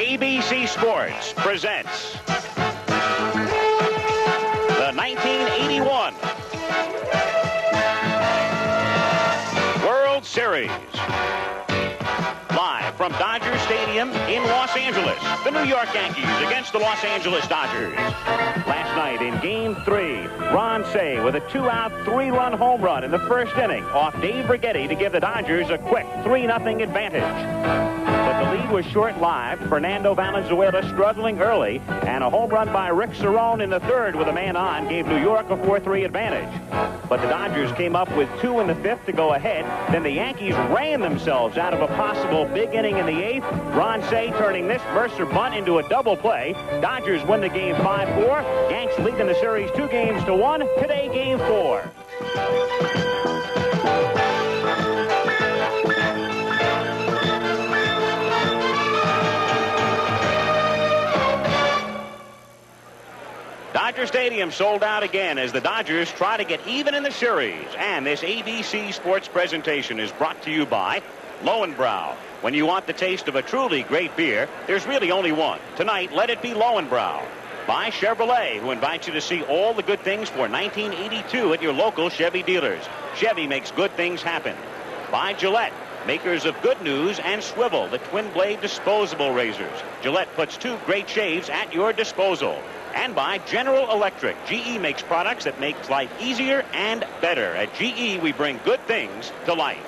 ABC Sports presents the 1981 World Series. Live from Dodger Stadium in Los Angeles, the New York Yankees against the Los Angeles Dodgers. Last night in Game 3, Ron Cey with a 2-out, 3-run home run in the first inning off Dave Righetti to give the Dodgers a quick 3-0 advantage. But the lead was short-lived. Fernando Valenzuela struggling early, and a home run by Rick Cerone in the third with a man on gave New York a 4-3 advantage. But the Dodgers came up with 2 in the 5th to go ahead. Then the Yankees ran themselves out of a possible big inning in the 8th. Ron Cey turning this Mercer bunt into a double play. Dodgers win the game 5-4. Yanks lead in the series 2-1. Today, Game 4. Dodger Stadium sold out again as the Dodgers try to get even in the series. And this ABC Sports presentation is brought to you by Lowenbrau. When you want the taste of a truly great beer, there's really only one. Tonight, let it be Lowenbrau. By Chevrolet, who invites you to see all the good things for 1982 at your local Chevy dealers. Chevy makes good things happen. By Gillette, makers of Good News and Swivel, the twin-blade disposable razors. Gillette puts 2 great shaves at your disposal. And by General Electric. GE makes products that make life easier and better. At GE, we bring good things to life.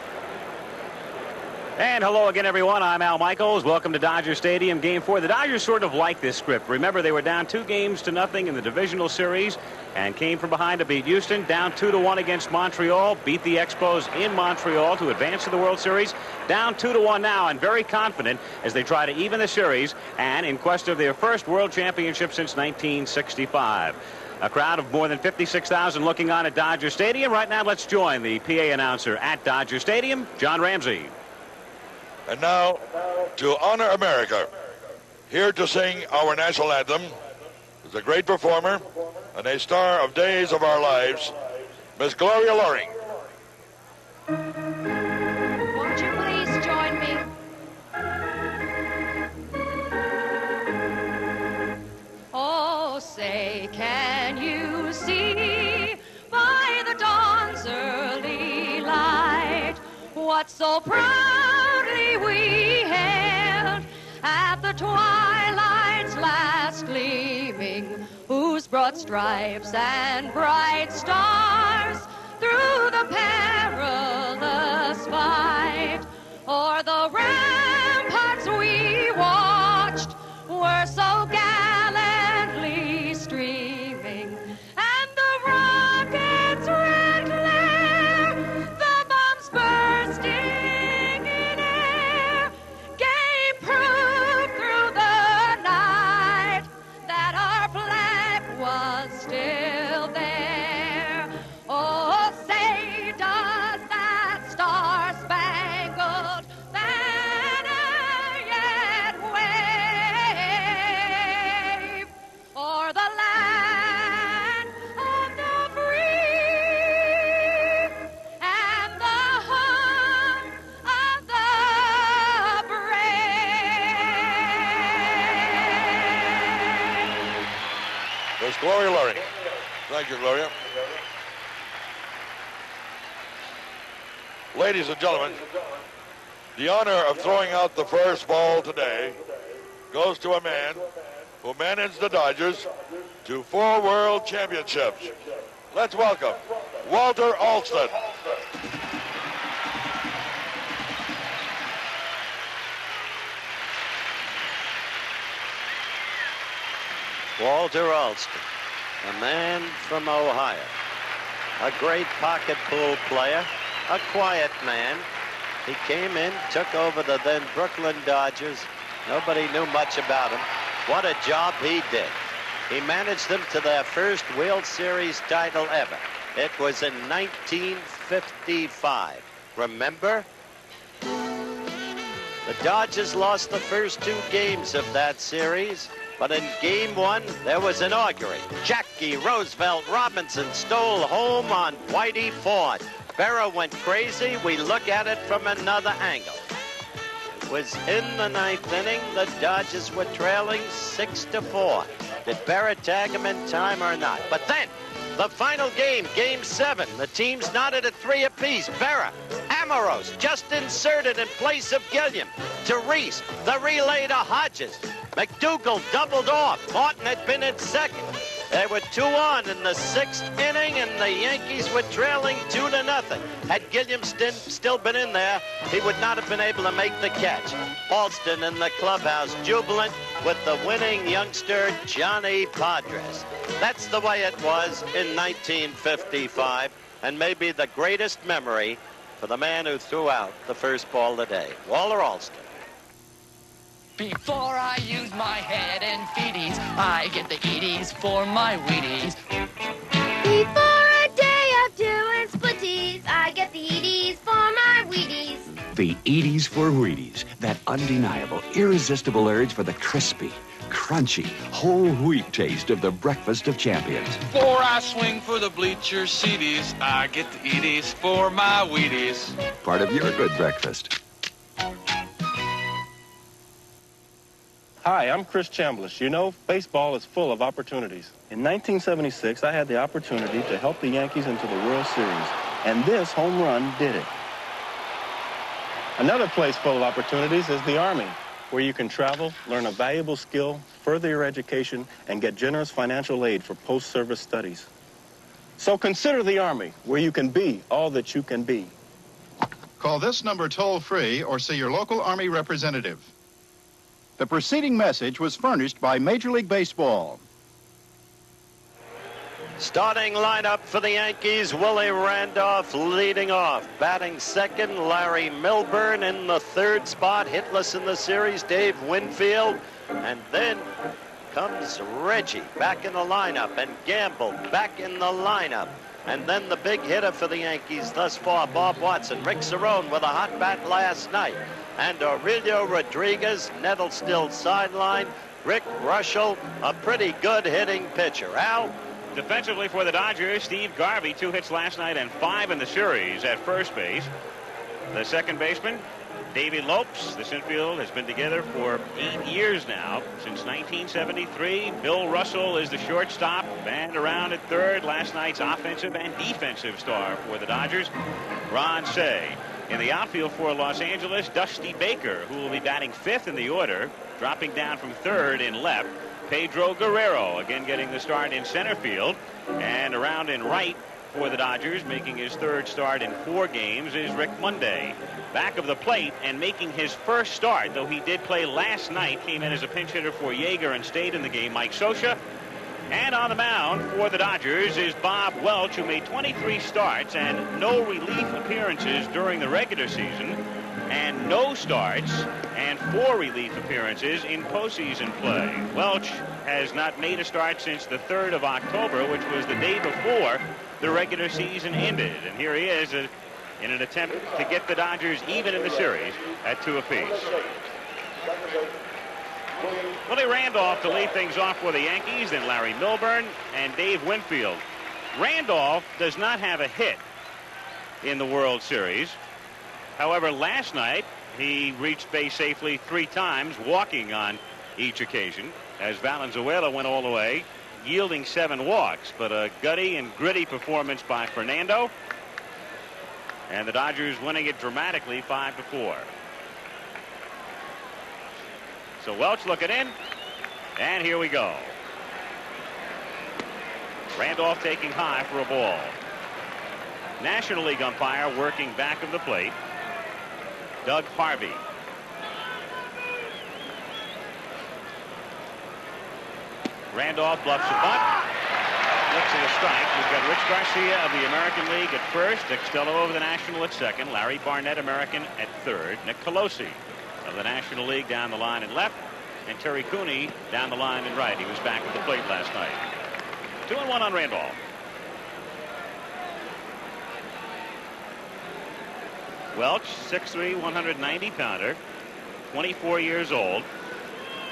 And hello again, everyone. I'm Al Michaels. Welcome to Dodger Stadium, Game 4. The Dodgers sort of like this script. Remember, they were down 2-0 in the divisional series and came from behind to beat Houston, down 2-1 against Montreal, beat the Expos in Montreal to advance to the World Series, down 2-1 now, and very confident as they try to even the series and in quest of their first World Championship since 1965. A crowd of more than 56,000 looking on at Dodger Stadium. Right now, let's join the PA announcer at Dodger Stadium, John Ramsey. And now, to honor America, here to sing our national anthem is a great performer and a star of Days of Our Lives, Miss Gloria Loring. Won't you please join me? Oh, say, can you see by the dawn's early light what so proudly we hailed at the twilight's last gleaming, whose broad stripes and bright stars through the perilous fight o'er the ramparts we watched were so gallantly streaming, and the rockets' red glare, the bombs bursting in air, gave proof through the night that our flag was still there. Oh, say, does that star-spangled banner yet wave o'er the land of the free and the home of the brave? Miss Gloria Loring. Thank you, Gloria. Ladies and gentlemen, the honor of throwing out the first ball today goes to a man who managed the Dodgers to 4 World Championships. Let's welcome Walter Alston. Walter Alston, a man from Ohio, a great pocket pool player, a quiet man. He came in, took over the then Brooklyn Dodgers. Nobody knew much about him. What a job he did. He managed them to their first World Series title ever. It was in 1955. Remember? The Dodgers lost the first 2 games of that series. But in Game 1, there was an augury. Jackie Roosevelt Robinson stole home on Whitey Ford. Berra went crazy. We look at it from another angle. was in the 9th inning. The Dodgers were trailing 6-4. Did Berra tag him in time or not? But then, the final game, Game 7, the teams knotted at 3 apiece. Berra, Amoros just inserted in place of Gilliam. To Reese, the relay to Hodges. McDougal doubled off. Martin had been at second. They were 2 on in the 6th inning, and the Yankees were trailing 2-0. Had Gilliam still been in there, he would not have been able to make the catch. Alston in the clubhouse, jubilant with the winning youngster, Johnny Podres. That's the way it was in 1955, and maybe the greatest memory for the man who threw out the first ball today, Walter Alston. Before I use my head and feeties, I get the Eaties for my Wheaties. Before a day of doing splitties, I get the Eaties for my Wheaties. The Eaties for Wheaties, that undeniable, irresistible urge for the crispy, crunchy, whole wheat taste of the breakfast of champions. Before I swing for the bleacher seaties, I get the Eaties for my Wheaties. Part of your good breakfast. Hi, I'm Chris Chambliss. You know, baseball is full of opportunities. In 1976, I had the opportunity to help the Yankees into the World Series, and this home run did it. Another place full of opportunities is the Army, where you can travel, learn a valuable skill, further your education, and get generous financial aid for post-service studies. So consider the Army, where you can be all that you can be. Call this number toll-free or see your local Army representative. The preceding message was furnished by Major League Baseball. Starting lineup for the Yankees, Willie Randolph leading off. Batting second, Larry Milburn in the 3rd spot. Hitless in the series, Dave Winfield. And then comes Reggie back in the lineup, and Gamble back in the lineup. And then the big hitter for the Yankees thus far, Bob Watson. Rick Cerrone with a hot bat last night. And Aurelio Rodriguez, Nettle still sideline. Rick Russell, a pretty good hitting pitcher. Al? Defensively for the Dodgers, Steve Garvey, 2 hits last night and 5 in the series at first base. The second baseman, Davey Lopes. This infield has been together for 8 years now, since 1973. Bill Russell is the shortstop, and around at third, last night's offensive and defensive star for the Dodgers, Ron Cey. In the outfield for Los Angeles, Dusty Baker, who will be batting 5th in the order, dropping down from 3rd in left. Pedro Guerrero again getting the start in center field. And around in right for the Dodgers, making his 3rd start in 4 games, is Rick Monday. Back of the plate and making his first start, though he did play last night, came in as a pinch hitter for Yeager and stayed in the game, Mike Scioscia. And on the mound for the Dodgers is Bob Welch, who made 23 starts and no relief appearances during the regular season, and no starts and 4 relief appearances in postseason play. Welch has not made a start since the 3rd of October, which was the day before the regular season ended. And here he is in an attempt to get the Dodgers even in the series at 2 apiece. Willie Randolph to lead things off for the Yankees, then Larry Milburn and Dave Winfield. Randolph does not have a hit in the World Series. However, last night he reached base safely 3 times, walking on each occasion, as Valenzuela went all the way, yielding 7 walks. But a gutty and gritty performance by Fernando, and the Dodgers winning it dramatically 5-4. So Welch looking in, and here we go. Randolph taking high for a ball. National League umpire working back of the plate, Doug Harvey. Randolph bluffs a bunt. Looks at a strike. We've got Rich Garcia of the American League at first, Dick Stello of the National at second, Larry Barnett, American, at third, Nick Colosi of the National League down the line in left, and Terry Cooney down the line in right. He was back at the plate last night. 2-1 on Randolph. Welch, 6'3", 190-pounder, 24 years old,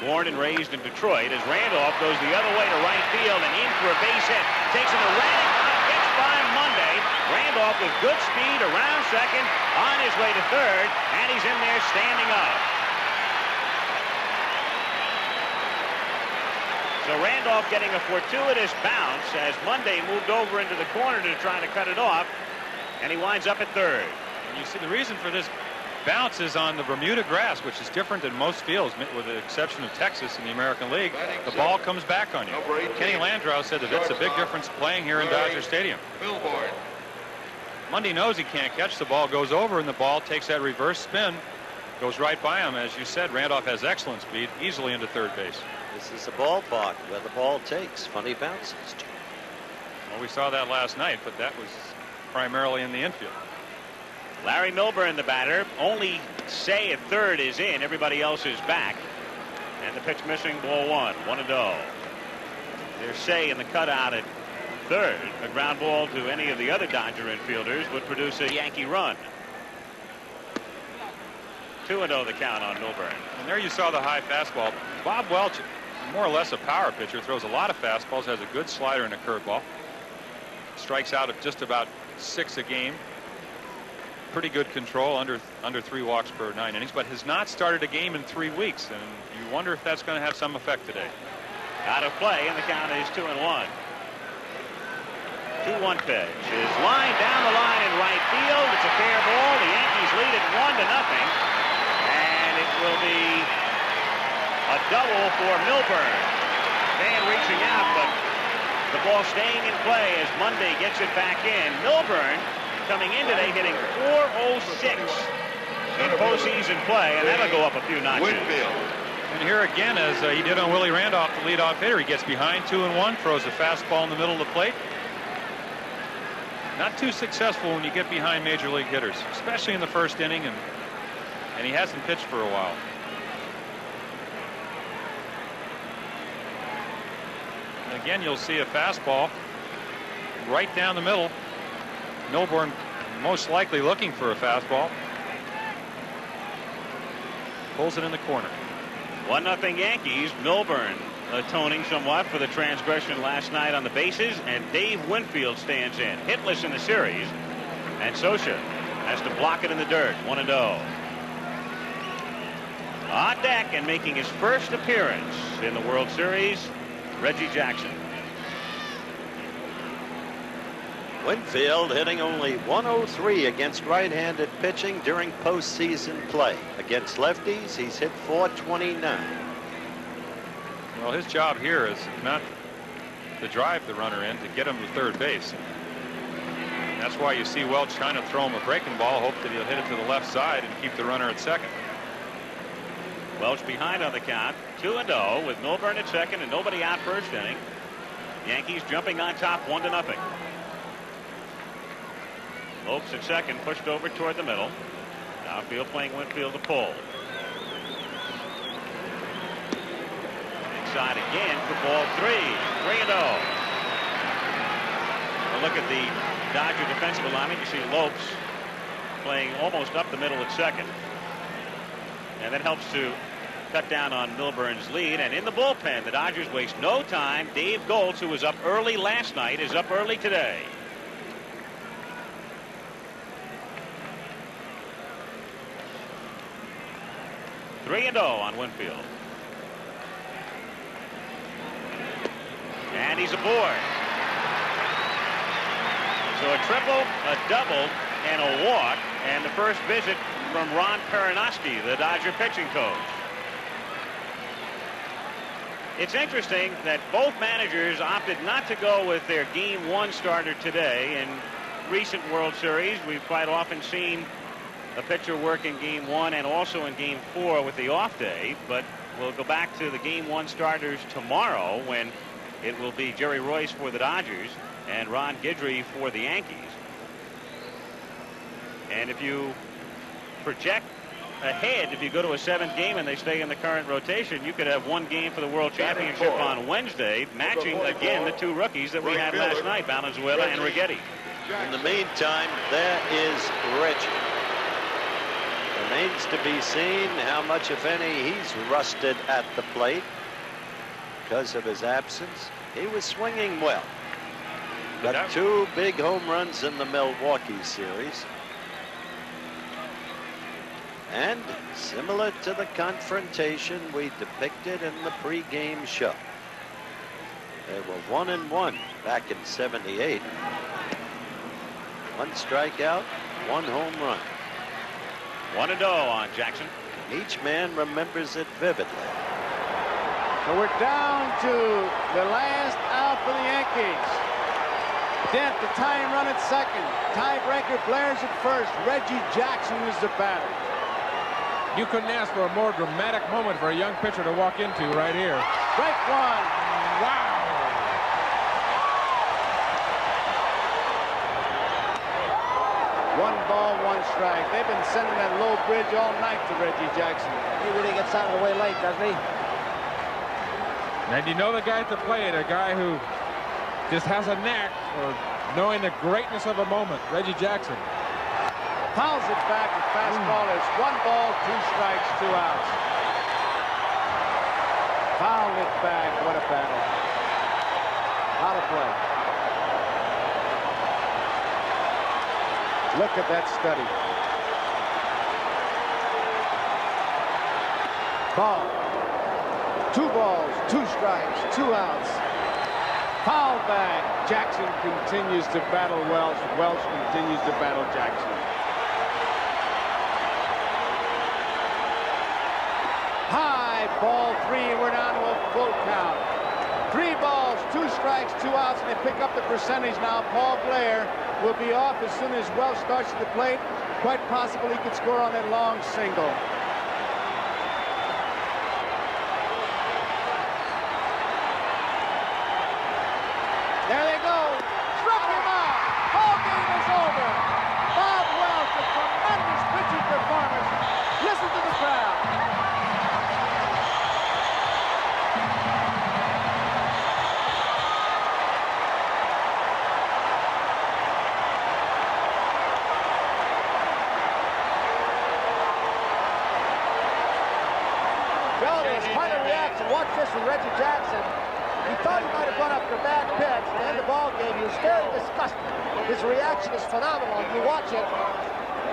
born and raised in Detroit, as Randolph goes the other way to right field and in for a base hit. Takes an erratic pitch by Monday. Randolph with good speed around second, on his way to third, and he's in there standing up. So Randolph getting a fortuitous bounce as Monday moved over into the corner to try to cut it off, and he winds up at third. And you see the reason for this bounce is on the Bermuda grass, which is different than most fields, with the exception of Texas in the American League. The ball comes back on you. Kenny Landreau said that it's a big difference playing here in Dodger Stadium. Mundy knows he can't catch the ball, goes over, and the ball takes that reverse spin, goes right by him. As you said, Randolph has excellent speed, easily into third base. This is a ballpark where the ball takes funny bounces. Well, we saw that last night, but that was primarily in the infield. Larry Milburn, the batter. Only Say at third is in. Everybody else is back. And the pitch missing, ball one. 1-0. There's Say in the cutout at third. A ground ball to any of the other Dodger infielders would produce a Yankee run. 2-0 the count on Milburn. And there you saw the high fastball. Bob Welch, more or less a power pitcher, throws a lot of fastballs, has a good slider and a curveball. Strikes out at just about 6 a game. Pretty good control, under 3 walks per 9 innings, but has not started a game in 3 weeks, and you wonder if that's going to have some effect today. Out of play, and the count is 2-1. 2-1 pitch is lined down the line in right field. It's a fair ball. The Yankees lead it 1-0. And it will be a double for Milburn. Man reaching out, but the ball staying in play as Monday gets it back in. Milburn coming in today hitting .406 in postseason play, and that'll go up a few notches. And here again, as he did on Willie Randolph, the leadoff hitter, he gets behind 2-1, throws a fastball in the middle of the plate. Not too successful when you get behind major league hitters, especially in the first inning, and he hasn't pitched for a while. And again, you'll see a fastball right down the middle. Milburn most likely looking for a fastball. Pulls it in the corner. 1-0 Yankees. Milburn atoning somewhat for the transgression last night on the bases, and Dave Winfield stands in, hitless in the series, and Scioscia has to block it in the dirt. 1-0. On deck and making his first appearance in the World Series, Reggie Jackson. Winfield hitting only .103 against right-handed pitching during postseason play. Against lefties, he's hit .429. Well, his job here is not to drive the runner in, to get him to third base. And that's why you see Welch trying to throw him a breaking ball, hope that he'll hit it to the left side and keep the runner at second. Welch behind on the count, 2-0 with Milburn at second and nobody out first inning. Yankees jumping on top 1-0. Lopes at second, pushed over toward the middle. Outfield playing Winfield to pull. Inside again for ball 3. 3-0. A look at the Dodger defensive alignment. You see Lopes playing almost up the middle at second. And that helps to cut down on Milburn's lead. And in the bullpen, the Dodgers waste no time. Dave Goltz, who was up early last night, is up early today. .3-0 on Winfield. And he's aboard. So a triple, a double, and a walk, and the first visit from Ron Perranoski, the Dodger pitching coach. It's interesting that both managers opted not to go with their Game 1 starter today. In recent World Series, we've quite often seen a pitcher work in Game 1 and also in Game 4 with the off day, but we'll go back to the Game 1 starters tomorrow when it will be Jerry Royce for the Dodgers and Ron Guidry for the Yankees. And if you project ahead, if you go to a 7th game and they stay in the current rotation, you could have one game for the World Championship on Wednesday, matching again the 2 rookies that we had last night, Valenzuela and Righetti. In the meantime, there is Reggie. Remains to be seen how much, if any, he's rusted at the plate because of his absence. He was swinging well. Got 2 big home runs in the Milwaukee series. And similar to the confrontation we depicted in the pregame show, They were 1-1 back in '78. 1 strikeout, 1 home run. 1-0 on Jackson. Each man remembers it vividly. So we're down to the last out for the Yankees. Dent, the tying run at second. Tiebreaker, Blair's at first. Reggie Jackson is the batter. You couldn't ask for a more dramatic moment for a young pitcher to walk into right here. Strike one. Wow. One ball, 1 strike. They've been sending that low bridge all night to Reggie Jackson. He really gets out of the way late, doesn't he? And you know the guy at the plate, a guy who just has a knack for knowing the greatness of a moment. Reggie Jackson. Fouls it back. The fastball is 1 ball, 2 strikes, 2 outs. Fouled it back. What a battle. Out of play. Look at that study. Ball. 2 balls, 2 strikes, 2 outs. Foul back. Jackson continues to battle Welch. Welch continues to battle Jackson. High, ball 3. We're down to a full count. 3 balls, 2 strikes, 2 outs, and they pick up the percentage now. Paul Blair will be off as soon as Welch starts at the plate. Quite possible he could score on that long single. There they go. Struck him out. Ball game is over. Bob Welch, a tremendous pitching performance. Listen to the crowd. Well, there's quite a reaction. Watch this from Reggie Jackson. He thought he might have gone after a bad pitch to end the ball game. He was very disgusted. His reaction is phenomenal. You watch it.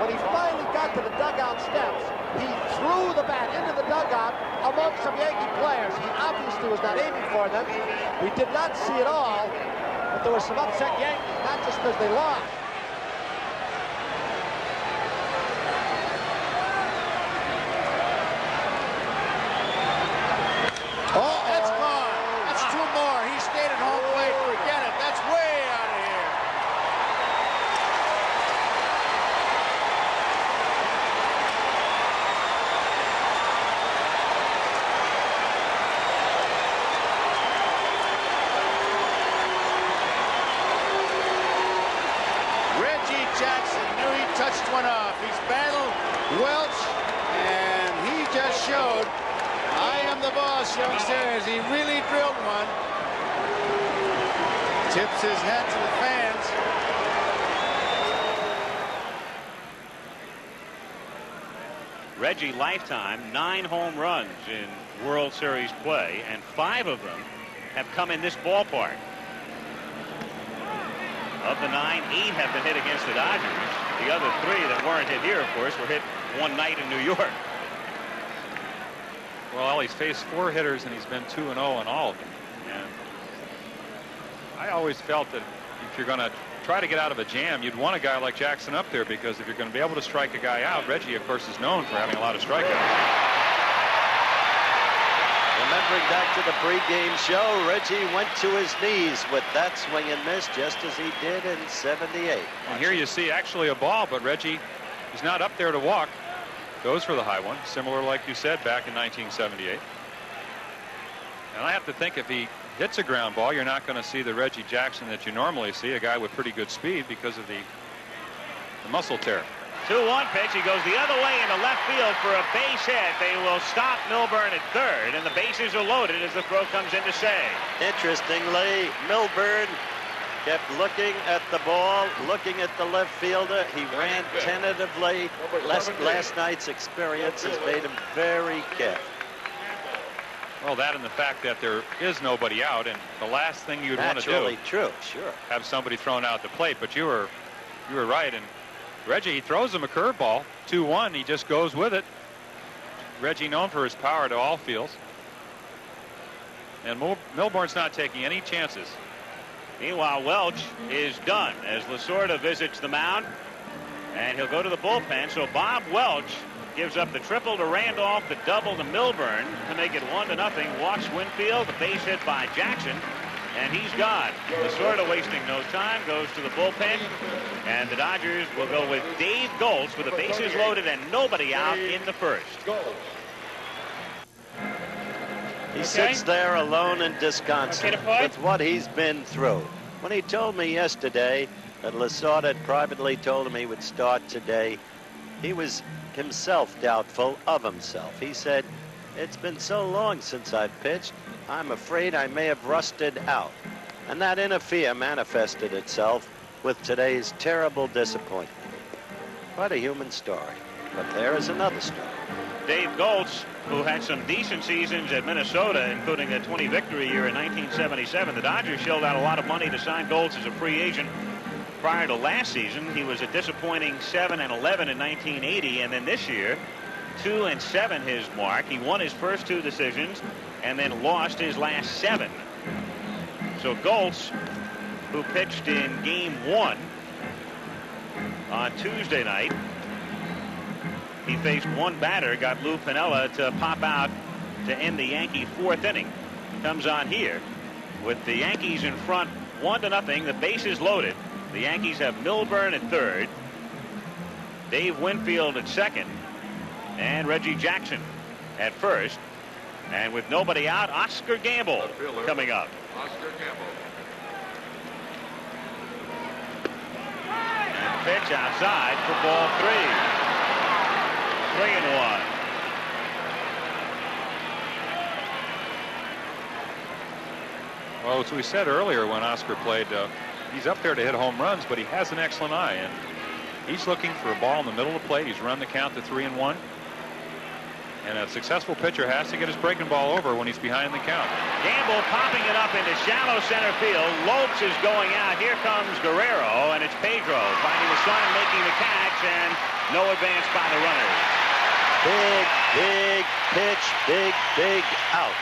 When he finally got to the dugout steps, he threw the bat into the dugout among some Yankee players. He obviously was not aiming for them. We did not see it all, but there were some upset Yankees, not just because they lost. Oh, that's gone. That's 2 more. He stayed at home plate. Forget it. That's way out of here. Reggie Jackson knew he touched one off. He's battled Welch, and he just showed I am the boss, youngsters. He really drilled one. Tips his hat to the fans. Reggie lifetime 9 home runs in World Series play, and 5 of them have come in this ballpark. Of the 9, 8 have been hit against the Dodgers. The other 3 that weren't hit here, of course, were hit one night in New York. Well, he's faced 4 hitters, and he's been 2-0 on all of them. And I always felt that if you're going to try to get out of a jam, you'd want a guy like Jackson up there, because if you're going to be able to strike a guy out, Reggie, of course, is known for having a lot of strikeouts. Remembering back to the pregame show, Reggie went to his knees with that swing and miss, just as he did in '78. And here you see actually a ball, but Reggie is not up there to walk. Goes for the high one, similar, like you said, back in 1978. And I have to think if he hits a ground ball, you're not going to see the Reggie Jackson that you normally see, a guy with pretty good speed because of the muscle tear. 2-1 pitch. He goes the other way into left field for a base hit. They will stop Milburn at third, and the bases are loaded as the throw comes in to say. Interestingly, Milburn kept looking at the ball, looking at the left fielder. He ran tentatively. Last night's experience has made him very careful. Well, that and the fact that there is nobody out, and the last thing you'd want to do, naturally true, sure, have somebody thrown out the plate. But you were right, and Reggie, he throws him a curveball, 2-1. He just goes with it. Reggie known for his power to all fields. And Milbourne's not taking any chances. Meanwhile, Welch is done as Lasorda visits the mound, and he'll go to the bullpen. So Bob Welch gives up the triple to Randolph, the double to Milbourne to make it 1-0. Walks Winfield, the base hit by Jackson, and he's gone. Lasorda wasting no time, goes to the bullpen, and the Dodgers will go with Dave Goltz with the bases loaded and nobody out in the first. He sits there alone and disconsolate with what he's been through. When he told me yesterday that Lasorda had privately told him he would start today, he was himself doubtful of himself. He said, "It's been so long since I've pitched, I'm afraid I may have rusted out." And that inner fear manifested itself with today's terrible disappointment. Quite a human story. But there is another story. Dave Goltz, who had some decent seasons at Minnesota, including a 20 victory year in 1977. The Dodgers shelled out a lot of money to sign Goltz as a free agent. Prior to last season, he was a disappointing 7-11 in 1980, and then this year, 2-7 his mark. He won his first 2 decisions and then lost his last 7. So Goltz, who pitched in Game 1 on Tuesday night, he faced one batter, got Lou Piniella to pop out to end the Yankee 4th inning. Comes on here with the Yankees in front 1-0, the bases loaded. The Yankees have Milbourne at third, Dave Winfield at second, and Reggie Jackson at first. And with nobody out, Oscar Gamble coming up. Oscar Gamble. And pitch outside for ball 3. 3-1. Well, as we said earlier when Oscar played, he's up there to hit home runs, but he has an excellent eye, and he's looking for a ball in the middle of the plate. He's run the count to 3-1. And a successful pitcher has to get his breaking ball over when he's behind the count. Gamble popping it up into shallow center field. Lopes is going out. Here comes Guerrero, and it's Pedro finding the sun and making the catch, and no advance by the runners. Big pitch, big out.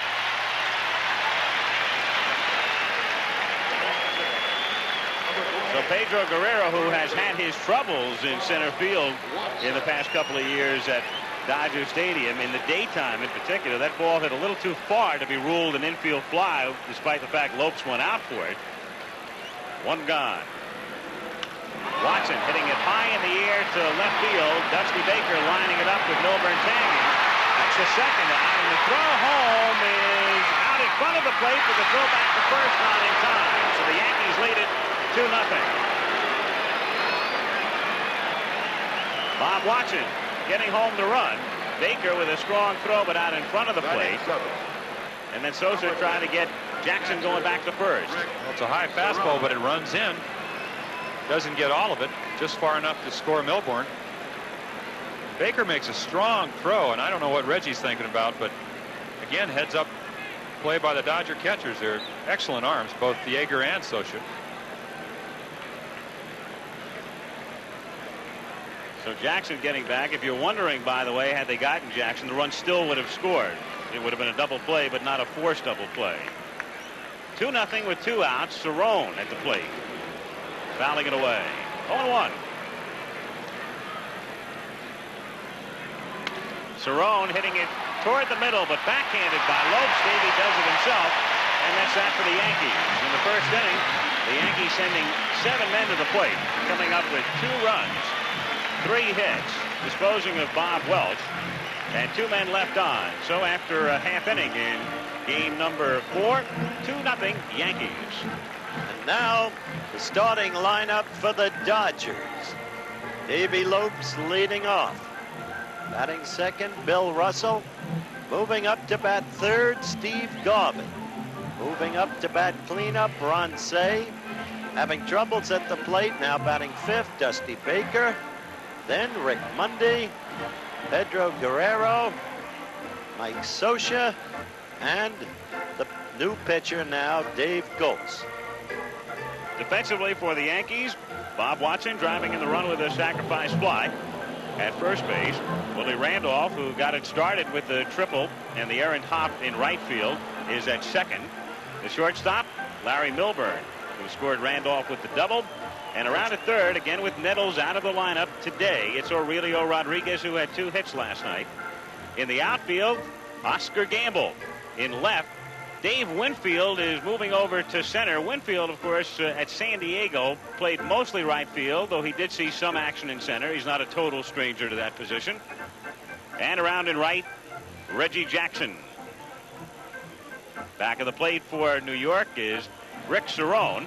So Pedro Guerrero, who has had his troubles in center field in the past couple of years at Dodger Stadium, in the daytime in particular, that ball hit a little too far to be ruled an infield fly, despite the fact Lopes went out for it. One gone. Watson hitting it high in the air to left field. Dusty Baker lining it up with Milbourne tagging. That's the second out, and the throw home is out in front of the plate, but the throw back to first not in time. So the Yankees lead it 2-0. Bob Watson getting home the run. Baker with a strong throw, but out in front of the plate. And then Sosa trying to get Jackson going back to first. Well, it's a high fastball, but it runs in. Doesn't get all of it, just far enough to score Milbourne. Baker makes a strong throw, and I don't know what Reggie's thinking about, but again, heads up play by the Dodger catchers. They're excellent arms, both Yeager and Sosa. So Jackson getting back. If you're wondering, by the way, had they gotten Jackson, the run still would have scored. It would have been a double play, but not a forced double play. 2-0 with 2 outs. Cerrone at the plate. Fouling it away. 0-1. Cerrone hitting it toward the middle, but backhanded by Lopes. Davey does it himself, and that's that for the Yankees. In the first inning, the Yankees sending 7 men to the plate, coming up with 2 runs, 3 hits, disposing of Bob Welch, and 2 men left on. So after a half inning in game number 4, 2-0 Yankees. And now the starting lineup for the Dodgers. Davey Lopes leading off. Batting second, Bill Russell. Moving up to bat third, Steve Garvin. Moving up to bat cleanup, Ron Cey. Having troubles at the plate, now batting fifth, Dusty Baker. Then Rick Mundy, Pedro Guerrero, Mike Sosa, and the new pitcher now, Dave Goltz. Defensively for the Yankees, Bob Watson driving in the run with a sacrifice fly. at first base. Willie Randolph, who got it started with the triple and the errant hop in right field, is at second. The shortstop, Larry Milburn, who scored Randolph with the double. And around at third, again with Nettles out of the lineup today, it's Aurelio Rodriguez, who had 2 hits last night. In the outfield, Oscar Gamble. In left, Dave Winfield is moving over to center. Winfield, of course, at San Diego, played mostly right field, though he did see some action in center. He's not a total stranger to that position. And around in right, Reggie Jackson. Back of the plate for New York is Rick Cerone.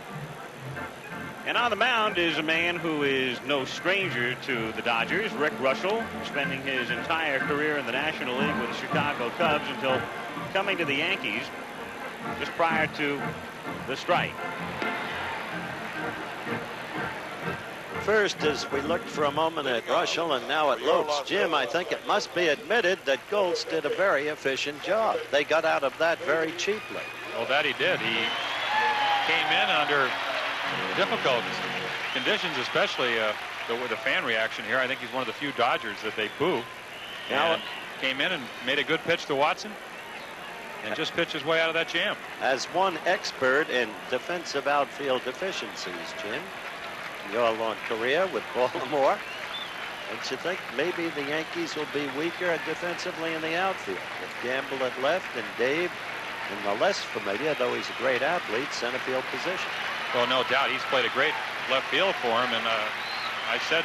And on the mound is a man who is no stranger to the Dodgers, Rick Reuschel, spending his entire career in the National League with the Chicago Cubs until coming to the Yankees just prior to the strike. First, as we looked for a moment at Reuschel and now at Lopes, Jim, I think it must be admitted that Goltz did a very efficient job. They got out of that very cheaply. Well, that he did. He came in under difficult conditions, especially with the fan reaction here. I think he's one of the few Dodgers that they boo. Now came in and made a good pitch to Watson and just pitched his way out of that jam. As one expert in defensive outfield deficiencies, Jim, your long career with Baltimore, don't you think maybe the Yankees will be weaker defensively in the outfield with Gamble at left and Dave in the less familiar, though he's a great athlete, center field position? Well, no doubt. He's played a great left field for him. And I said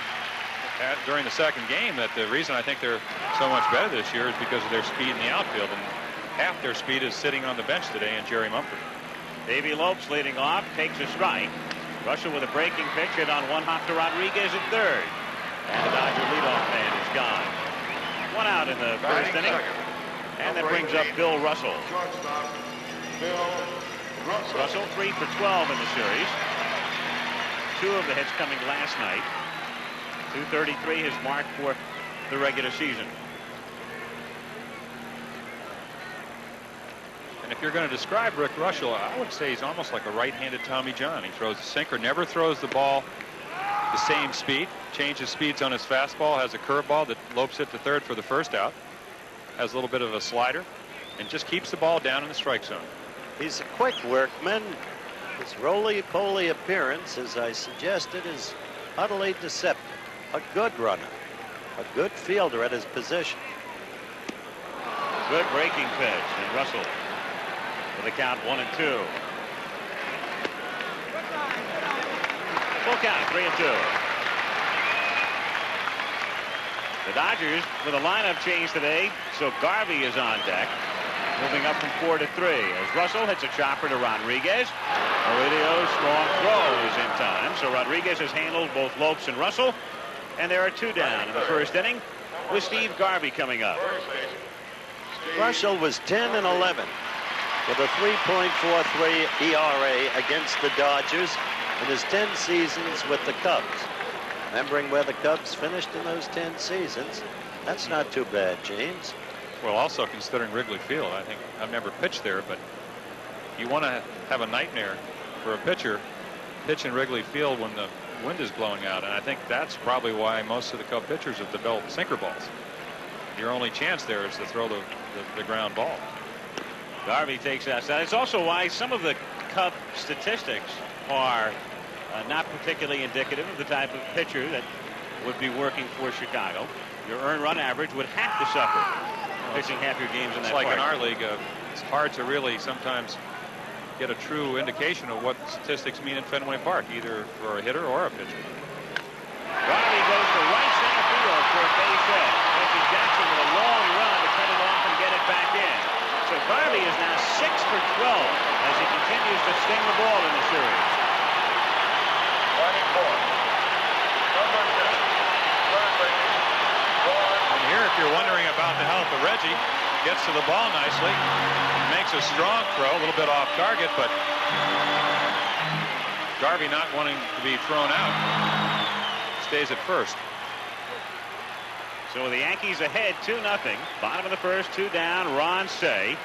during the second game that the reason I think they're so much better this year is because of their speed in the outfield. And half their speed is sitting on the bench today in Jerry Mumford. Davey Lopes leading off, takes a strike. Reuschel with a breaking pitch hit on one hop to Rodriguez at third. And the Dodger leadoff man is gone. 1 out in the first inning. And that brings up Bill Russell. Russell 3 for 12 in the series. 2 of the hits coming last night. 233 his mark for the regular season. And if you're going to describe Rick Reuschel, I would say he's almost like a right-handed Tommy John. He throws a sinker, never throws the ball the same speed, changes speeds on his fastball, has a curveball that Lopes hit to third for the first out, has a little bit of a slider, and just keeps the ball down in the strike zone. He's a quick workman. His roly-poly appearance, as I suggested, is utterly deceptive. A good runner, a good fielder at his position. Good breaking pitch, and Russell with a count 1-2. Full count, 3-2. The Dodgers with a lineup change today, so Garvey is on deck. Moving up from 4 to 3 as Russell hits a chopper to Rodriguez. Aurelio's strong throw is in time, so Rodriguez has handled both Lopes and Russell, and there are 2 down in the first inning with Steve Garvey coming up. Reuschel was 10 and 11 with a 3.43 ERA against the Dodgers in his 10 seasons with the Cubs. Remembering where the Cubs finished in those 10 seasons, that's not too bad, James. Well, also considering Wrigley Field, I think I've never pitched there, but you want to have a nightmare for a pitcher, pitch in Wrigley Field when the wind is blowing out, and I think that's probably why most of the Cub pitchers have developed sinker balls. Your only chance there is to throw the ground ball. Garvey takes that. It's also why some of the Cub statistics are not particularly indicative of the type of pitcher that would be working for Chicago. Your earned run average would have to suffer pitching half your games in that park. It's like in our league, it's hard to really sometimes get a true indication of what statistics mean in Fenway Park, either for a hitter or a pitcher. Garvey goes to right center field for a base hit. Reggie Jackson with a long run to cut it off and get it back in. So Garvey is now 6 for 12 as he continues to sting the ball in the series. 24. And here, if you're wondering about the health of Reggie, gets to the ball nicely, makes a strong throw, a little bit off target, but Garvey not wanting to be thrown out, stays at first. So the Yankees ahead 2-0. Bottom of the first, 2 down. Ron Cey.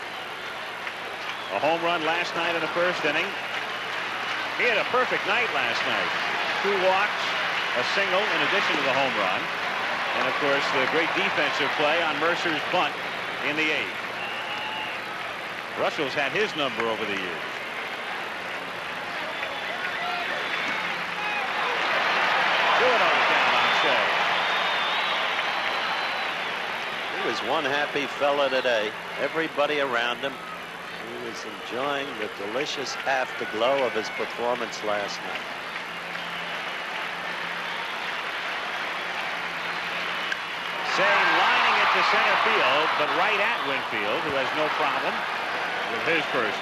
A home run last night in the first inning. He had a perfect night last night. 2 walks, a single in addition to the home run. And, of course, the great defensive play on Mercer's bunt in the 8th. Russell's had his number over the years. Do it on the count on Shea. He was one happy fella today. Everybody around him. He was enjoying the delicious afterglow of his performance last night. Shea lining it to center field, but right at Winfield, who has no problem with his first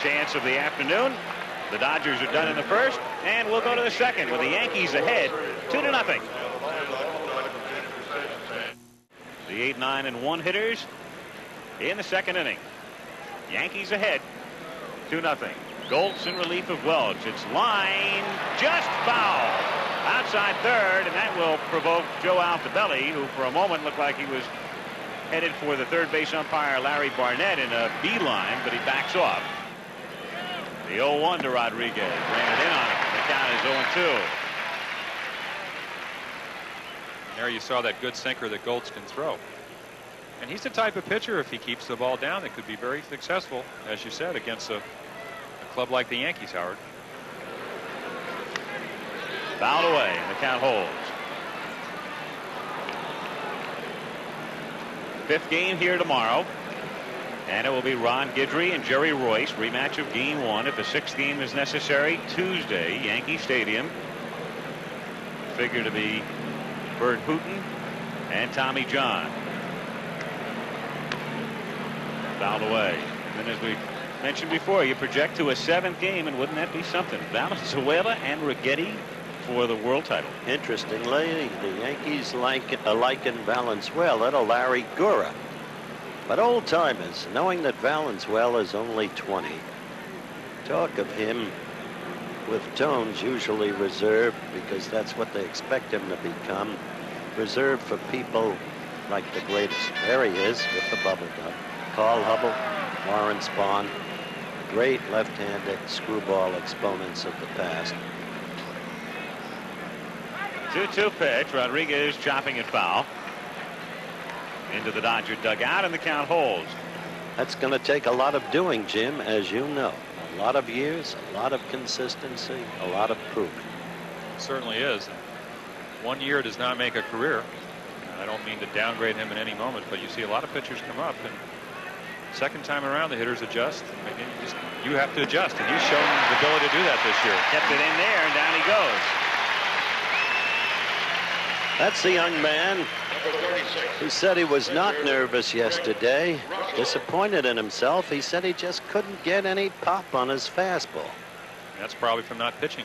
chance of the afternoon. The Dodgers are done in the first, and we'll go to the second with the Yankees ahead 2-0. The 8, 9, and 1 hitters in the second inning. Yankees ahead 2-0. Goltz in relief of Welch. It's line just foul outside third, and that will provoke Joe Altobelli, who for a moment looked like he was headed for the third base umpire Larry Barnett in a beeline, but he backs off. The 0-1 to Rodriguez. Ran it in on him. The count is 0-2. There you saw that good sinker that Goltz can throw. And he's the type of pitcher, if he keeps the ball down, that could be very successful, as you said, against a club like the Yankees, Howard. Fouled away, and the count holds. 5th game here tomorrow. And it will be Ron Guidry and Jerry Royce. Rematch of Game 1 if a 6th game is necessary. Tuesday, Yankee Stadium. Figure to be Bert Hooton and Tommy John. Fouled away. And as we mentioned before, you project to a 7th game, and wouldn't that be something? Valenzuela and Righetti for the world title. Interestingly, the Yankees liken Valenzuela to Larry Gura. But old-timers, knowing that Valenzuela is only 20, talk of him with tones usually reserved, because that's what they expect him to become, reserved for people like the greatest. There he is with the bubble gum. Carl Hubble, Warren Spahn, great left-handed screwball exponents of the past. 2-2 pitch. Rodriguez chopping it foul. Into the Dodger dugout, and the count holds. That's going to take a lot of doing, Jim, as you know. A lot of years, a lot of consistency, a lot of proof. It certainly is. 1 year does not make a career. I don't mean to downgrade him in any moment, but you see a lot of pitchers come up, and second time around the hitters adjust. You have to adjust, and you've shown the ability to do that this year. Kept it in there, and down he goes. That's the young man who said he was not nervous yesterday, disappointed in himself. He said he just couldn't get any pop on his fastball. That's probably from not pitching,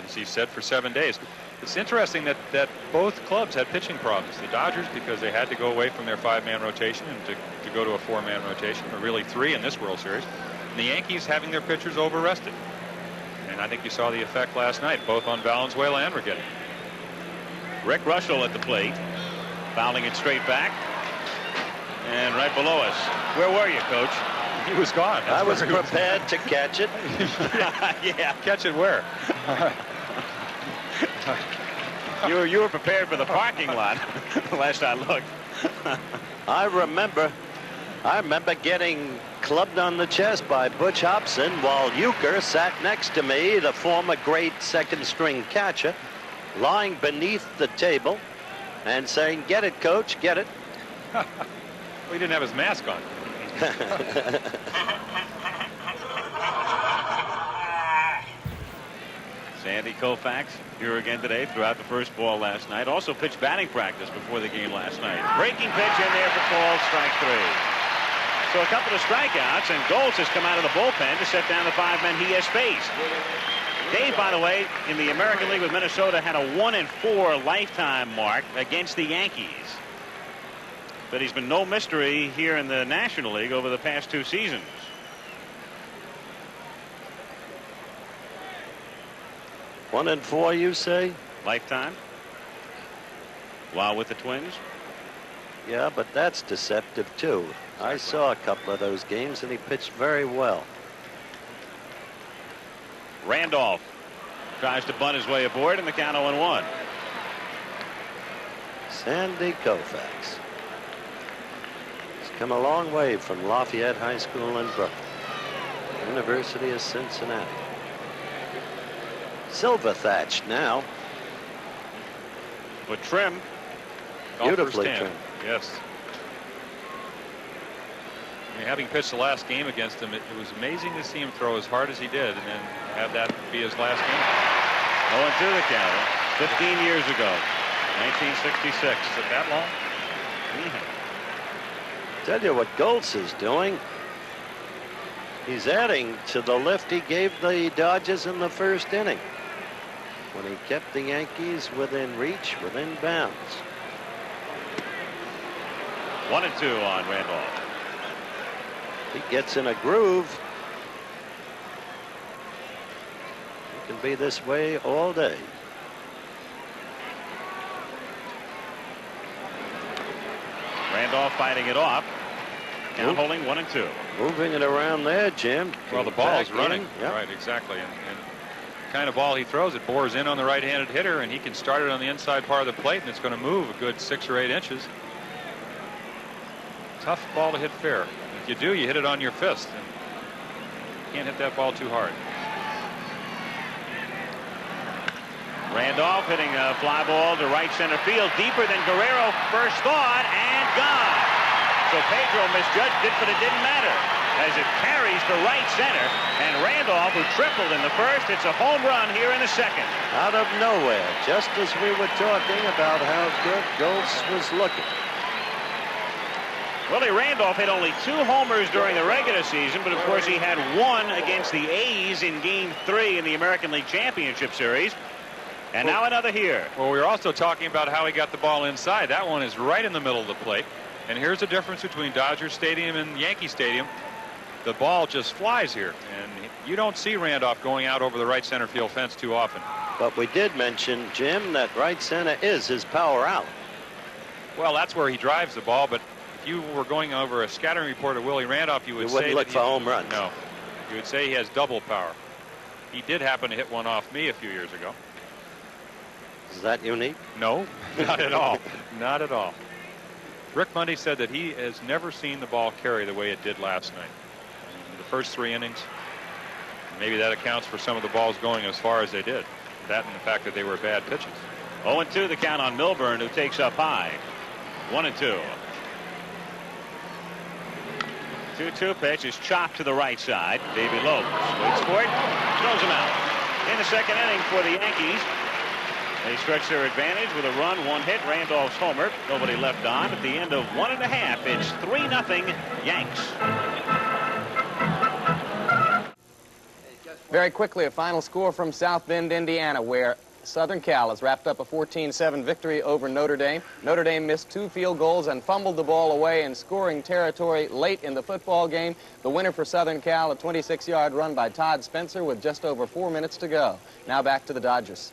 as he said, for 7 days. It's interesting that both clubs had pitching problems. The Dodgers, because they had to go away from their 5-man rotation and to go to a 4-man rotation, or really 3 in this World Series. And the Yankees having their pitchers over-rested. And I think you saw the effect last night, both on Valenzuela and Righetti. Rick Russell at the plate, fouling it straight back, and right below us. Where were you, Coach? He was gone. I was prepared to catch it. Yeah. Catch it where? You were prepared for the parking lot last I looked. I remember getting clubbed on the chest by Butch Hobson while Euchre sat next to me, the former great second-string catcher, lying beneath the table and saying, "Get it, Coach, get it." Well, he didn't have his mask on. Sandy Koufax here again today throughout the first ball last night. Also pitched batting practice before the game last night. Breaking pitch in there for called strike 3. So a couple of strikeouts, and Goltz has come out of the bullpen to set down the 5 men he has faced. Dave, by the way, in the American League with Minnesota, had a 1-4 lifetime mark against the Yankees. But he's been no mystery here in the National League over the past 2 seasons. One and 4, you say? Lifetime. While with the Twins. Yeah, but that's deceptive, too. I saw a couple of those games, and he pitched very well. Randolph tries to bunt his way aboard, and the count 0-1. Sandy Koufax. He's come a long way from Lafayette High School in Brooklyn. University of Cincinnati. Silver thatched now. But trim. Beautifully Golfer's tan. trimmed. Yes. I mean, having pitched the last game against him, it was amazing to see him throw as hard as he did and then have that be his last game. 0-2 the count. 15 years ago. 1966. Is it that long? Tell you what Goltz is doing. He's adding to the lift he gave the Dodgers in the first inning, when he kept the Yankees within reach, within bounds. 1-2 on Randolph. He gets in a groove. It can be this way all day. Randolph fighting it off. Now holding 1-2. Moving it around there, Jim. Well, the ball is running. Yep. Right, exactly. And the kind of ball he throws, it bores in on the right-handed hitter, and he can start it on the inside part of the plate, and it's going to move a good 6 or 8 inches. Tough ball to hit fair. If you do, you hit it on your fist. And you can't hit that ball too hard. Randolph hitting a fly ball to right center field, deeper than Guerrero first thought, and gone. So Pedro misjudged it, but it didn't matter, as it carries to right center, and Randolph, who tripled in the first, it's a home run here in the second. Out of nowhere, just as we were talking about how good Goltz was looking. Willie Randolph hit only 2 homers during the regular season, but of course he had 1 against the A's in Game 3 in the American League Championship Series. And now another here. Well, we were also talking about how he got the ball inside. That one is right in the middle of the plate. And here's the difference between Dodger Stadium and Yankee Stadium. The ball just flies here. And you don't see Randolph going out over the right center field fence too often. But we did mention, Jim, that right center is his power out. Well, that's where he drives the ball. But if you were going over a scattering report of Willie Randolph, you would say wouldn't look for home runs. No. You would say he has double power. He did happen to hit one off me a few years ago. Is that unique? No, not at all. Not at all. Rick Mundy said that he has never seen the ball carry the way it did last night. In the first 3 innings, maybe that accounts for some of the balls going as far as they did. That and the fact that they were bad pitches. 0-2 the count on Milburn, who takes up high. 1-2. 2-2 pitch is chopped to the right side. Davey Lopes waits for it, throws him out. In the second inning for the Yankees, they stretch their advantage with a run, 1 hit. Randolph's homer. Nobody left on. At the end of 1.5, it's 3-0 Yanks. Very quickly, a final score from South Bend, Indiana, where Southern Cal has wrapped up a 14-7 victory over Notre Dame. Notre Dame missed 2 field goals and fumbled the ball away in scoring territory late in the football game. The winner for Southern Cal, a 26-yard run by Todd Spencer with just over 4 minutes to go. Now back to the Dodgers.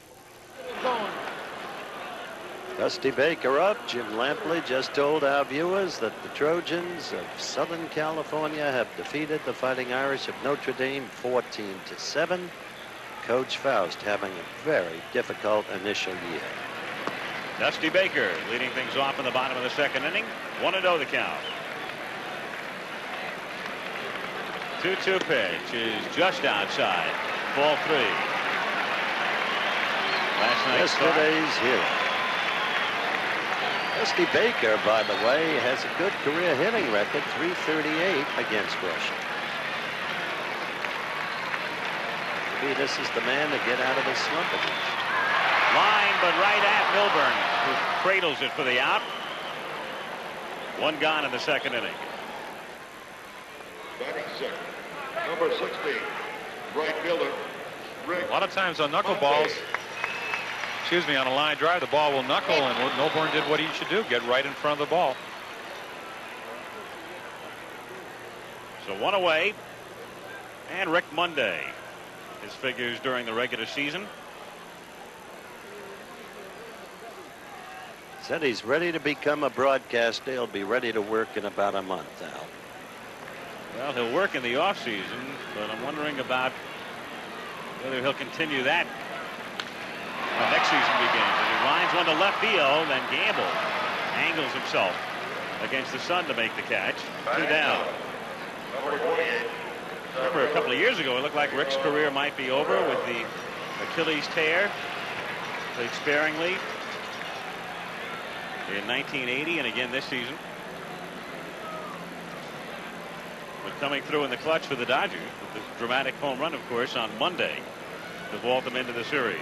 Dusty Baker up. Jim Lampley just told our viewers that the Trojans of Southern California have defeated the Fighting Irish of Notre Dame 14-7. Coach Faust having a very difficult initial year. Dusty Baker leading things off in the bottom of the second inning. 1-0 the count. 2-2 pitch is just outside. Ball 3. Last night's Yesterday's hero. Dusty Baker, by the way, has a good career hitting record, .338 against Russia. Maybe this is the man to get out of his slump against. Line, but right at Milburn, who cradles it for the out. 1 gone in the second inning. Batting second, number 16, right fielder, Rick. A lot of times on knuckleballs, on a line drive, the ball will knuckle, and Milburn did what he should do, get right in front of the ball. So 1 away. And Rick Monday, his figures during the regular season. Said he's ready to become a broadcaster. He'll be ready to work in about a month, Al. Well, he'll work in the offseason, but I'm wondering about whether he'll continue that when next season begins. As he lines one to left field, and Gamble angles himself against the sun to make the catch. 2 down. Remember a couple of years ago, it looked like Rick's career might be over with the Achilles tear. Played sparingly in 1980 and again this season. But coming through in the clutch for the Dodgers with the dramatic home run, of course, on Monday to vault them into the series.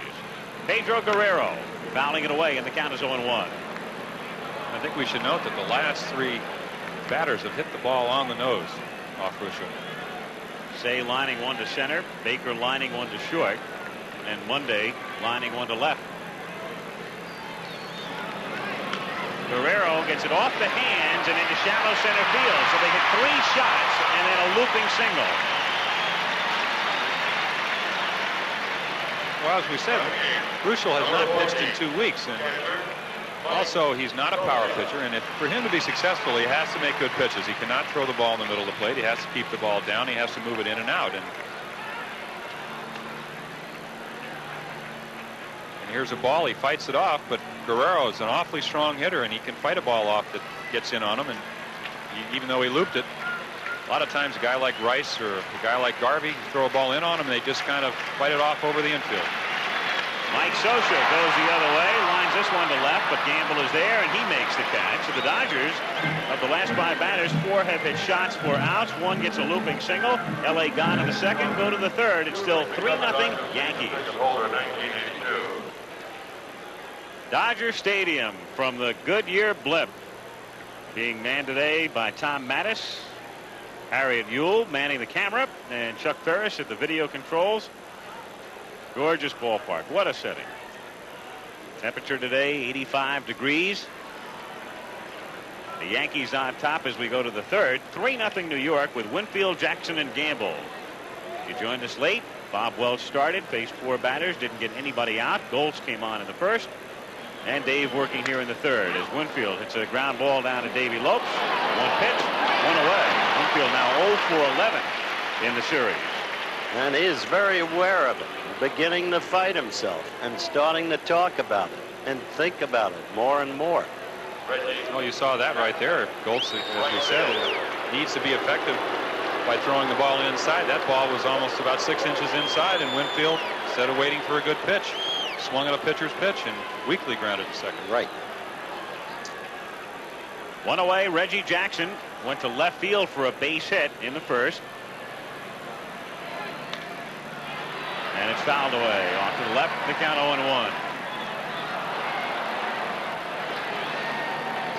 Pedro Guerrero fouling it away, and the count is 0-1. I think we should note that the last 3 batters have hit the ball on the nose off Ruscio. Say lining one to center, Baker lining one to short, and Monday lining one to left. Guerrero gets it off the hands and into shallow center field. So they hit 3 shots and then a looping single. Well, as we said, Ruscio has not pitched in 2 weeks, and also he's not a power pitcher, and for him to be successful, he has to make good pitches. He cannot throw the ball in the middle of the plate. He has to keep the ball down. He has to move it in and out. And here's a ball. He fights it off, but Guerrero is an awfully strong hitter, and he can fight a ball off that gets in on him. And even though he looped it, a lot of times a guy like Rice or a guy like Garvey throw a ball in on him, and they just kind of fight it off over the infield. Mike Scioscia goes the other way, lines this one to left, but Gamble is there, and he makes the catch. So the Dodgers, of the last 5 batters, 4 have hit shots for outs. 1 gets a looping single. L.A. gone in the second, go to the third. It's still 3-0 Yankees. Dodger Stadium from the Goodyear Blimp, being manned today by Tom Mattis, Harriet Ewell manning the camera, and Chuck Ferris at the video controls. Gorgeous ballpark. What a setting. Temperature today 85 degrees. The Yankees on top as we go to the third. 3-0 New York with Winfield, Jackson, and Gamble. You joined us late. Bob Welch started, faced 4 batters, didn't get anybody out. Goltz came on in the first. And Dave working here in the third as Winfield hits a ground ball down to Davy Lopes. 1 pitch, 1 away. Winfield now 0 for 11 in the series. And he is very aware of it, beginning to fight himself and starting to talk about it and think about it more and more. Well, you saw that right there. Goltz, as we said, needs to be effective by throwing the ball inside. That ball was almost about 6 inches inside, and Winfield, instead of waiting for a good pitch, swung at a pitcher's pitch and weakly grounded to second. Right. 1 away. Reggie Jackson went to left field for a base hit in the first. And it's fouled away. Off to the left, the count 0-1.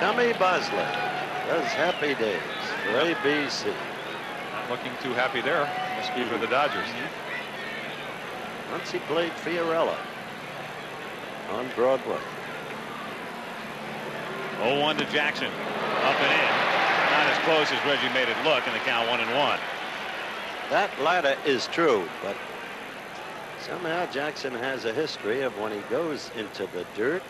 Tommy Bosley does happy days for ABC. Not looking too happy there. Must be for the Dodgers. Once he played Fiorella on Broadway. 0-1 to Jackson. Up and in. Not as close as Reggie made it look, and the count 1-1. That latter is true, but somehow Jackson has a history of when he goes into the dirt,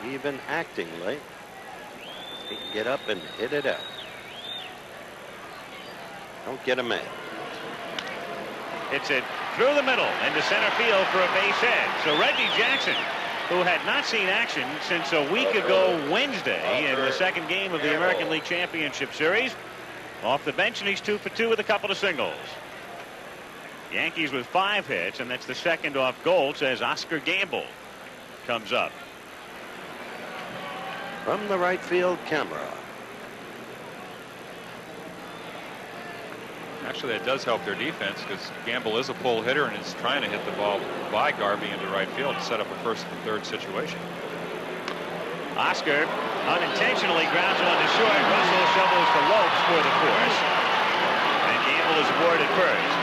even actingly, he can get up and hit it out. Don't get him mad. Hits it through the middle into center field for a base hit. So Reggie Jackson, who had not seen action since a week ago Wednesday in the second game of the American League Championship Series, off the bench, and he's 2 for 2 with a couple of singles. Yankees with 5 hits, and that's the second off Goltz as Oscar Gamble comes up. From the right field camera. Actually, that does help their defense because Gamble is a pull hitter and is trying to hit the ball by Garvey into right field to set up a first and third situation. Oscar unintentionally grounds one to short. Russell shovels to Lopes for the force, and Gamble is aboard at first.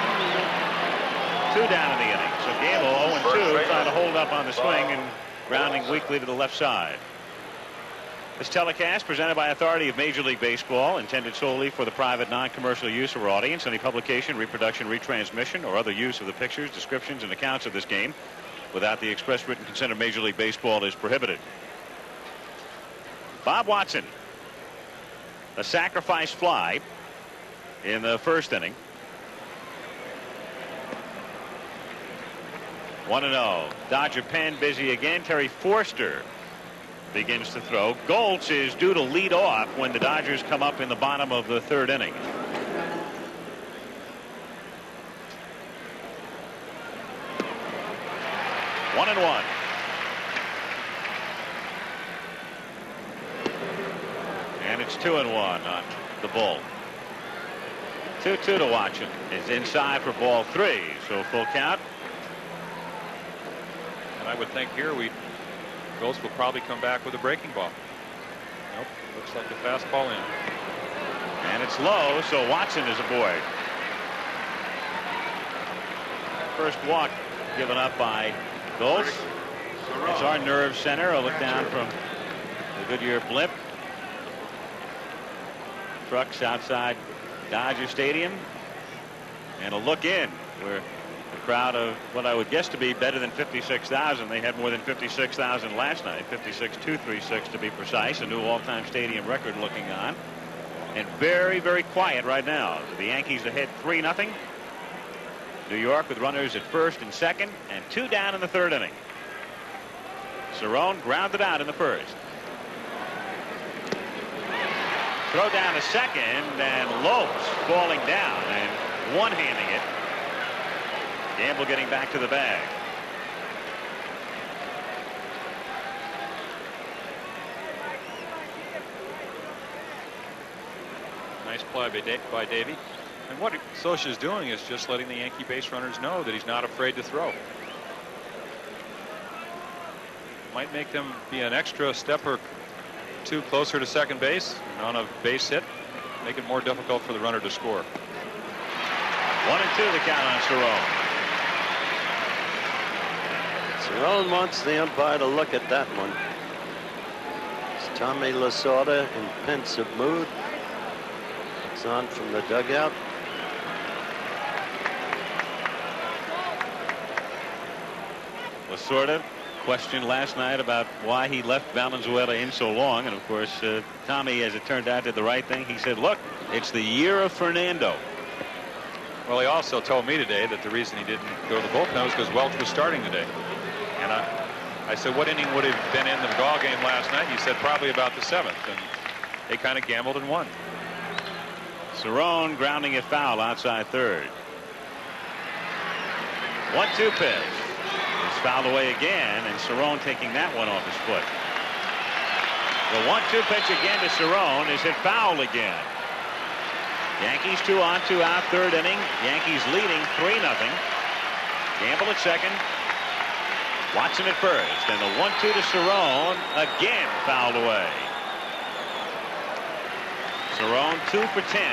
2 down in the inning. So Gamble 0-2, trying to hold up on the swing and grounding weakly to the left side. This telecast presented by authority of Major League Baseball, intended solely for the private non-commercial use of our audience. Any publication, reproduction, retransmission, or other use of the pictures, descriptions, and accounts of this game without the express written consent of Major League Baseball is prohibited. Bob Watson, a sacrifice fly in the first inning. 1-0. Dodger pen busy again. Terry Forster begins to throw. Goltz is due to lead off when the Dodgers come up in the bottom of the third inning. One and one. And it's 2-1 on the Bull. 2-2 to Watson is inside for ball 3, so full count. And I would think here Goltz will probably come back with a breaking ball. Nope, looks like a fastball in. And it's low, so Watson is aboard. First walk given up by Goltz. It's our nerve center. A look down from the Goodyear blimp. Trucks outside Dodger Stadium. And a look in where a crowd of what I would guess to be better than 56,000. They had more than 56,000 last night. 56,236 to be precise. A new all-time stadium record looking on. And very, very quiet right now. The Yankees ahead 3-0. New York with runners at first and second, and 2 down in the third inning. Cerrone grounded out in the first. Throw down to second, and Lopes falling down and one-handing it. Gamble getting back to the bag. Nice play by Davey. And what Scioscia is doing is just letting the Yankee base runners know that he's not afraid to throw. Might make them be an extra step or 2 closer to second base, and on a base hit, make it more difficult for the runner to score. 1-2 the count on Cerrone. Cerrone wants the umpire to look at that one. It's Tommy Lasorda in pensive mood. It's on from the dugout. Lasorda questioned last night about why he left Valenzuela in so long, and of course Tommy, as it turned out, did the right thing. He said, look, it's the year of Fernando. Well, he also told me today that the reason he didn't go to the bullpen was because Welch was starting today. And I said, what inning would have been in the ball game last night? He said probably about the 7th, and they kind of gambled and won. Cerrone grounding it foul outside third. 1-2 pitch. It's fouled away again, and Cerrone taking that one off his foot. The 1-2 pitch again to Cerrone is hit foul again. Yankees 2 on, 2 out, third inning. Yankees leading 3-0. Gamble at second. Watson at first, and the 1-2 to Cerrone again fouled away. Cerrone 2 for 10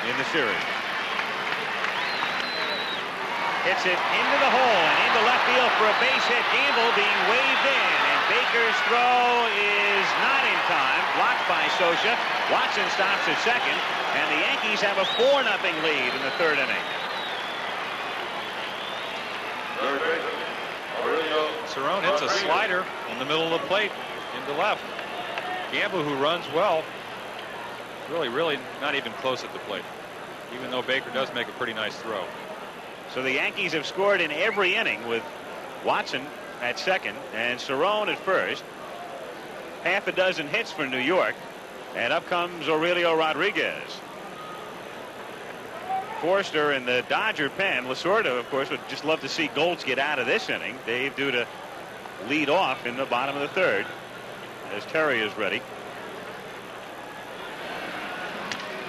in the series. Hits it into the hole and into left field for a base hit. Gamble being waved in, and Baker's throw is not in time. Blocked by Scioscia. Watson stops at second, and the Yankees have a 4-0 lead in the third inning. Cerrone hits a slider in the middle of the plate into left. Gamble, who runs well, really not even close at the plate, even though Baker does make a pretty nice throw. So the Yankees have scored in every inning with Watson at second and Cerrone at first. Half a dozen hits for New York, and up comes Aurelio Rodriguez. Forster in the Dodger pen. Lasorda, of course, would just love to see Goltz get out of this inning. Dave due to lead off in the bottom of the third as Terry is ready.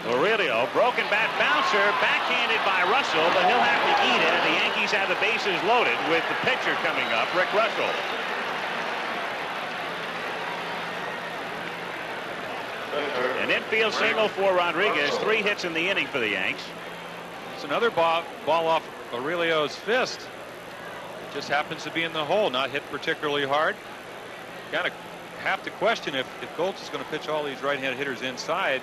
Aurelio, broken bat bouncer, backhanded by Russell, but he'll have to eat it. The Yankees have the bases loaded with the pitcher coming up, Rick Russell. An infield single for Rodriguez. 3 hits in the inning for the Yanks. It's another ball off Aurelio's fist. It just happens to be in the hole, not hit particularly hard. Kind of have to question if Goltz is going to pitch all these right-handed hitters inside.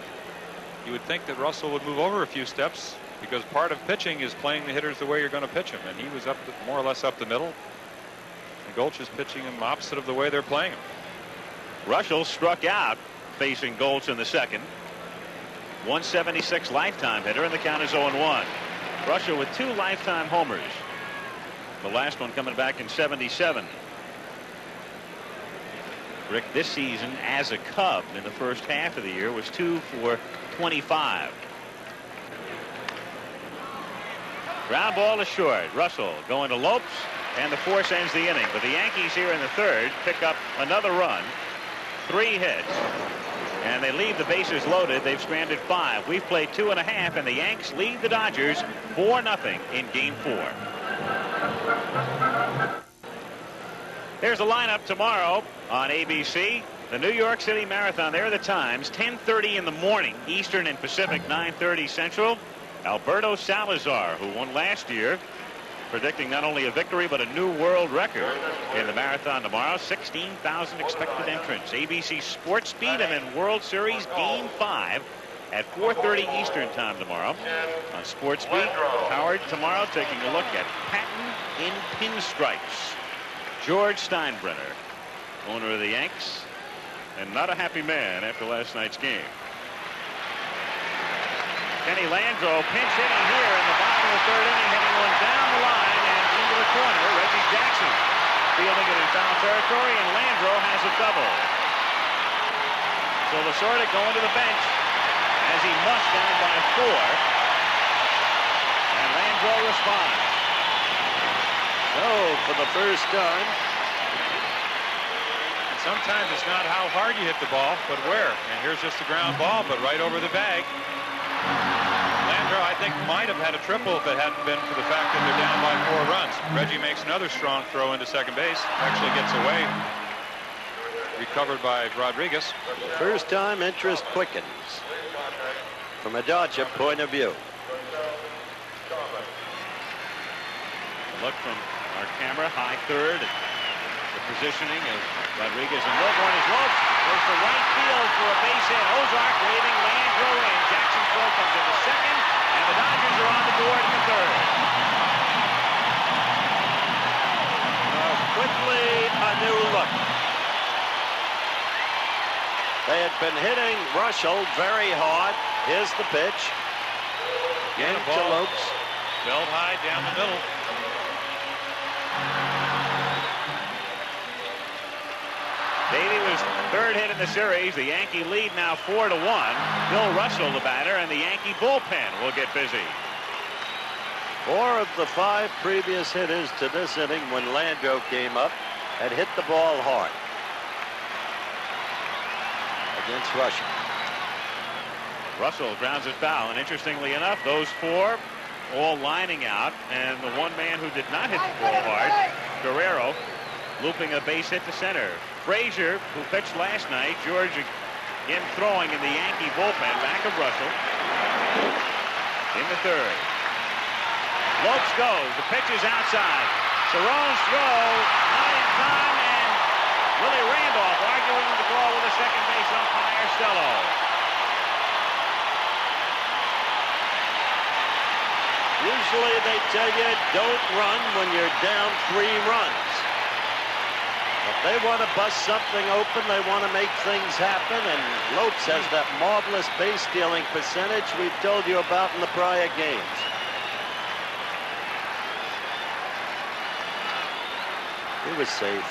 You would think that Russell would move over a few steps, because part of pitching is playing the hitters the way you're going to pitch them, and he was more or less up the middle, and Goltz is pitching him opposite of the way they're playing him. Russell struck out facing Goltz in the second. 176 lifetime hitter, and the count is 0-1. Russell with 2 lifetime homers, the last one coming back in '77. Rick, this season as a Cub in the first half of the year was 2 for 25. Ground ball is short. Russell going to Lopes, and the force ends the inning. But the Yankees here in the third pick up another run. 3 hits. And they leave the bases loaded. They've stranded 5. We've played 2.5, and the Yanks lead the Dodgers 4-0 in Game 4. Here's the lineup tomorrow on ABC. The New York City Marathon. There are the times. 10:30 in the morning, Eastern and Pacific, 9:30 Central. Alberto Salazar, who won last year, predicting not only a victory but a new world record in the marathon tomorrow. 16,000 expected entrants. ABC Sports Speed, and then World Series Game 5 at 4:30 Eastern time tomorrow on Sports Speed. Howard tomorrow taking a look at Patton in pinstripes. George Steinbrenner, owner of the Yanks, and not a happy man after last night's game. Kenny Landreau pinch hitting here in the bottom of the third inning, hitting one down the line and into the corner. Reggie Jackson fielding it in foul territory, and Landreau has a double. So Lasorda going to the bench as he must down by 4. And Landreau responds. So for the first time. And sometimes it's not how hard you hit the ball, but where. And here's just a ground ball, but right over the bag. Landreau, I think, might have had a triple if it hadn't been for the fact that they're down by 4 runs. Reggie makes another strong throw into second base. Actually gets away. Recovered by Rodriguez. First time interest quickens from a Dodger point of view. A look from our camera, high third. The positioning of Rodriguez, and Wilborn is Lopes. Goes to right field for a base hit. Ozark waving Landreau in. Jackson's throw comes into second, and the Dodgers are on the board in the third. Quickly, a new look. They had been hitting Russell very hard. Here's the pitch. Into Lopes. Belt high down the middle. Davey was third hit in the series. The Yankee lead now 4-1. Bill Russell, the batter, and the Yankee bullpen will get busy. 4 of the 5 previous hitters to this inning when Landreau came up had hit the ball hard against Russell. Russell grounds it foul, and interestingly enough, those 4 all lining out, and the one man who did not hit the ball hard, Guerrero, looping a base hit to center. Frazier, who pitched last night, George again throwing in the Yankee bullpen, back of Russell. In the third. Lopes goes. The pitch is outside. Cerrone's throw, not in time, and Willie Randolph arguing the call with the second base umpire, Stello. Usually they tell you don't run when you're down 3 runs. But they want to bust something open. They want to make things happen. And Lopes has that marvelous base stealing percentage we've told you about in the prior games. He was safe.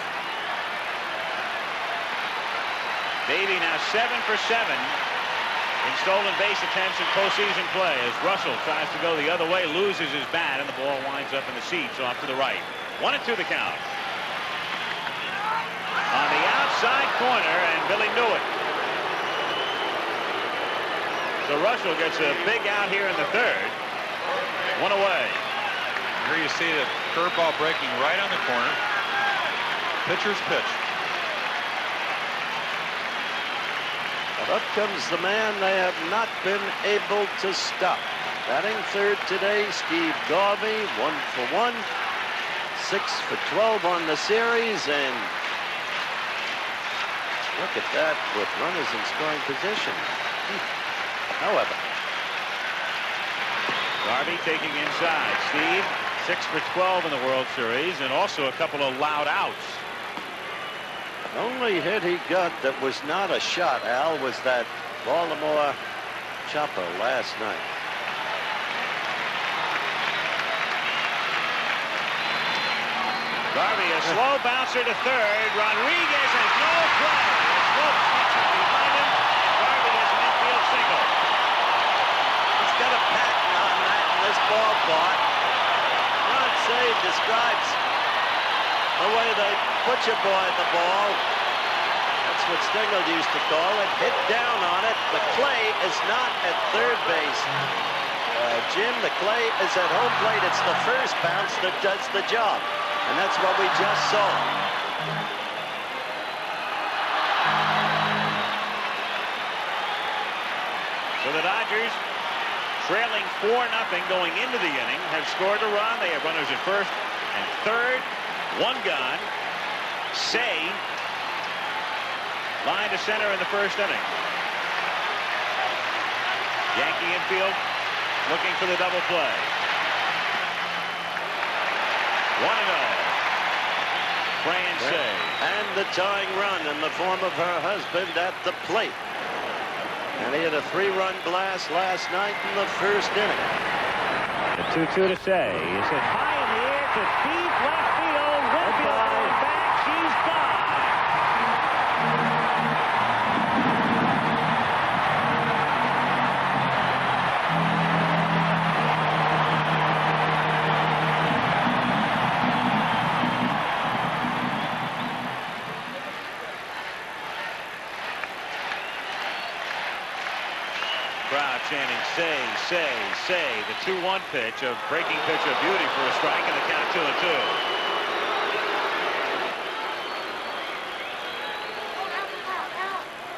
Davey now 7 for 7 in stolen base attempts in postseason play as Russell tries to go the other way, loses his bat, and the ball winds up in the seats off to the right. 1-2 the count. On the outside corner, and Billy knew it. So Russell gets a big out here in the third. 1 away. Here you see the curveball breaking right on the corner. Pitcher's pitch. But up comes the man they have not been able to stop. Batting third today, Steve Garvey, 1 for 1. 6 for 12 on the series, and look at that with runners in scoring position. However, Garvey taking inside. Steve, 6 for 12 in the World Series, and also a couple of loud outs. the only hit he got that was not a shot, Al, was that Baltimore chopper last night. Garvey, a slow bouncer to third. Rodriguez has no play. Slope sneaks up behind him. Garvey has an infield single. He's got a patent on that in this ballpark. Ron Cey describes the way they put your boy at the ball. That's what Stengel used to call it. Hit down on it. The clay is not at third base. Jim, the clay is at home plate. It's the first bounce that does the job. And that's what we just saw. So the Dodgers, trailing 4-0 going into the inning, have scored a run. They have runners at first and third. One gone. Cey line to center in the first inning. Yankee infield looking for the double play. 1-0. Fran Cey. And the tying run in the form of her husband at the plate. And he had a 3-run blast last night in the first inning. The 2-2 to Cey. Is it high in the air to deep left field. Winfield going back. She's gone. Crowd chanting, Cey, Cey, Cey. The 2-1 pitch, a breaking pitch of beauty for a strike, and the count 2-2.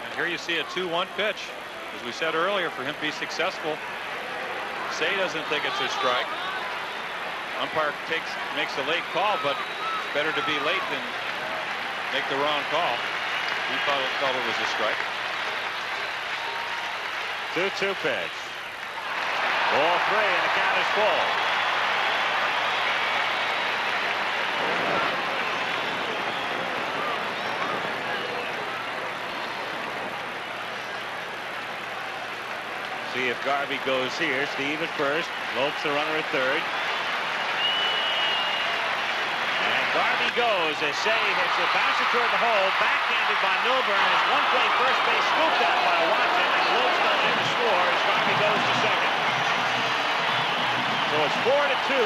And here you see a 2-1 pitch. As we said earlier, for him to be successful, Cey doesn't think it's a strike. Umpire makes a late call, but it's better to be late than make the wrong call. He felt it was a strike. 2-2 pitch. Ball 3, and the count is full. See if Garvey goes here. Steve at first. Lopes the runner at third. And Garvey goes as Cey hits a bouncer toward the hole. Backhanded by Milburn. As one play first base scooped out by Watson. And Lopes comes in to score as Garvey goes to second. So it's 4-2.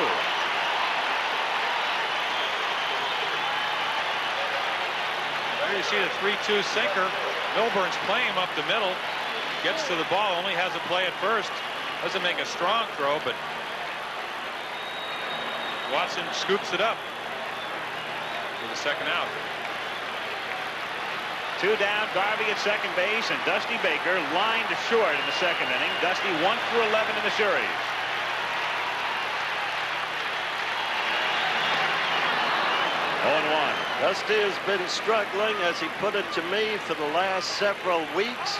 There you see the 3-2 sinker. Milburn's playing him up the middle. Gets to the ball, only has a play at first. Doesn't make a strong throw, but Watson scoops it up for the second out. 2 down, Garvey at second base, and Dusty Baker lined to short in the second inning. Dusty 1 for 11 in the series. Dusty has been struggling, as he put it to me, for the last several weeks.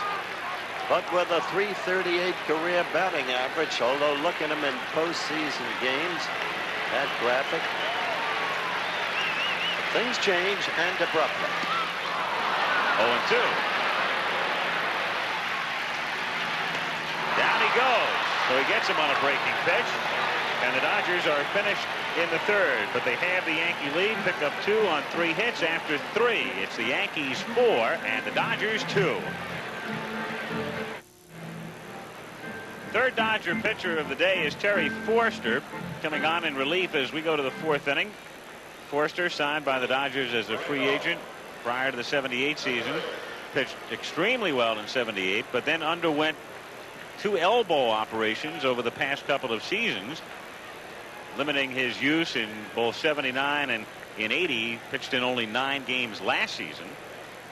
But with a .338 career batting average, although look at him in postseason games, that graphic. But things change, and abruptly. 0-2. Down he goes. So he gets him on a breaking pitch. And the Dodgers are finished in the third, but they have the Yankee lead. Picked up 2 on 3 hits after 3. It's the Yankees 4 and the Dodgers 2. Third Dodger pitcher of the day is Terry Forster, coming on in relief as we go to the 4th inning. Forster, signed by the Dodgers as a free agent prior to the '78 season, pitched extremely well in '78, but then underwent 2 elbow operations over the past couple of seasons, limiting his use in both '79 and in '80. Pitched in only 9 games last season.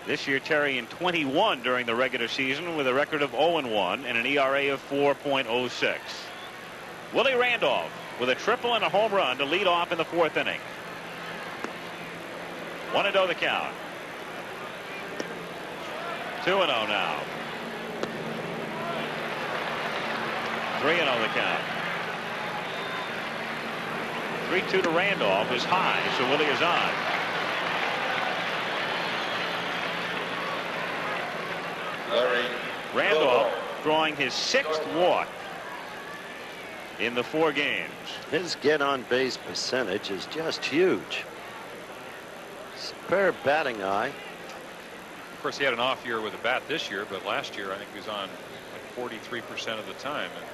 This year, Terry in 21 during the regular season with a record of 0-1 and an ERA of 4.06. Willie Randolph with a triple and a home run to lead off in the 4th inning. 1-0 the count. 2-0 now. 3-0 the count. 3-2 to Randolph is high, so Willie is on. Randolph drawing his 6th walk in the 4 games. His get-on-base percentage is just huge. superb batting eye. Of course, he had an off year with a bat this year, but last year I think he was on like 43% of the time. And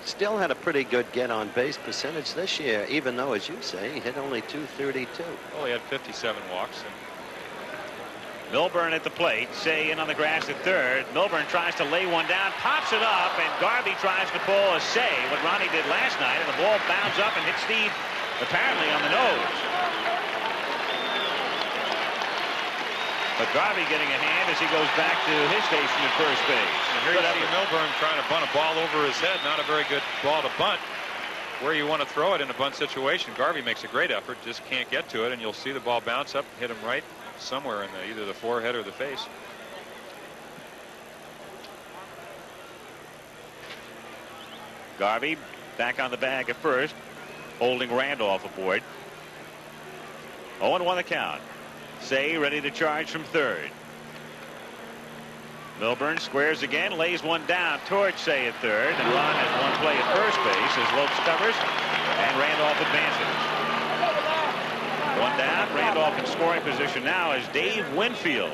still had a pretty good get-on base percentage this year, even though, as you say, he hit only .232. Well, he had 57 walks. And Milburn at the plate. Say in on the grass at third. Milburn tries to lay one down, pops it up, and Garvey tries to pull a Say, what Ronnie did last night, and the ball bounds up and hits Steve apparently on the nose. But Garvey getting a hand as he goes back to his station at first base. And here you see Milburn trying to bunt a ball over his head. Not a very good ball to bunt. Where you want to throw it in a bunt situation, Garvey makes a great effort, just can't get to it, and you'll see the ball bounce up and hit him right somewhere in either the forehead or the face. Garvey back on the bag at first, holding Randolph aboard. 0-1 the count. Say ready to charge from third. Milburn squares again, lays one down towards Say at third, and Ron has one play at first base as Lopes covers, and Randolph advances. One down, Randolph in scoring position now as Dave Winfield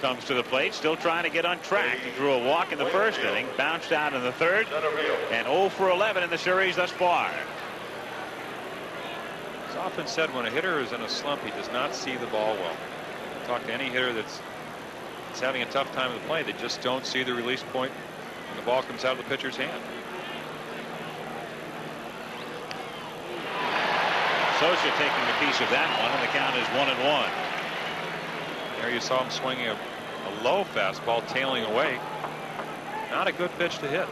comes to the plate, still trying to get on track. He drew a walk in the first inning, bounced out in the third, and 0 for 11 in the series thus far. It's often said when a hitter is in a slump, he does not see the ball well. Talk to any hitter that's having a tough time at the plate. They just don't see the release point when the ball comes out of the pitcher's hand. Sosa taking a piece of that one, and the count is 1-1. There you saw him swinging a low fastball, tailing away. Not a good pitch to hit.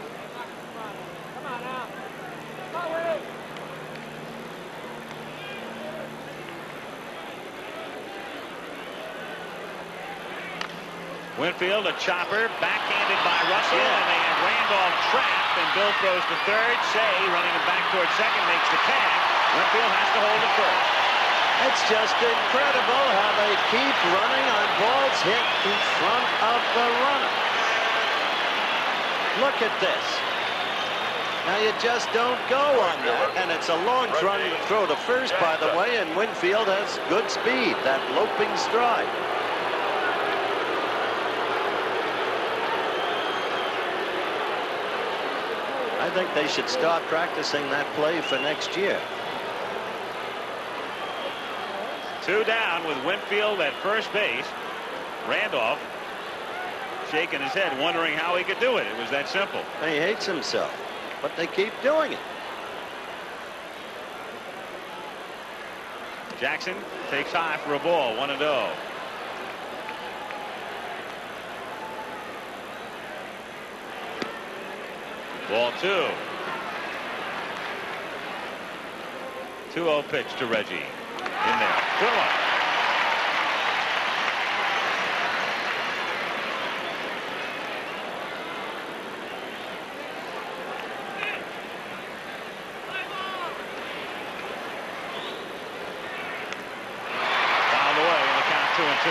Winfield, a chopper, backhanded by Russell, and they have Randolph trapped, and Bill throws to third. Say, running him back toward second, makes the tag. Winfield has to hold it first. It's just incredible how they keep running on balls hit in front of the runner. Look at this. Now you just don't go on that, and it's a long throw to first, by the way, and Winfield has good speed, that loping stride. I think they should start practicing that play for next year. 2 down with Winfield at first base. Randolph shaking his head, wondering how he could do it. It was that simple. He hates himself, but they keep doing it. Jackson takes high for a ball, 1-0. Ball 2. 2-0 pitch to Reggie. In there. Good one. Fouled away in the count, 2-2.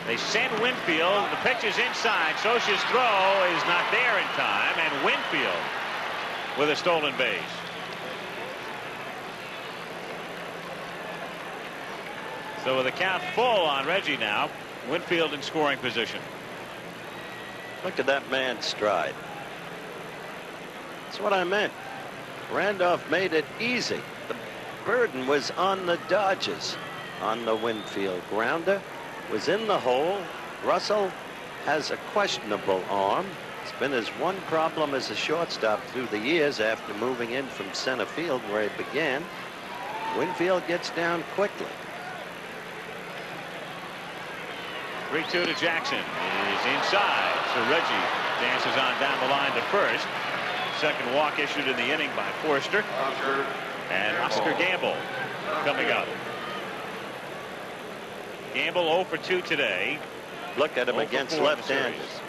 They send Winfield. The pitch is inside. Scioscia's throw is not there in time, and Winfield with a stolen base. So with the count full on Reggie now, Winfield in scoring position. Look at that man's stride. That's what I meant. Randolph made it easy. The burden was on the Dodgers. On the Winfield grounder was in the hole. Russell has a questionable arm. It's been his one problem as a shortstop through the years after moving in from center field where he began. Winfield gets down quickly. 3-2 to Jackson. Is inside. So Reggie dances on down the line to first. Second walk issued in the inning by Forster. And Oscar Gamble coming up. Gamble 0 for 2 today. Look at him against left-handers.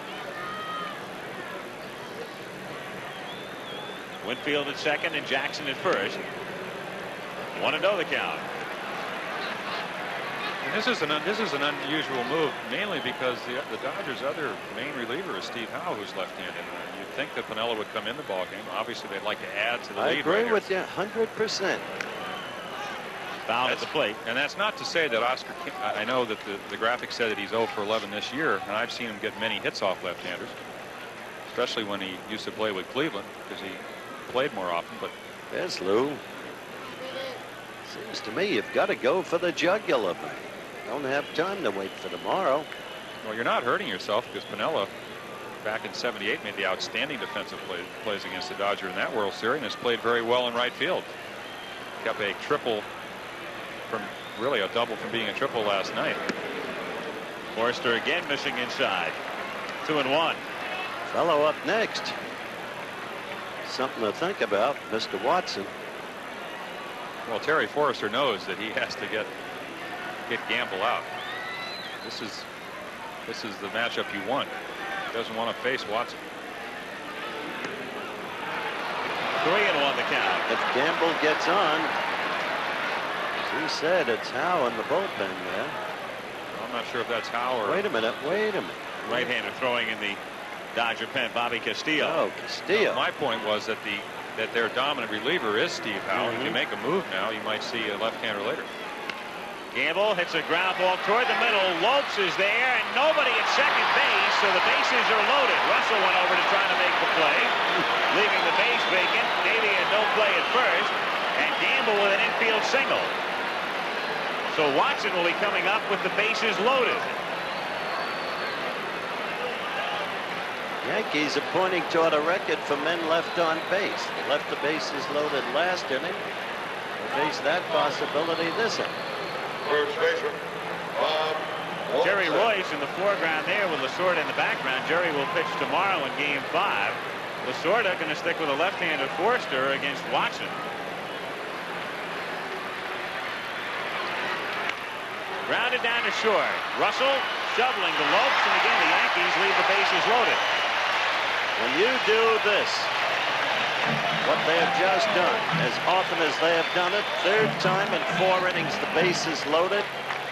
Winfield at second and Jackson at first. 1-0 the count. This is an unusual move, mainly because the Dodgers' other main reliever is Steve Howe, who's left-handed. You'd think that Piniella would come in the ballgame. Obviously, they'd like to add to the I lead. agree right with you 100%. Foul at the plate. And that's not to say that Oscar, I know that the graphic said that he's 0 for 11 this year, and I've seen him get many hits off left-handers, especially when he used to play with Cleveland, because he played more often. But there's Lou. Seems to me you've got to go for the jugular, man. Don't have time to wait for tomorrow. Well, you're not hurting yourself, because Piniella, back in '78, made the outstanding defensive plays against the Dodgers in that World Series, and has played very well in right field. Kept a triple from really a double from being a triple last night. Forster again missing inside. 2-1. Fellow up next. Something to think about, Mr. Watson. Well, Terry Forrester knows that he has to get Gamble out. This is the matchup you want. He doesn't want to face Watson. 3-1 the count. If Gamble gets on, as he said, it's Howe in the bullpen there. I'm not sure if that's Howe or... Wait a minute. Right-hander throwing in the Dodger pen, Bobby Castillo. Oh, Castillo. My point was that their dominant reliever is Steve Howe. If you make a move now, you might see a left-hander later. Gamble hits a ground ball toward the middle. Lopes is there, and nobody at second base, so the bases are loaded. Russell went over to try to make the play, leaving the base vacant. Navy had no play at first, and Gamble with an infield single. So Watson will be coming up with the bases loaded. Yankees are pointing toward a record for men left on base. They left the bases loaded last inning. They face that possibility this inning. First baseman, Bob Walton. Jerry Royce in the foreground there with Lasorda in the background. Jerry will pitch tomorrow in Game 5. Lasorda going to stick with a left-handed Forster against Watson. Grounded down to short. Russell shoveling the Lopes, and again the Yankees leave the bases loaded. When you do this, what they have just done, as often as they have done it, third time in 4 innings, the bases loaded,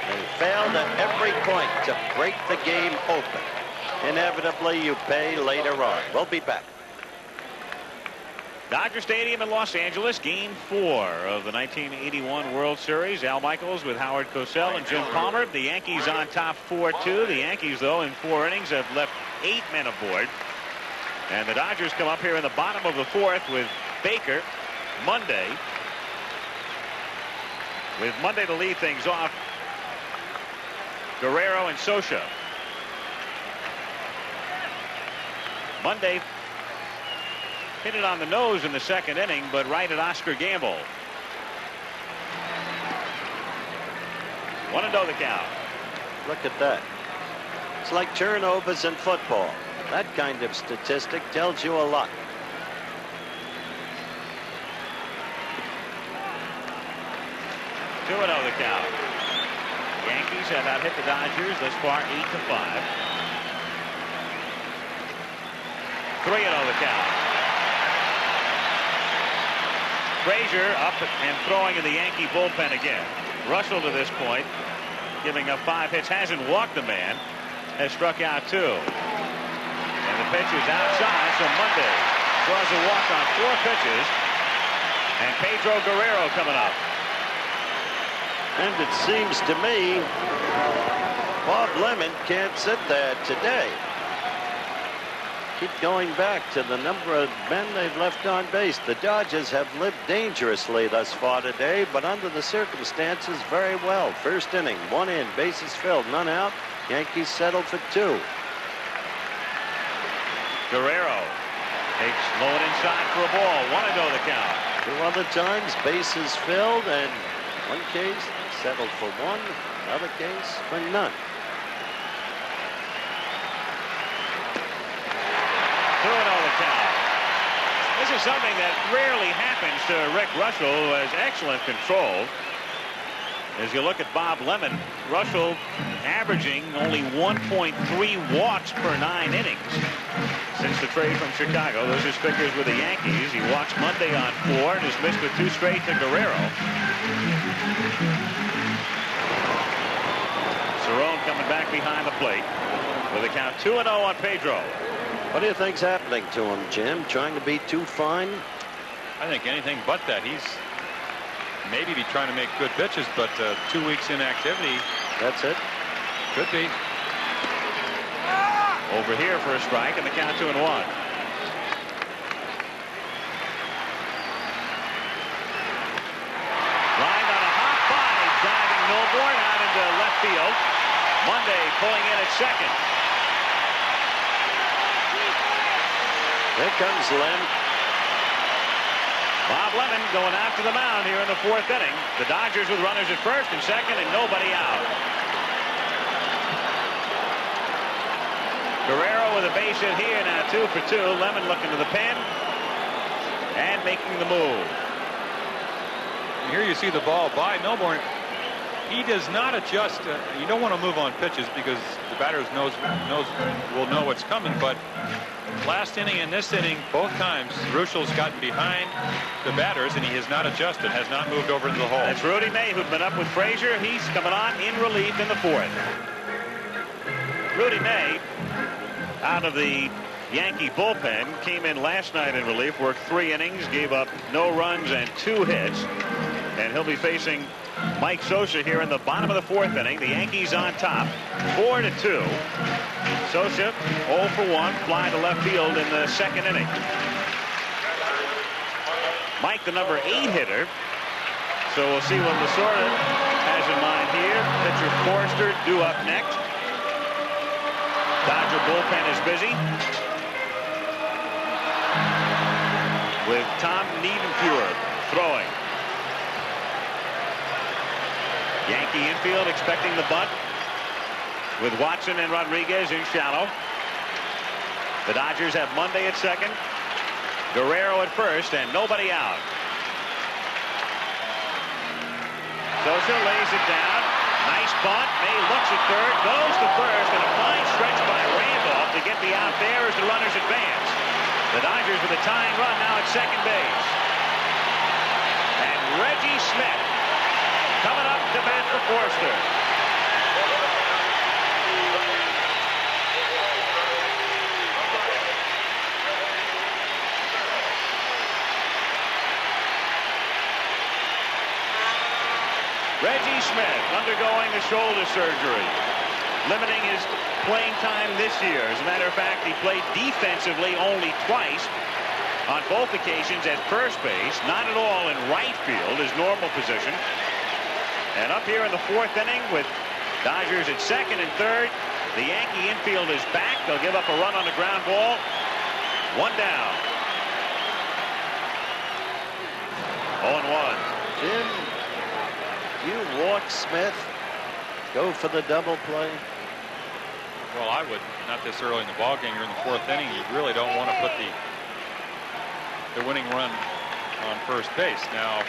they failed at every point to break the game open. Inevitably, you pay later on. We'll be back. Dodger Stadium in Los Angeles, Game 4 of the 1981 World Series. Al Michaels with Howard Cosell and Jim Palmer. The Yankees on top 4-2. The Yankees, though, in 4 innings have left 8 men aboard. And the Dodgers come up here in the bottom of the 4th with Baker, Monday. With Monday to lead things off, Guerrero and Socha. Monday hit it on the nose in the 2nd inning, but right at Oscar Gamble. 1-0 the count. Look at that. It's like turnovers in football. That kind of statistic tells you a lot. Two-0 the count. Yankees have out hit the Dodgers thus far 8-5. 3-0 the count. Frazier up and throwing in the Yankee bullpen again. Russell to this point, giving up 5 hits, hasn't walked a man, has struck out 2. And the pitch is outside, so Monday draws a walk on 4 pitches. And Pedro Guerrero coming up. And it seems to me Bob Lemon can't sit there today. Keep going back to the number of men they've left on base. The Dodgers have lived dangerously thus far today, but under the circumstances, very well. First inning, 1 in, bases filled, none out. Yankees settled for 2. Guerrero takes low and inside for a ball. 1-0 the count. 2 other times, bases filled, and one case settled for 1, another case for none. 2-0 the count. This is something that rarely happens to Rick Russell, who has excellent control. As you look at Bob Lemon, Russell averaging only 1.3 walks per 9 innings since the trade from Chicago. Those are his figures with the Yankees. He walks Monday on 4 and has missed with 2 straight to Guerrero. Marone coming back behind the plate with a count 2-0 on Pedro. What do you think's happening to him, Jim? Trying to be too fine? I think anything but that. He's maybe trying to make good pitches, but 2 weeks inactivity. That's it. Could be. Over here for a strike, and the count 2-1. Lined on a hot fly, driving Milbourne out into left field. Monday pulling in at second. Here comes Lem. Bob Lemon going after the mound here in the 4th inning. The Dodgers with runners at first and second and nobody out. Guerrero with a base hit here, now 2 for 2. Lemon looking to the pen and making the move. Here you see the ball by Milbourne. He does not adjust. You don't want to move on pitches because the batters will know what's coming. But last inning and this inning, both times, Ruschel's gotten behind the batters and he has not adjusted, has not moved over into the hole. That's Rudy May, who'd been up with Frazier. He's coming on in relief in the 4th. Rudy May, out of the Yankee bullpen, came in last night in relief, worked 3 innings, gave up no runs and 2 hits. And he'll be facing Mike Scioscia here in the bottom of the 4th inning. The Yankees on top, 4-2. Scioscia 0 for 1, fly to left field in the 2nd inning. Mike, the number 8 hitter. So we'll see what Lasorda has in mind here. Pitcher Forster due up next. Dodger bullpen is busy with Tom Niedenfuhr throwing. Yankee infield expecting the bunt with Watson and Rodriguez in shallow. The Dodgers have Monday at second, Guerrero at first, and nobody out. Scioscia lays it down. Nice bunt. May looks at third, goes to first, and a fine stretch by Randolph to get the out there as the runners advance. The Dodgers with a tying run now at second base. And Reggie Smith coming up to bat for Forster. Reggie Smith undergoing a shoulder surgery, limiting his playing time this year. As a matter of fact, he played defensively only twice, on both occasions at first base, not at all in right field, his normal position. And up here in the 4th inning with Dodgers at second and third, the Yankee infield is back. They'll give up a run on the ground ball. 1 down. 0-1. Jim, you walk Smith, go for the double play? Well, I would. Not this early in the ballgame. You're in the 4th inning. You really don't want to put the winning run on first base. Now,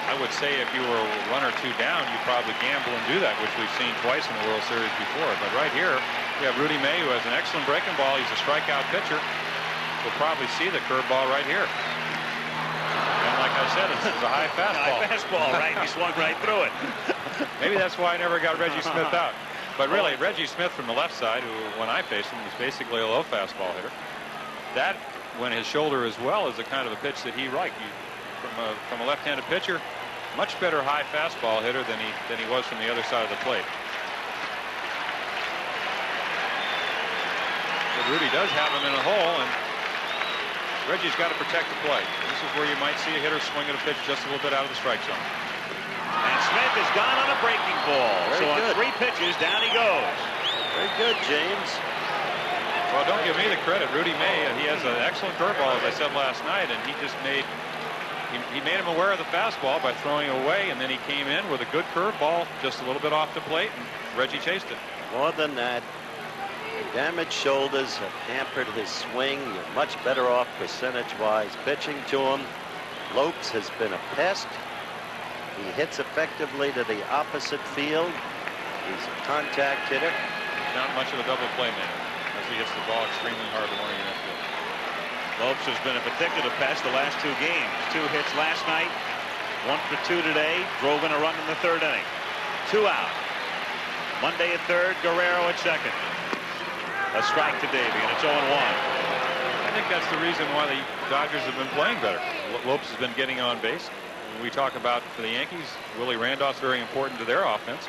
I would say if you were a run or 2 down, you probably gamble and do that, which we've seen twice in the World Series before. But right here, you have Rudy May, who has an excellent breaking ball. He's a strikeout pitcher. We'll probably see the curveball right here. And like I said, it's a high fastball. High fastball, right? He swung right through it. Maybe that's why I never got Reggie Smith out. But really, Reggie Smith from the left side, who when I faced him, was basically a low fastball hitter. That, when his shoulder as well, is the kind of a pitch that he liked. From a left-handed pitcher, much better high fastball hitter than he was from the other side of the plate. But Rudy does have him in a hole, and Reggie's got to protect the play. This is where you might see a hitter swing at a pitch just a little bit out of the strike zone. And Smith has gone on a breaking ball. Very so good. On 3 pitches, down he goes. Very good, James. Well, don't give me the credit. Rudy May, he has an excellent curveball, as I said last night, and he just made him aware of the fastball by throwing it away, and then he came in with a good curveball just a little bit off the plate, and Reggie chased it. More than that, the damaged shoulders have hampered his swing. You're much better off percentage-wise pitching to him. Lopes has been a pest. He hits effectively to the opposite field. He's a contact hitter. Not much of a double play man, as he hits the ball extremely hard to one infield. Lopes has been a particular pest the last 2 games. 2 hits last night, 1 for 2 today. Drove in a run in the 3rd inning. 2 out. Monday at third, Guerrero at second. A strike to Davey, and it's 0-1. I think that's the reason why the Dodgers have been playing better. Lopes has been getting on base. When we talk about for the Yankees, Willie Randolph's very important to their offense.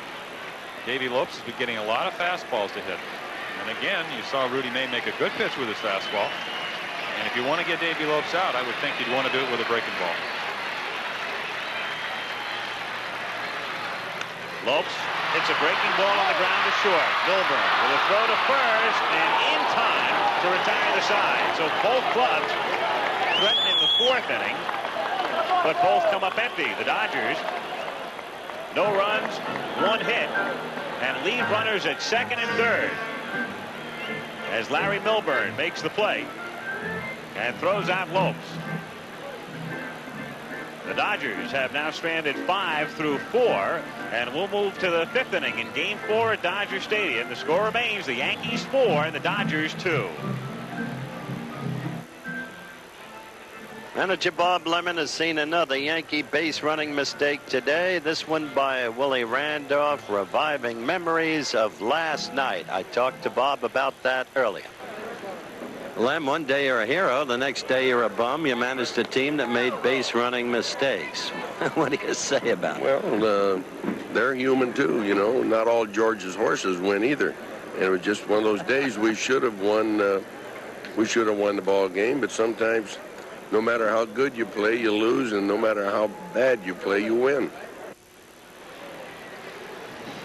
Davey Lopes has been getting a lot of fastballs to hit. And again, you saw Rudy May make a good pitch with his fastball. And if you want to get Davey Lopes out, I would think you'd want to do it with a breaking ball. Lopes hits a breaking ball on the ground to short. Milburn with a throw to first and in time to retire the side. So both clubs threatening the fourth inning, but both come up empty. The Dodgers, no runs, one hit, and lead runners at second and third as Larry Milburn makes the play and throws out Lopes. The Dodgers have now stranded 5 through 4, and we'll move to the fifth inning in Game 4 at Dodger Stadium. The score remains the Yankees 4 and the Dodgers 2. Manager Bob Lemon has seen another Yankee base running mistake today. This one by Willie Randolph, reviving memories of last night. I talked to Bob about that earlier. Lem, one day you're a hero, the next day you're a bum. You managed a team that made base running mistakes. What do you say about it? Well, they're human too, you know. Not all George's horses win either. And it was just one of those days we should have won. We should have won the ball game, but sometimes, no matter how good you play, you lose, and no matter how bad you play, you win.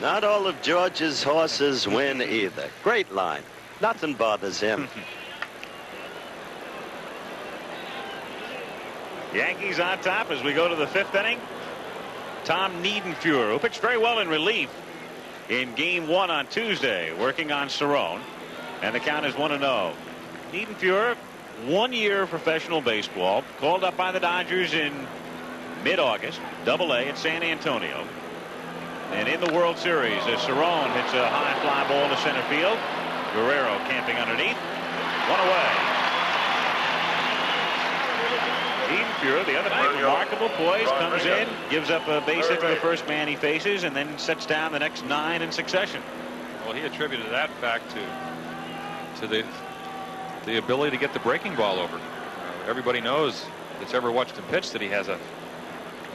Not all of George's horses win either. Great line. Nothing bothers him. Yankees on top as we go to the fifth inning. Tom Niedenfuhr, who pitched very well in relief in Game 1 on Tuesday, working on Cerrone, and the count is 1-0. Niedenfuhr, 1 year of professional baseball, called up by the Dodgers in mid-August, Double-A at San Antonio. And in the World Series, as Cerrone hits a high fly ball to center field, Guerrero camping underneath, one away. Niedenfuhr, the other night, remarkable poise, comes in, gives up a base hit to the first man he faces, and then sets down the next 9 in succession. Well, he attributed that fact to the ability to get the breaking ball over. Everybody knows that's ever watched him pitch that he has a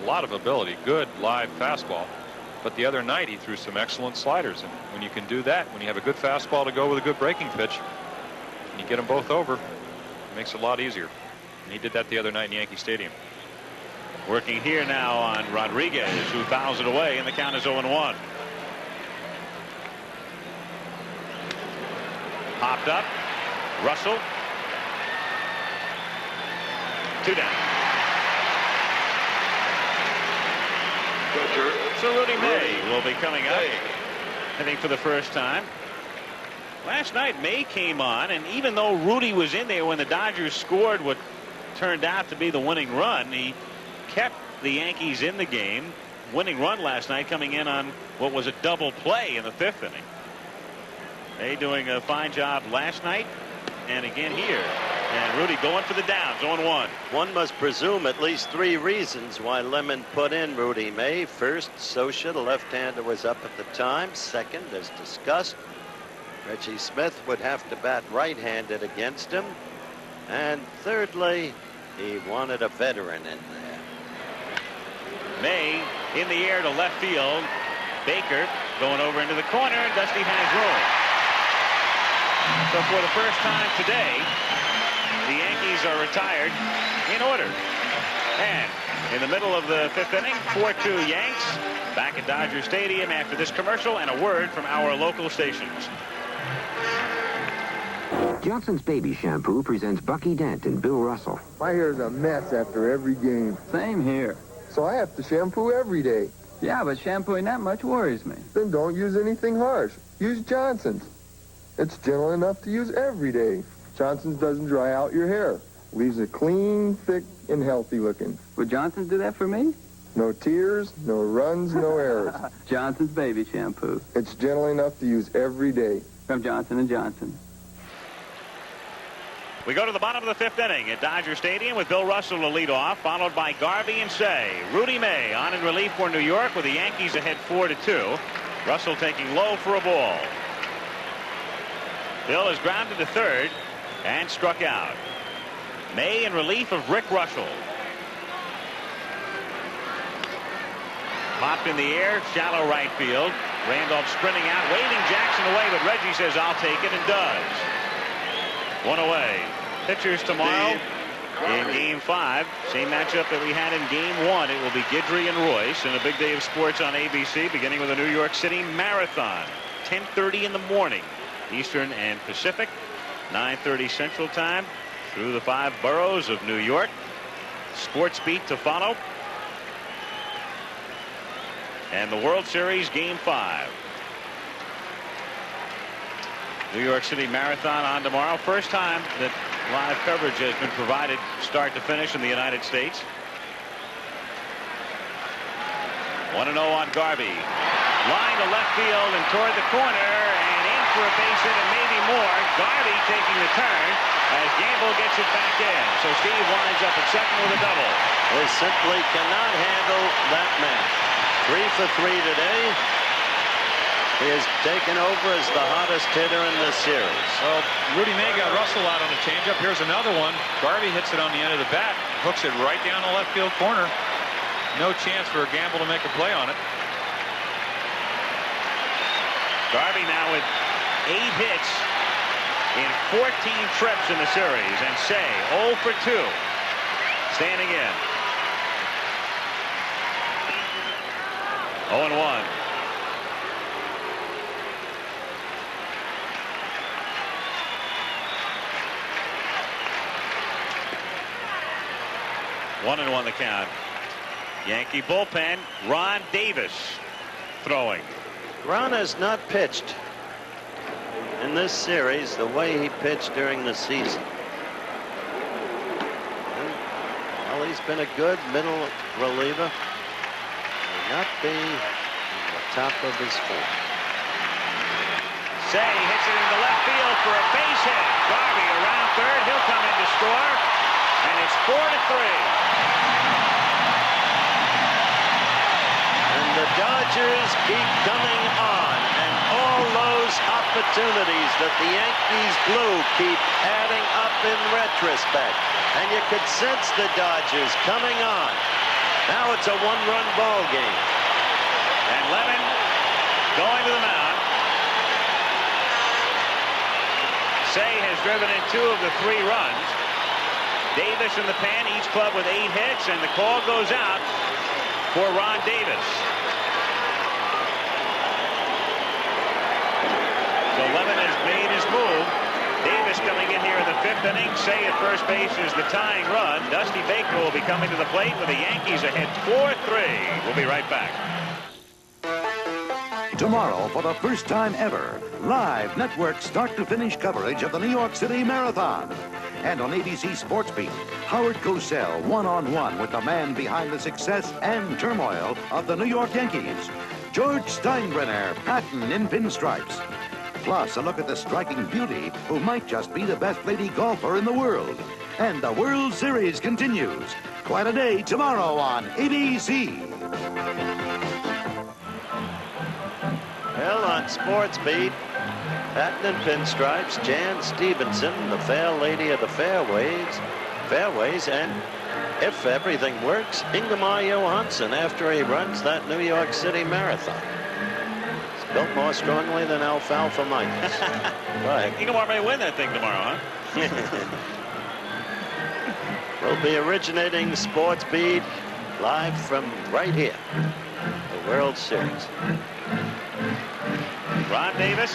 lot of ability, good live fastball. But the other night he threw some excellent sliders, and when you can do that, when you have a good fastball to go with a good breaking pitch, and you get them both over, it makes it a lot easier. And he did that the other night in Yankee Stadium. Working here now on Rodriguez, who fouls it away, and the count is 0-1. Popped up. Russell. 2 down. So Rudy May will be coming up, I think, for the first time. Last night, May came on, and even though Rudy was in there when the Dodgers scored what turned out to be the winning run, he kept the Yankees in the game. Winning run last night coming in on what was a double play in the fifth inning. May doing a fine job last night and again here. And Rudy going for the downs, 0-1. One must presume at least 3 reasons why Lemon put in Rudy May. First, Socia, the left-hander, was up at the time. Second, as discussed, Reggie Smith would have to bat right-handed against him. And thirdly, he wanted a veteran in there. May in the air to left field. Baker going over into the corner. Dusty has room. So for the first time today, the Yankees are retired in order. And in the middle of the fifth inning, 4-2 Yanks back at Dodger Stadium after this commercial and a word from our local stations. Johnson's Baby Shampoo presents Bucky Dent and Bill Russell. My hair's a mess after every game. Same here. So I have to shampoo every day. Yeah, but shampooing that much worries me. Then don't use anything harsh. Use Johnson's. It's gentle enough to use every day. Johnson's doesn't dry out your hair. Leaves it clean, thick, and healthy looking. Would Johnson's do that for me? No tears, no runs, no errors. Johnson's Baby Shampoo. It's gentle enough to use every day. From Johnson & Johnson. We go to the bottom of the fifth inning at Dodger Stadium with Bill Russell to lead off, followed by Garvey and Say. Rudy May on in relief for New York with the Yankees ahead 4-2. Russell taking low for a ball. Hill is grounded to third and struck out. May in relief of Rick Russell. Popped in the air, shallow right field. Randolph sprinting out, waving Jackson away, but Reggie says, I'll take it, and does. One away. Pitchers tomorrow in Game 5. Same matchup that we had in Game 1. It will be Guidry and Royce, and a big day of sports on ABC, beginning with the New York City Marathon. 10:30 in the morning, Eastern and Pacific. 9:30 Central Time, through the 5 boroughs of New York. Sports beat to follow. And the World Series Game 5. New York City Marathon on tomorrow. First time that live coverage has been provided start to finish in the United States. 1-0 on Garvey. Line to left field and toward the corner and in for a base hit and maybe more. Garvey taking the turn as Gamble gets it back in. So Steve winds up at second with a double. They simply cannot handle that man. 3 for 3 today. He has taken over as the hottest hitter in the series. Well, Rudy May got Russell out on a changeup. Here's another one. Garvey hits it on the end of the bat, hooks it right down the left field corner. No chance for Gamble to make a play on it. Garvey now with 8 hits in 14 trips in the series, and Say 0 for 2, standing in. 0-1. One and 1 the count. Yankee bullpen. Ron Davis throwing. Ron has not pitched in this series the way he pitched during the season. Well, he's been a good middle reliever. May not be in the top of his form. Say hits it into left field for a base hit. Garvey around third. He'll come in to score. And it's 4-3. And the Dodgers keep coming on, and all those opportunities that the Yankees blew keep adding up in retrospect. And you could sense the Dodgers coming on. Now it's a 1-run ball game. And Lemon going to the mound. Say has driven in 2 of the 3 runs. Davis in the pen, each club with 8 hits, and the call goes out for Ron Davis. So Lemon has made his move. Davis coming in here in the 5th inning. Say at first base is the tying run. Dusty Baker will be coming to the plate with the Yankees ahead 4-3. We'll be right back. Tomorrow, for the first time ever, live network start-to-finish coverage of the New York City Marathon. And on ABC Sports Beat, Howard Cosell one-on-one with the man behind the success and turmoil of the New York Yankees, George Steinbrenner, Patton in pinstripes. Plus, a look at the striking beauty who might just be the best lady golfer in the world. And the World Series continues. Quite a day tomorrow on ABC. Well, on Sports Beat, Patton in pinstripes, Jan Stevenson, the fair lady of the fairways, and if everything works, Ingemar Johansson after he runs that New York City Marathon. It's built more strongly than Alfalfa Michaels. Right. Ingemar may win that thing tomorrow, huh? We'll be originating Sports Beat live from right here, the World Series. Ron Davis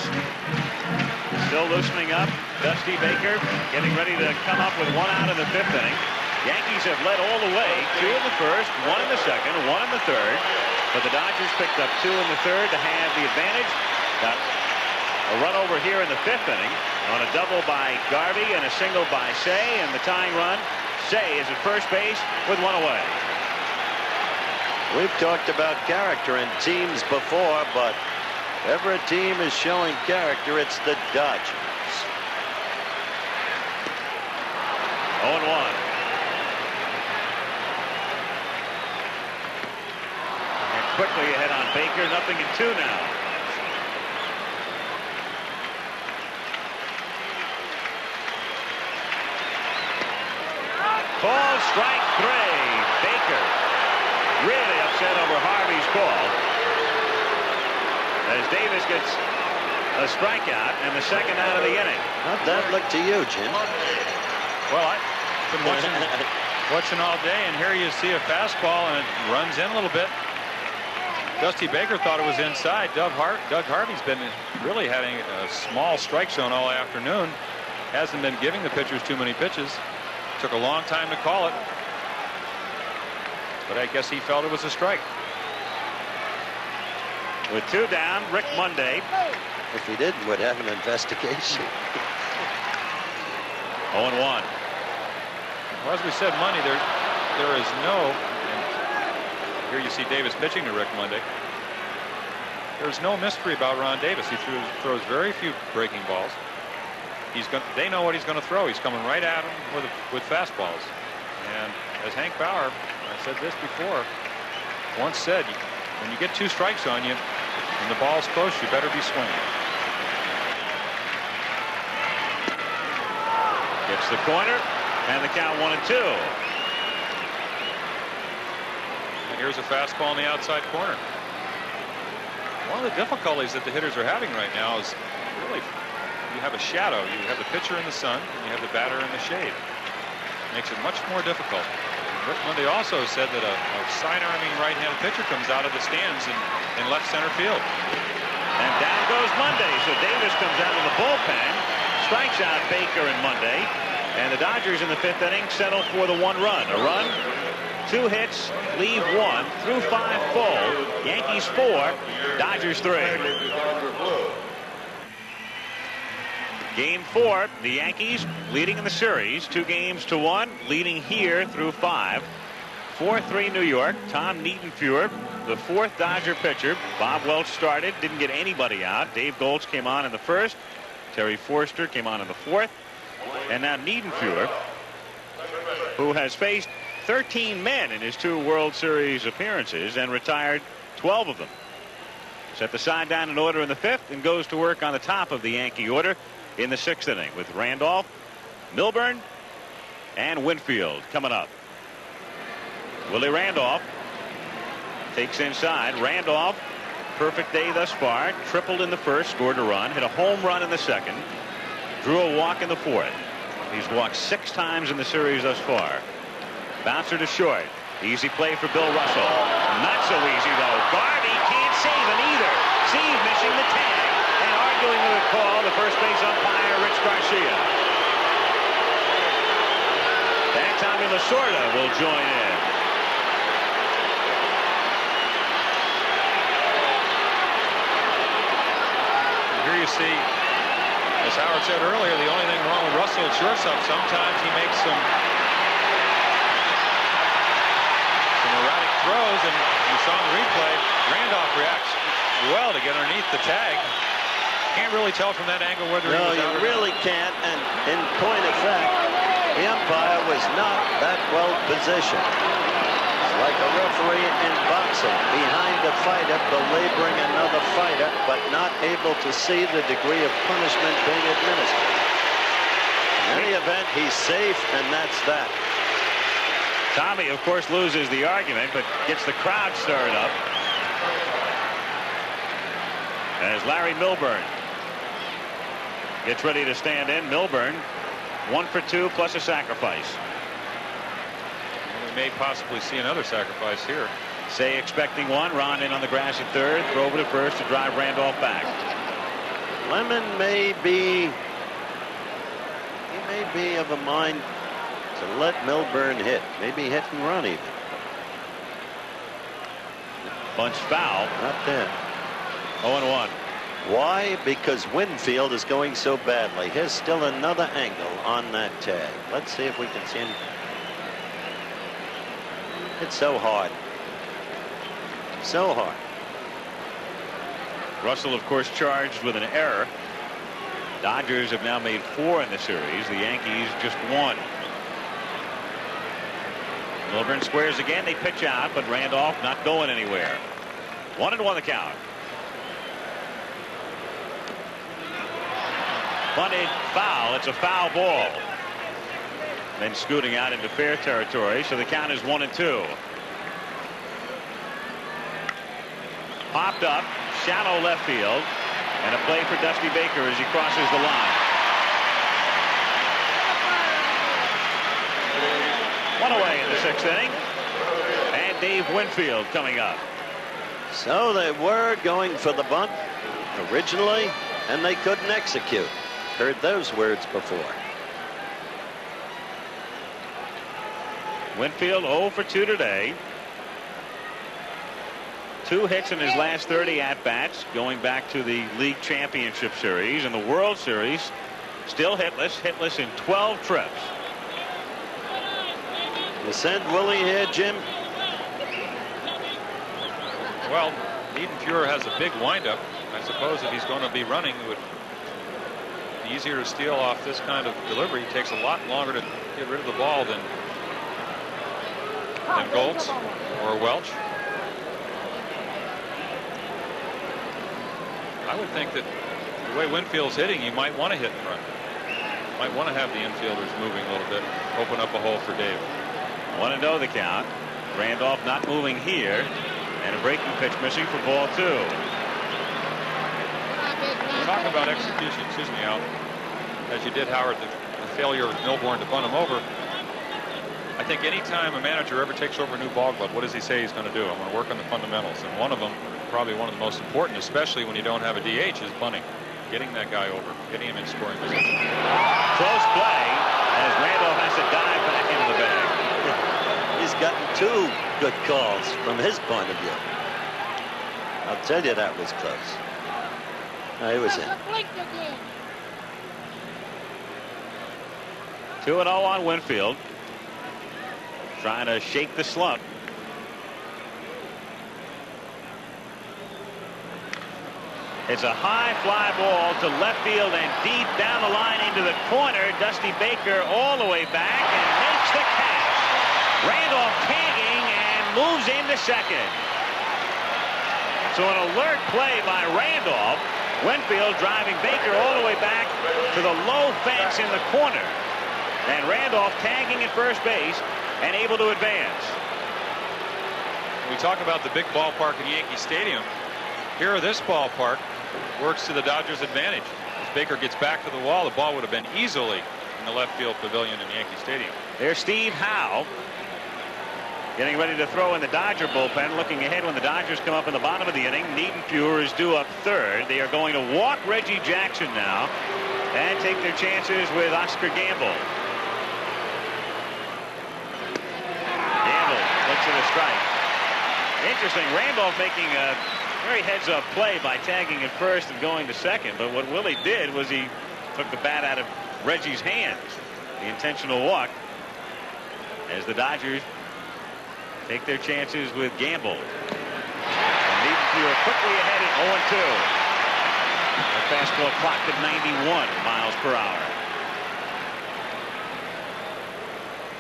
still loosening up. Dusty Baker getting ready to come up with 1 out in the 5th inning. Yankees have led all the way. 2 in the 1st, 1 in the 2nd, 1 in the 3rd. But the Dodgers picked up 2 in the 3rd to have the advantage. Got a run over here in the 5th inning on a double by Garvey and a single by Say. And the tying run, Say is at first base with 1 away. We've talked about character in teams before, but whenever a team is showing character, it's the Dodgers. 0-1. And quickly ahead on Baker. 0-2 now. Called strike 3. Baker really upset over Harvey's call as Davis gets a strikeout and the second out of the inning. How'd that look to you, Jim? Well, I've been watching all day, and here you see a fastball, and it runs in a little bit. Dusty Baker thought it was inside. Doug Harvey's been really having a small strike zone all afternoon. Hasn't been giving the pitchers too many pitches. Took a long time to call it. But I guess he felt it was a strike. With 2 down, Rick Monday. If he didn't, would have an investigation. 0-1. Well, as we said, Monday, there is no. Here you see Davis pitching to Rick Monday. There's no mystery about Ron Davis. He throws very few breaking balls. They know what he's going to throw. He's coming right at him with fastballs. And as Hank Bauer, I said this before, once said, when you get 2 strikes on you and the ball's close, you better be swinging. Gets the corner, and the count 1-2. And here's a fastball in the outside corner. One of the difficulties that the hitters are having right now is really you have a shadow. You have the pitcher in the sun, and you have the batter in the shade. Makes it much more difficult. Rick Monday also said that a side-arming right-handed pitcher comes out of the stands in left center field. And down goes Monday. So Davis comes out of the bullpen, strikes out Baker and Monday, and the Dodgers in the 5th inning settle for the 1 run. A run, 2 hits, leave 1, through 5 full. Yankees 4, Dodgers 3. Game 4, the Yankees leading in the series 2-1, leading here through 5. 4-3 New York. Tom Niedenfuhr, the 4th Dodger pitcher. Bob Welch started, didn't get anybody out. Dave Goltz came on in the 1st. Terry Forster came on in the 4th. And now Niedenfuhr, who has faced 13 men in his 2 World Series appearances and retired 12 of them. Set the side down in order in the 5th and goes to work on the top of the Yankee order in the 6th inning with Randolph, Milburn, and Winfield coming up. Willie Randolph takes inside. Randolph, perfect day thus far. Tripled in the 1st, scored a run, hit a home run in the 2nd, drew a walk in the 4th. He's walked 6 times in the series thus far. Bouncer to short. Easy play for Bill Russell. Not so easy, though. Garvey can't save him either. Steve missing the tag. And arguing with a call, the first base umpire, Rich Garcia. And Tommy Lasorda will join in. Here you see, as Howard said earlier, the only thing wrong with Russell at shortstop, sometimes he makes some erratic throws, and you saw in the replay, Randolph reacts well to get underneath the tag. Can't really tell from that angle whether he was out or not. No, you really can't, and in point of fact, the umpire was not that well positioned. It's like a referee in boxing, behind the fighter, belaboring another fighter, but not able to see the degree of punishment being administered. In any event, he's safe, and that's that. Tommy, of course, loses the argument, but gets the crowd stirred up. As Larry Milburn gets ready to stand in. Milburn, 1 for 2 plus a sacrifice. We may possibly see another sacrifice here. Say expecting one. Ron in on the grass at 3rd. Throw over to 1st to drive Randolph back. Lemon may be of a mind to let Milburn hit. Maybe hit and run even. Bunch foul. Not there. 0-1. Why? Because Winfield is going so badly. Here's still another angle on that tag. Let's see if we can see him. It's so hard. So hard. Russell, of course, charged with an error. Dodgers have now made 4 in the series. The Yankees just 1. Milburn squares again. They pitch out, but Randolph not going anywhere. 1-1 the count. Bunted foul. It's a foul ball. then scooting out into fair territory. So the count is 1-2. Popped up, shallow left field, and a play for Dusty Baker as he crosses the line. One away in the 6th inning. And Dave Winfield coming up. So they were going for the bunt originally, and they couldn't execute. Heard those words before. Winfield 0 for 2 today. 2 hits in his last 30 at-bats, going back to the League Championship Series. And the World Series, still hitless in 12 trips. You send Willie here, Jim? Well, Niedenfuhr has a big windup. I suppose if he's going to be running, it would be easier to steal off this kind of delivery. It takes a lot longer to get rid of the ball than Goltz or Welch. I would think that the way Winfield's hitting, you might want to hit in front. Might want to have the infielders moving a little bit, open up a hole for Dave. 1-0 the count. Randolph not moving here, and a breaking pitch missing for ball 2. Talk about execution, excuse me, Al, as you did, Howard, the failure of Milbourne to bunt him over. I think any time a manager ever takes over a new ball club, what does he say he's going to do? I'm going to work on the fundamentals, and one of them, probably one of the most important, especially when you don't have a DH, is bunting. Getting that guy over, getting him in scoring position. Close play as Randolph has to dive back into the bag. He's gotten 2 good calls from his point of view. I'll tell you that was close. No, he was in. 2-0 on Winfield. Trying to shake the slump. It's a high fly ball to left field and deep down the line into the corner. Dusty Baker all the way back and makes the catch. Randolph tagging and moves into second. So an alert play by Randolph. Winfield driving Baker all the way back to the low fence in the corner. And Randolph tagging at first base and able to advance. We talk about the big ballpark in Yankee Stadium. Here, this ballpark works to the Dodgers' advantage. As Baker gets back to the wall, the ball would have been easily in the left field pavilion in Yankee Stadium. There's Steve Howe getting ready to throw in the Dodger bullpen, looking ahead when the Dodgers come up in the bottom of the inning. Niedenfuhr is due up 3rd. They are going to walk Reggie Jackson now and take their chances with Oscar Gamble. Gamble looks at a strike. Interesting, Randolph making a very heads-up play by tagging at first and going to second, but what Willie did was he took the bat out of Reggie's hands. The intentional walk as the Dodgers take their chances with Gamble. And Niedenfuhr quickly ahead at 0-2. The fastball clocked at 91 miles per hour.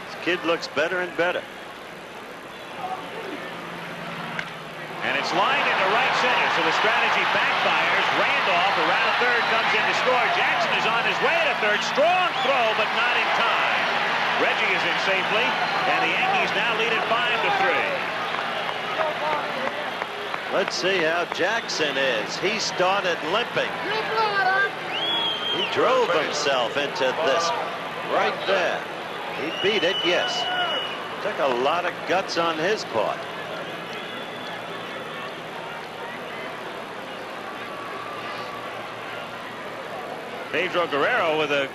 This kid looks better and better. And it's lined into right center, so the strategy backfires. Randolph around third comes in to score. Jackson is on his way to third. Strong throw, but not in time. Reggie is in safely, and the Yankees now lead at 5-3. Let's see how Jackson is. He started limping. He drove himself into this right there. He beat it, yes. Took a lot of guts on his part. Pedro Guerrero with a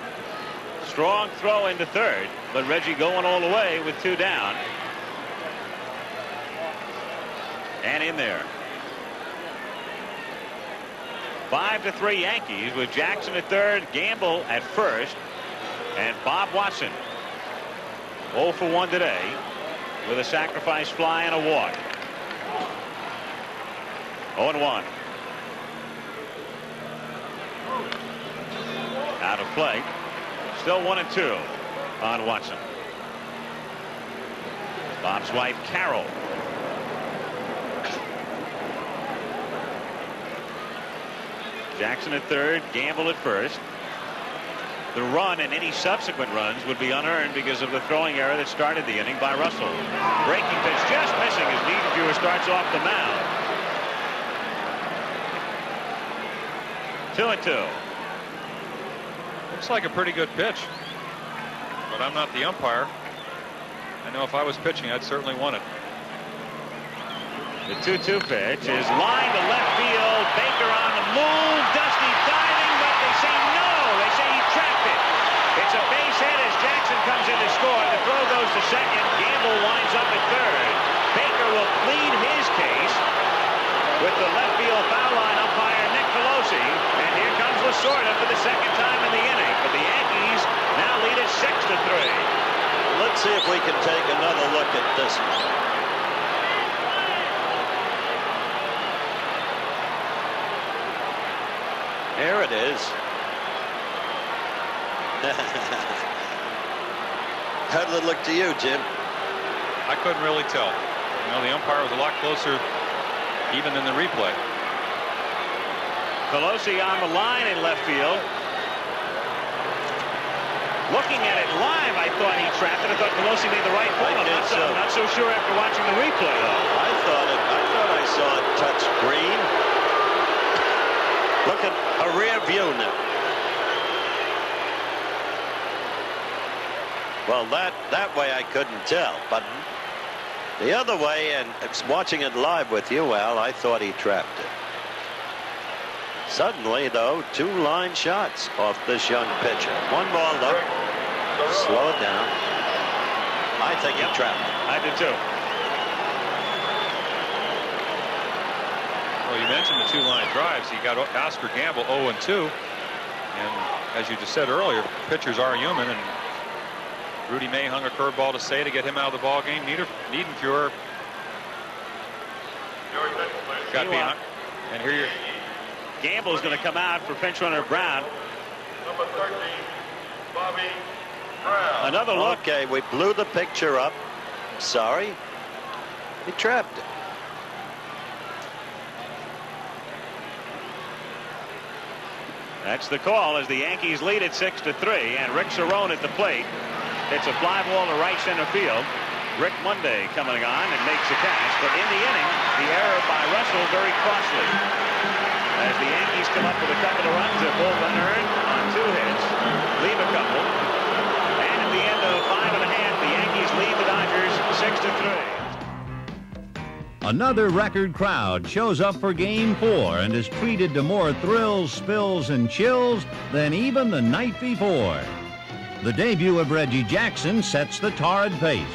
strong throw into third, but Reggie going all the way with 2 down. And in there. 5-3 Yankees with Jackson at third, Gamble at first, and Bob Watson 0 for 1 today with a sacrifice fly and a walk. 0-1. Out of play. Still 1-2 on Watson. Bob's wife, Carol. Jackson at third, Gamble at first. The run and any subsequent runs would be unearned because of the throwing error that started the inning by Russell. Breaking pitch just missing as Niedenfuer starts off the mound. 2-2. Looks like a pretty good pitch, but I'm not the umpire. I know if I was pitching, I'd certainly want it. The 2-2 pitch is lined to left field. Baker on the move. Dusty diving, but they say no. They say he trapped it. It's a base hit as Jackson comes in to score. The throw goes to second. Gamble winds up at third. Baker will plead his case with the left field foul line umpire Nick Colosi. And here comes Lasorda for the second time in the inning. But the Yankees now lead it 6-3. Let's see if we can take another look at this one. Here it is. How did it look to you, Jim? I couldn't really tell. You know, the umpire was a lot closer even in the replay. Colosi on the line in left field. Looking at it live, I thought he trapped it. I thought Colosi made the right call. I'm not so sure after watching the replay, though. I thought I saw it touch green. Look at a rear view now. Well, that way I couldn't tell, but the other way, and watching it live with you, Al, I thought he trapped it. Suddenly, though, 2 line shots off this young pitcher. 1 ball up. Slow it down. I think he trapped it. I did too. Well, you mentioned the 2 line drives. He got Oscar Gamble 0-2. And as you just said earlier, pitchers are human, and Rudy May hung a curveball to Say to get him out of the ball game. Niedenfuer got behind. And here you're. Gamble is going to come out for pinch runner Brown. Number 13, Bobby Brown. Another look. Okay, we blew the picture up. Sorry. He trapped it. That's the call as the Yankees lead it 6-3, and Rick Cerone at the plate. It's a fly ball to right center field. Rick Monday coming on and makes a catch, but in the inning, the error by Russell very costly. As the Yankees come up with a couple of runs, they're both unearned on 2 hits, leave a couple, and at the end of 5 1/2, the Yankees lead the Dodgers 6-3. Another record crowd shows up for Game 4 and is treated to more thrills, spills, and chills than even the night before. The debut of Reggie Jackson sets the torrid pace.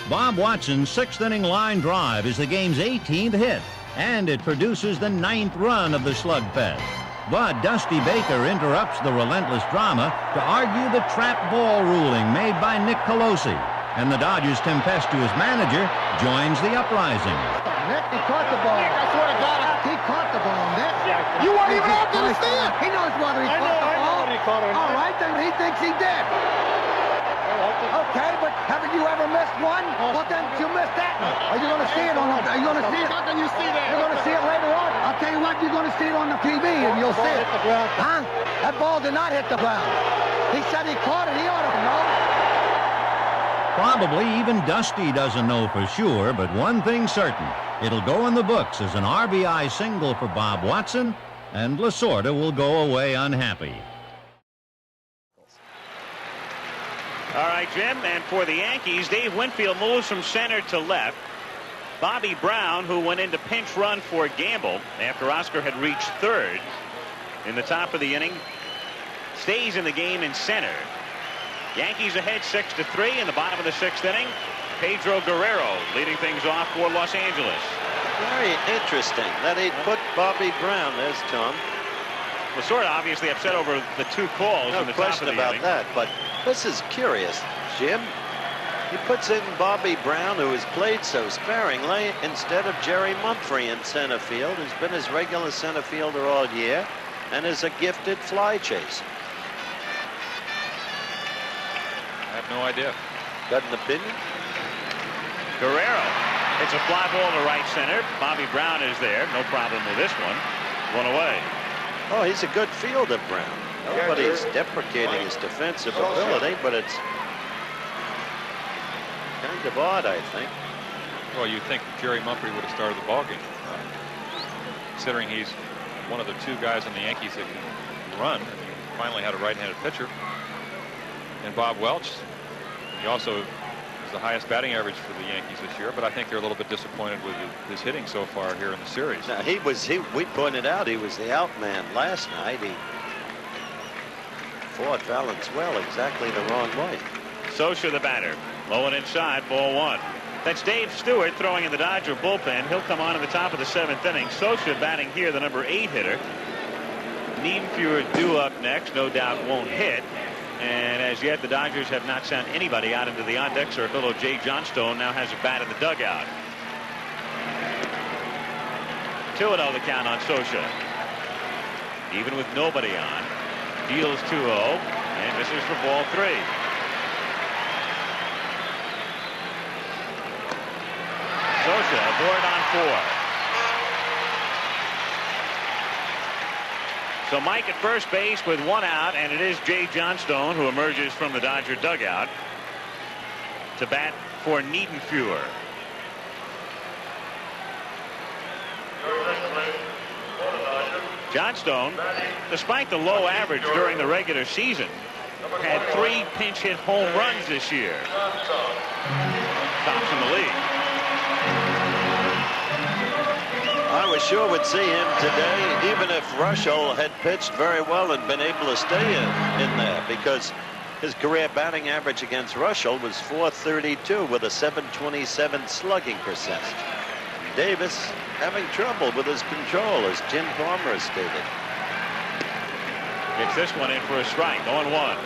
Bob Watson's 6th-inning line drive is the game's 18th hit, and it produces the 9th run of the slugfest. But Dusty Baker interrupts the relentless drama to argue the trap ball ruling made by Nick Colosi, and the Dodgers' tempestuous manager joins the uprising. Nick, he caught the ball. Nick, I swear to God, he caught the ball, Nick. You weren't even out there to see it. He knows whether he caught the ball. All right, then he thinks he did. Okay, but haven't you ever missed one? Well, then you missed that one. Are you going to see it on? Are you going to see it? How can you see that? You're going to see it later on. I'll tell you what, you're going to see it on the TV, and you'll see it. Huh? That ball did not hit the ground. He said he caught it. He ought to know. Probably even Dusty doesn't know for sure, but one thing's certain. It'll go in the books as an RBI single for Bob Watson, and Lasorda will go away unhappy. All right, Jim, and for the Yankees, Dave Winfield moves from center to left. Bobby Brown, who went into pinch run for Gamble after Oscar had reached 3rd in the top of the inning, stays in the game in center. Yankees ahead 6-3 in the bottom of the 6th inning. Pedro Guerrero leading things off for Los Angeles. Very interesting that he put Bobby Brown. There's Tom. Lasorda obviously upset over the 2 calls in the top of the inning. No question about that, but this is curious, Jim. He puts in Bobby Brown, who has played so sparingly, instead of Jerry Mumphrey in center field, who's been his regular center fielder all year and is a gifted fly chaser. I have no idea. Got an opinion? Guerrero. It's a fly ball to right center. Bobby Brown is there. No problem with this one. One away. Oh, he's a good fielder, Brown. Nobody's deprecating his defensive ability, but it's kind of odd, I think. Well, you'd think Jerry Mumphrey would have started the ballgame, considering he's one of the two guys on the Yankees that can run. And you finally had a right-handed pitcher. And Bob Welch, he also is the highest batting average for the Yankees this year, but I think they're a little bit disappointed with his hitting so far here in the series. Now, we pointed out he was the outman last night. He fought Valenzuela exactly the wrong way. Socha the batter. Low and inside, ball one. That's Dave Stewart throwing in the Dodger bullpen. He'll come on in the top of the 7th inning. Socha batting here, the number 8 hitter. Niedenfuhr due up next. No doubt won't hit. And as yet, the Dodgers have not sent anybody out into the on-deck circle, though Jay Johnstone now has a bat in the dugout. 2-0 the count on Socha. Even with nobody on. Deals 2-0, and this is for ball 3. Socha aboard on 4. So Mike at first base with 1 out, and it is Jay Johnstone who emerges from the Dodger dugout to bat for Niedenfuhr. Johnstone, despite the low average during the regular season, had 3 pinch hit home runs this year. Tops in the league. I was sure we'd see him today, even if Russell had pitched very well and been able to stay in there, because his career batting average against Russell was .432 with a .727 slugging percentage. Davis having trouble with his control, as Jim Palmer has stated. Gets this one in for a strike, 0-1.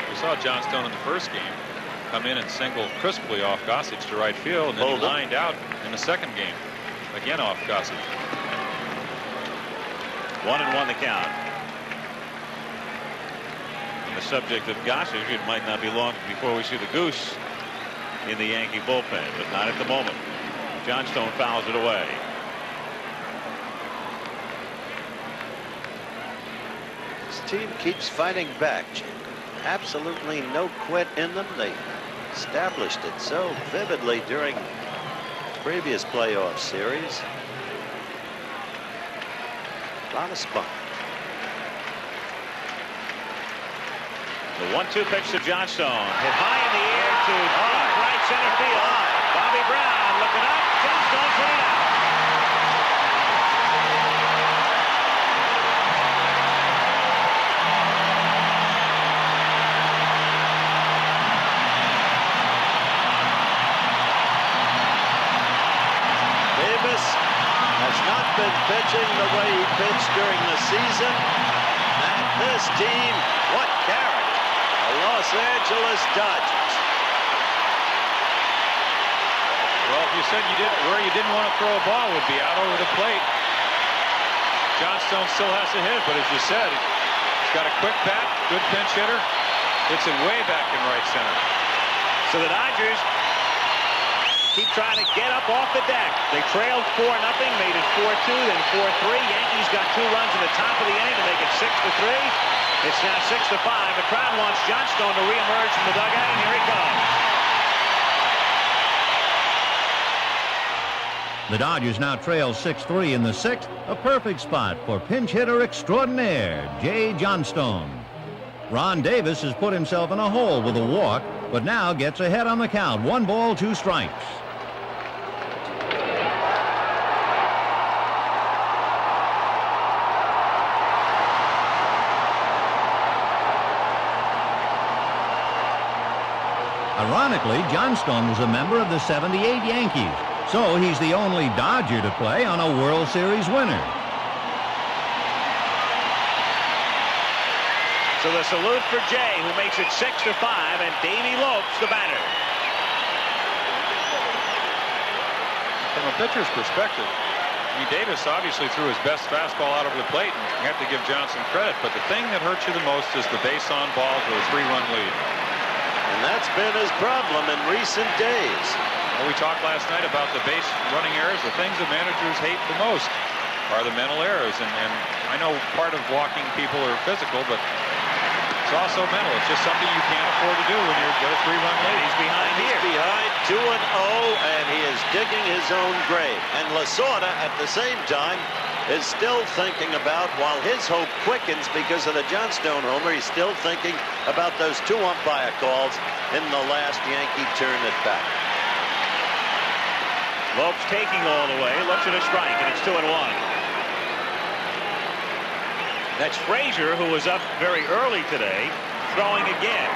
We saw Johnstone in the first game come in and single crisply off Gossage to right field, and then he lined out in the second game. Again off Gossage. 1-1 the count. On the subject of Gossage, it might not be long before we see the goose in the Yankee bullpen, but not at the moment. Johnstone fouls it away. This team keeps fighting back, Jim. Absolutely no quit in them. They established it so vividly during previous playoff series. A lot of spunk. The 1-2 pitch to Johnstone. Hit high in the air to deep right center field. Bobby Brown looking up. Johnstone's run out. Davis has not been pitching the way he pitched during the season. And this team, what character? The Los Angeles Dodgers. Well, if you said where you didn't want to throw a ball would be out over the plate. Johnstone still has to hit, but as you said, he's got a quick bat, good pinch hitter. Hits it way back in right center. So the Dodgers keep trying to get up off the deck. They trailed 4-0, made it 4-2, then 4-3. Yankees got 2 runs in the top of the inning to make it 6-3. It's now 6-5. The crowd wants Johnstone to reemerge from the dugout, and here he comes. The Dodgers now trail 6-3 in the 6th, a perfect spot for pinch hitter extraordinaire Jay Johnstone. Ron Davis has put himself in a hole with a walk, but now gets ahead on the count. 1 ball, 2 strikes. Ironically, Johnstone was a member of the '78 Yankees, so he's the only Dodger to play on a World Series winner. So the salute for Jay, who makes it 6-5, and Davey Lopes, the batter. from a pitcher's perspective, I mean, Davis obviously threw his best fastball out over the plate, and you have to give Johnson credit. But the thing that hurts you the most is the base on balls with a 3-run lead. And that's been his problem in recent days. Well, we talked last night about the base running errors. The things that managers hate the most are the mental errors. And I know part of walking people are physical, but it's also mental. It's just something you can't afford to do when you've got a 3-run lead. He's behind here. He's behind 2-0, and he is digging his own grave. And Lasorda, at the same time, is still thinking about, while his hope quickens because of the Johnstone homer, he's still thinking about those 2 umpire calls in the last Yankee turn at bat. Lopes taking all the way, looks at a strike, and it's 2-1. That's Frazier, who was up very early today, throwing again.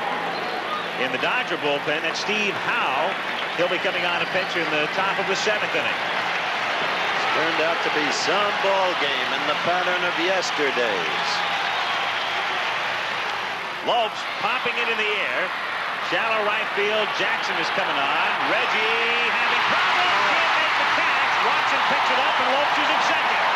In the Dodger bullpen, that's Steve Howe. He'll be coming on to pitch in the top of the 7th inning. Turned out to be some ball game in the pattern of yesterday's. Lopes popping it in the air. Shallow right field. Jackson is coming on. Reggie having problems. Can't make the catch. Watson picks it up, and Lopes is at second.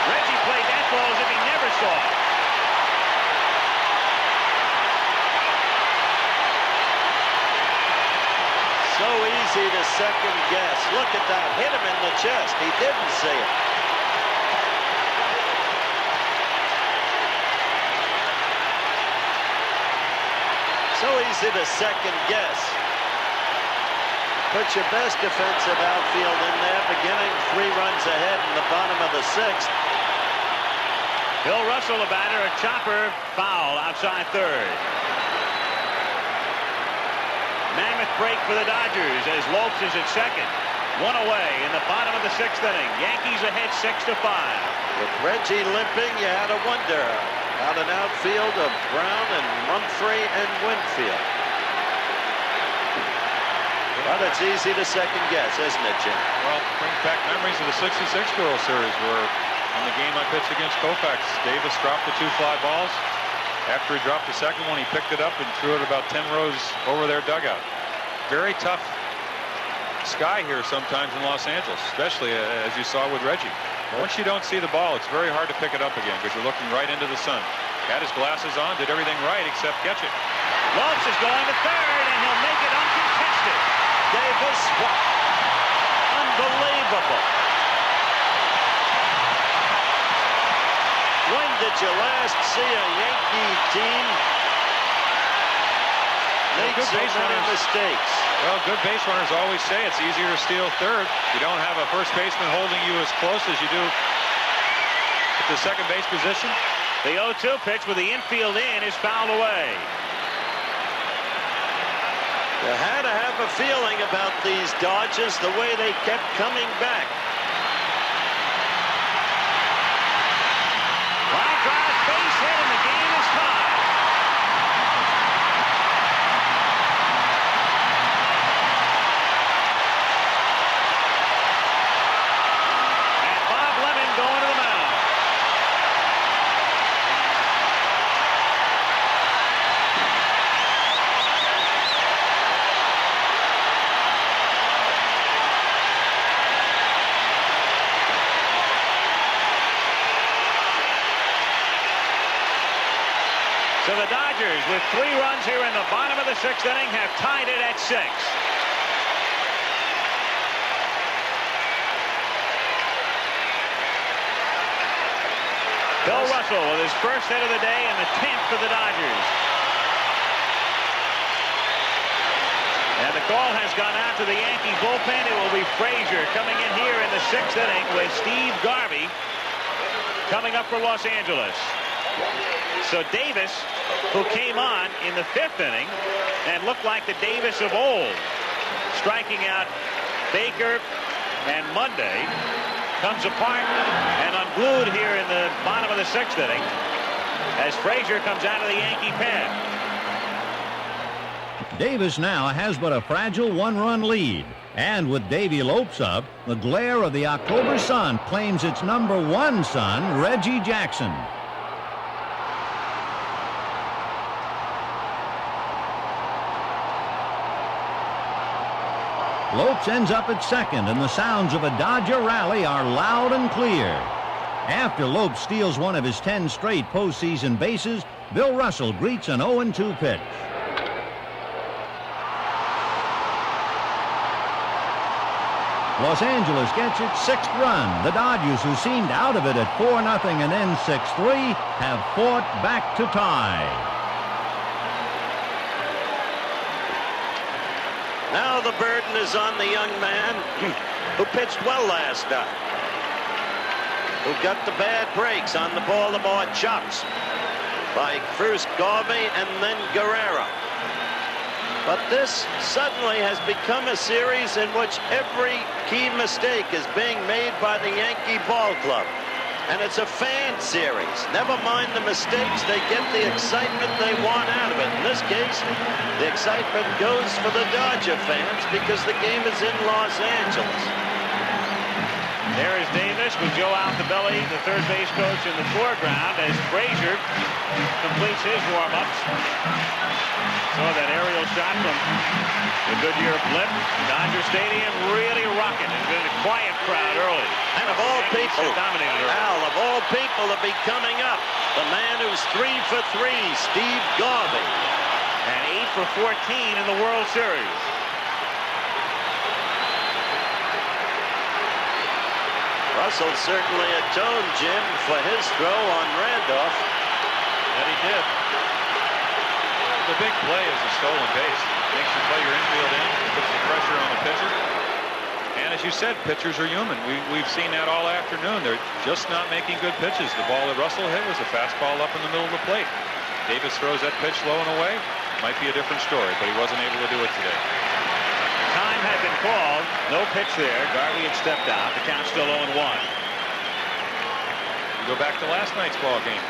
Reggie played that ball as if he never saw it. So easy to second guess. Look at that. Hit him in the chest. He didn't see it. So easy to second guess. Put your best defensive outfield in there, beginning 3 runs ahead in the bottom of the 6th. Bill Russell, the batter, a chopper, foul outside third. Mammoth break for the Dodgers as Lopes is at second. 1 away in the bottom of the 6th inning. Yankees ahead 6-5. With Reggie limping, you had to wonder about an outfield of Brown and Mumphrey and Winfield. But it's easy to second guess, isn't it, Jim? Well, brings back memories of the '66 World Series where in the game I pitched against Koufax, Davis dropped the 2 fly balls. After he dropped the second one, he picked it up and threw it about 10 rows over their dugout. Very tough sky here sometimes in Los Angeles, especially as you saw with Reggie. Once you don't see the ball, it's very hard to pick it up again because you're looking right into the sun. Had his glasses on, did everything right except catch it. Lopes is going to third, and he'll make it uncontested. Davis, unbelievable. When did you last see a Yankee team make so many mistakes? Well, good base runners always say it's easier to steal third. You don't have a first baseman holding you as close as you do at the second base position. The 0-2 pitch with the infield in is fouled away. You had to have a feeling about these Dodgers the way they kept coming back. Line drive, base hit, and the game is tied. And Bob Lemon going to the mound. So the Dodgers, with 3 runs here in the bottom of the 6th inning, have tied it at 6. Bill Russell with his first hit of the day and the 10th for the Dodgers. And the call has gone out to the Yankee bullpen. It will be Frazier coming in here in the 6th inning with Steve Garvey coming up for Los Angeles. So Davis, who came on in the 5th inning and looked like the Davis of old, striking out Baker and Monday, comes apart and unglued here in the bottom of the 6th inning as Frazier comes out of the Yankee pen. Davis now has but a fragile 1-run lead. And with Davy Lopes up, the glare of the October sun claims its #1 son, Reggie Jackson. Lopes ends up at second, and the sounds of a Dodger rally are loud and clear. After Lopes steals one of his 10 straight postseason bases, Bill Russell greets an 0-2 pitch. Los Angeles gets its 6th run. The Dodgers, who seemed out of it at 4-0 and then 6-3, have fought back to tie. Now the burden is on the young man who pitched well last night, who got the bad breaks on the Baltimore chops by first Garvey and then Guerrero. But this suddenly has become a series in which every key mistake is being made by the Yankee ball club. And it's a fan series. Never mind the mistakes, they get the excitement they want out of it. In this case, the excitement goes for the Dodger fans because the game is in Los Angeles. There is Davis with Joe Altobelli, the third base coach, in the foreground as Frazier completes his warm-ups. So that aerial shot from the Goodyear blip. Dodger Stadium really rocking. It's been a quiet crowd early. And of all people, Al, of all people to be coming up, the man who's 3 for 3, Steve Garvey. And 8 for 14 in the World Series. Russell certainly atoned, Jim, for his throw on Randolph. That he did. The big play is a stolen base. Makes you play your infield in, puts the pressure on the pitcher. And as you said, pitchers are human. We've seen that all afternoon. They're just not making good pitches. The ball that Russell hit was a fastball up in the middle of the plate. Davis throws that pitch low and away. Might be a different story, but he wasn't able to do it today. Time had been called. No pitch there. Garvey had stepped out. The count's still 0-1. You go back to last night's ball game.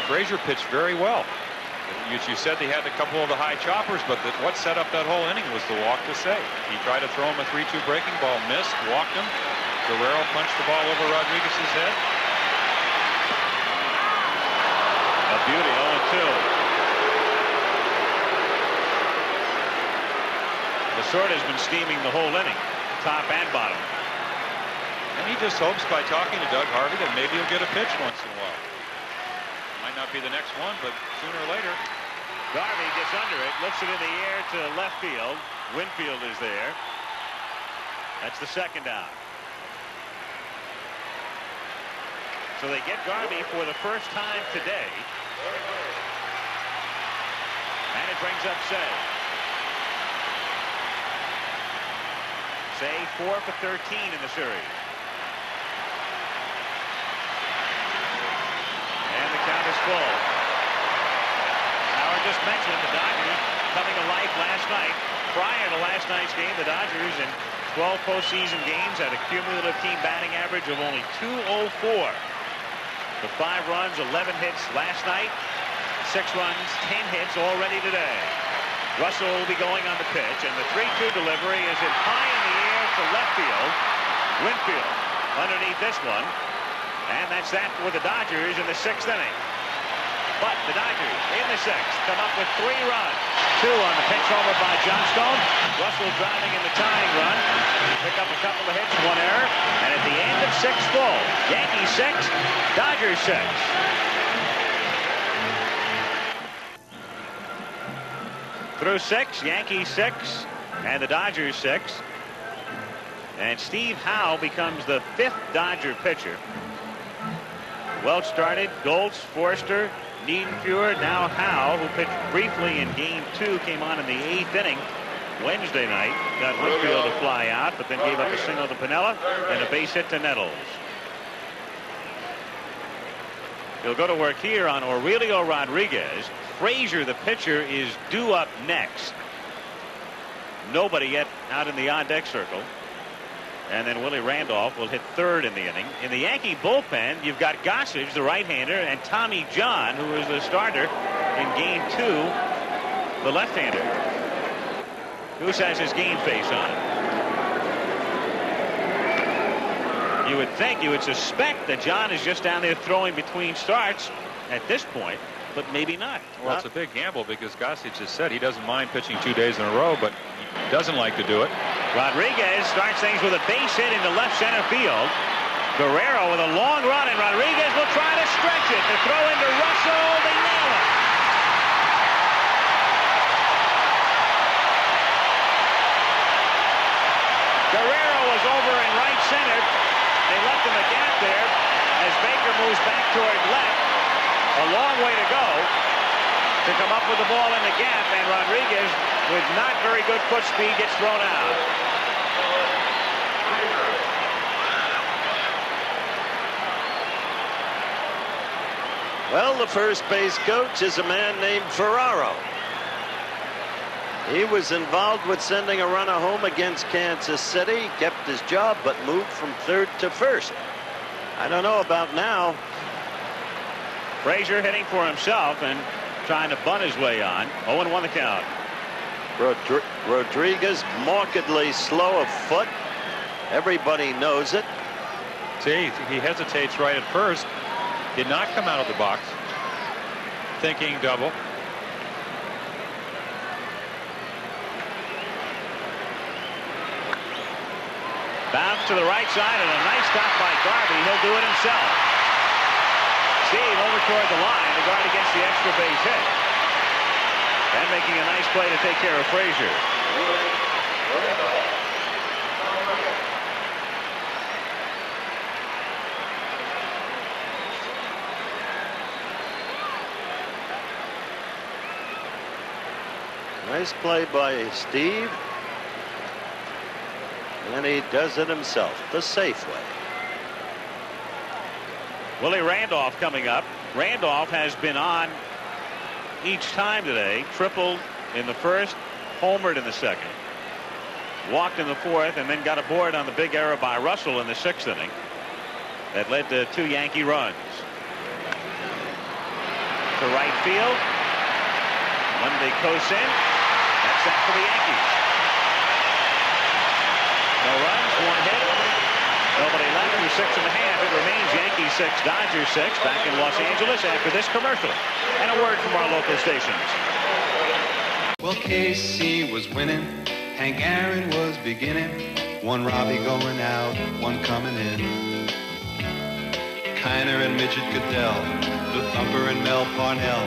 Frazier pitched very well. You said he had a couple of the high choppers, but what set up that whole inning was the walk to Cey. He tried to throw him a 3-2 breaking ball, missed, walked him. Guerrero punched the ball over Rodriguez's head. A beauty, 0-2. Lasorda's been steaming the whole inning, top and bottom. And he just hopes by talking to Doug Harvey that maybe he'll get a pitch once in a while. Might not be the next one, but sooner or later. Garvey gets under it, lifts it in the air to left field. Winfield is there. That's the second out. So they get Garvey for the first time today. And it brings up Cey. Cey 4 for 13 in the series. And the count is full. Howard just mentioned the Dodgers coming to life last night. Prior to last night's game, the Dodgers in 12 postseason games had a cumulative team batting average of only .204. The 5 runs, 11 hits last night, 6 runs, 10 hits already today. Russell will be going on the pitch, and the 3-2 delivery is hit high in the air to left field. Winfield underneath this one. And that's that for the Dodgers in the 6th inning. But the Dodgers in the 6th come up with 3 runs. 2 on the pinch homer by Johnstone. Russell driving in the tying run. Pick up a couple of hits, 1 error. And at the end of 6 full, Yankees 6, Dodgers 6. Through 6, Yankees 6, and the Dodgers 6. And Steve Howe becomes the 5th Dodger pitcher. Welch started, Goltz, Forster, Niedenfuhr, now Howe, who pitched briefly in Game 2, came on in the 8th inning Wednesday night. Got Winfield to fly out, but then gave up a single to Pinella and a base hit to Nettles. He'll go to work here on Aurelio Rodriguez. Frazier, the pitcher, is due up next. Nobody yet out in the on-deck circle. And then Willie Randolph will hit 3rd in the inning. In the Yankee bullpen, you've got Gossage, the right-hander, and Tommy John, who was the starter in Game 2, the left-hander. Goose has his game face on. You would think, you would suspect that John is just down there throwing between starts at this point, but maybe not. Well, it's a big gamble because Gossage has said he doesn't mind pitching 2 days in a row, but he doesn't like to do it. Rodriguez starts things with a base hit into left center field. Guerrero with a long run, and Rodriguez will try to stretch it to throw into Russell. They nail it. Guerrero was over in right center. They left him a gap there as Baker moves back toward left. A long way to go to come up with the ball in the gap, and Rodriguez, with not very good foot speed, gets thrown out. Well, the first base coach is a man named Ferraro. He was involved with sending a runner home against Kansas City, kept his job, but moved from third to first. I don't know about now. Frazier hitting for himself and trying to bunt his way on. 0-1 the count. Rodriguez markedly slow of foot. Everybody knows it. See, he hesitates right at first. Did not come out of the box. Thinking double. Bounce to the right side and a nice stop by Garvey. He'll do it himself. Steve over toward the line. The guard against the extra base hit. And making a nice play to take care of Frazier. Nice play by Steve. And he does it himself, the safe way. Willie Randolph coming up. Randolph has been on each time today. Tripled in the first, homered in the second. Walked in the fourth, and then got aboard on the big error by Russell in the sixth inning. That led to 2 Yankee runs. To right field. Monday Cosin. That's that for the Yankees. No runs, 1 hit. Nobody left through 6 1/2. It remains Yankees 6, Dodgers 6 back in Los Angeles after this commercial. And a word from our local stations. Well, KC was winning. Hank Aaron was beginning. One Robbie going out, one coming in. Kiner and Midget Goodell, Lou Thumper and Mel Parnell.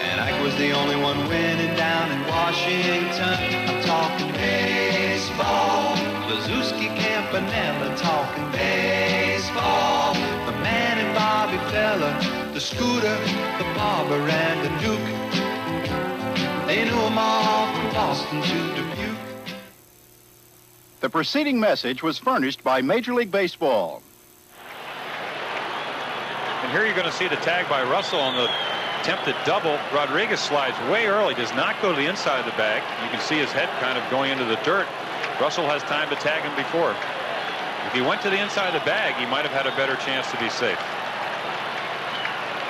And Ike was the only one winning down in Washington. I'm talking baseball. Lazuski, Campanella, talking baseball. The Man and Bobby Fella, the Scooter, the Barber, and the Duke. They knew them all from Boston to Dubuque. The preceding message was furnished by Major League Baseball. And here you're going to see the tag by Russell on the attempted double. Rodriguez slides way early, does not go to the inside of the bag. You can see his head kind of going into the dirt. Russell has time to tag him before. If he went to the inside of the bag, he might have had a better chance to be safe.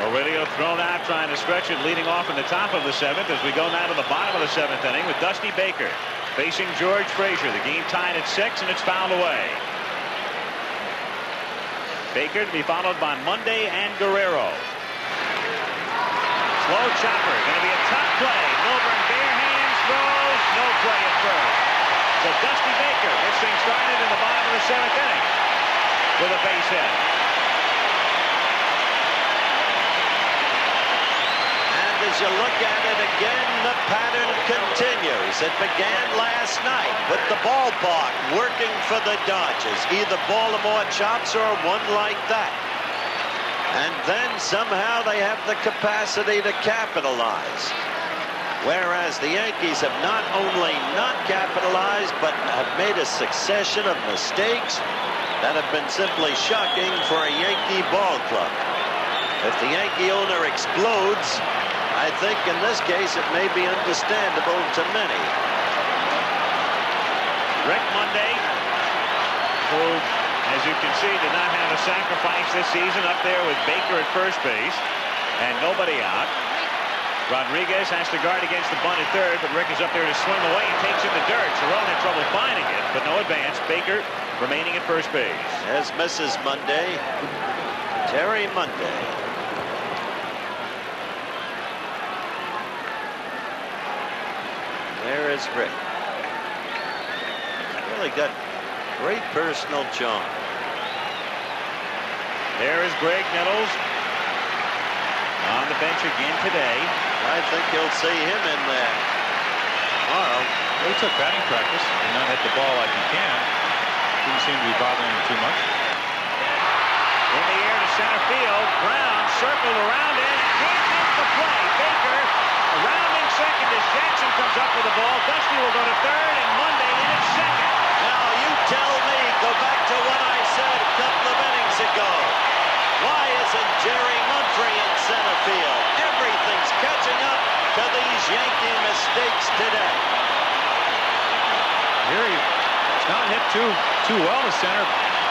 Aurelio thrown out, trying to stretch it, leading off in the top of the 7th as we go now to the bottom of the 7th inning with Dusty Baker facing George Frazier. The game tied at 6, and it's fouled away. Baker to be followed by Monday and Guerrero. Slow chopper, going to be a tough play. Milburn bare hands throws, no play at first. So Dusty Baker gets things started in the bottom of the 7th inning with a base hit. And as you look at it again, the pattern continues. It began last night with the ballpark working for the Dodgers. Either Baltimore chops or one like that. And then somehow they have the capacity to capitalize. Whereas the Yankees have not only not capitalized, but have made a succession of mistakes that have been simply shocking for a Yankee ball club. If the Yankee owner explodes, I think in this case it may be understandable to many. Rick Monday, who, as you can see, did not have a sacrifice this season, up there with Baker at first base and nobody out. Rodriguez has to guard against the bunt at third, but Rick is up there to swing away and takes in the dirt. Cerrone had trouble finding it, but no advance. Baker remaining at first base. As Mrs. Monday, Terry Monday. There is Rick. Really got great personal charm. There is Greg Nettles on the bench again today. I think you'll see him in there tomorrow. He took batting practice and not hit the ball like he can. Didn't seem to be bothering him too much. In the air to center field. Brown circled around it and can't make the play. Baker rounding second as Jackson comes up with the ball. Dusty will go to third and Monday in at second. Now you tell me, go back to what I said a couple of innings ago. Why isn't Jerry Mumphrey in center field? Everything's catching up to these Yankee mistakes today. Here it's not hit too well to center.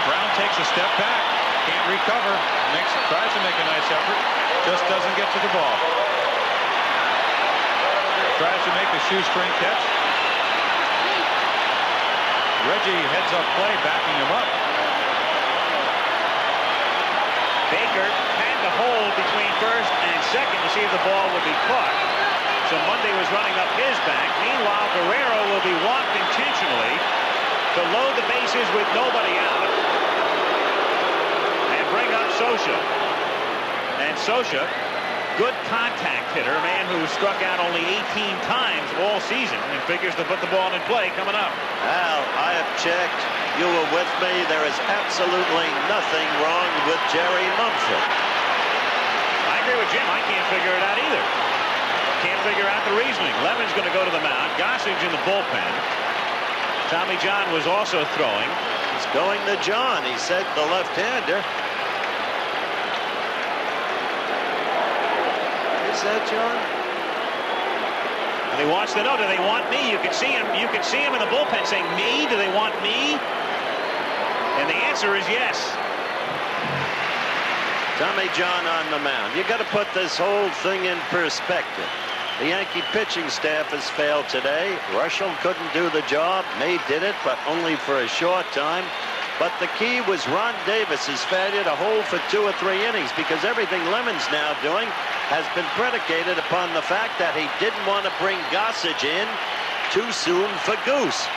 Brown takes a step back, can't recover, tries to make a nice effort, just doesn't get to the ball. Tries to make a shoestring catch. Reggie heads up play, backing him up. Baker had to hold between first and second to see if the ball would be caught. So Monday was running up his back. Meanwhile, Guerrero will be walked intentionally to load the bases with nobody out and bring up Scioscia. And Scioscia, good contact hitter, a man who struck out only 18 times all season and figures to put the ball in play coming up. Al, I have checked. You were with me. There is absolutely nothing wrong with Jerry Mumphrey. I agree with Jim. I can't figure it out either. Can't figure out the reasoning. Lemon's going to go to the mound. Gossage in the bullpen. Tommy John was also throwing. He's going to John. He said the left-hander. Is that John? And he wants to know, do they want me? You could see him in the bullpen saying, me? Do they want me? And the answer is yes. Tommy John on the mound. You got to put this whole thing in perspective. The Yankee pitching staff has failed today. Russell couldn't do the job. May did it, but only for a short time. But the key was Ron Davis's failure to hold for 2 or 3 innings, because everything Lemon's now doing has been predicated upon the fact that he didn't want to bring Gossage in too soon for Goose.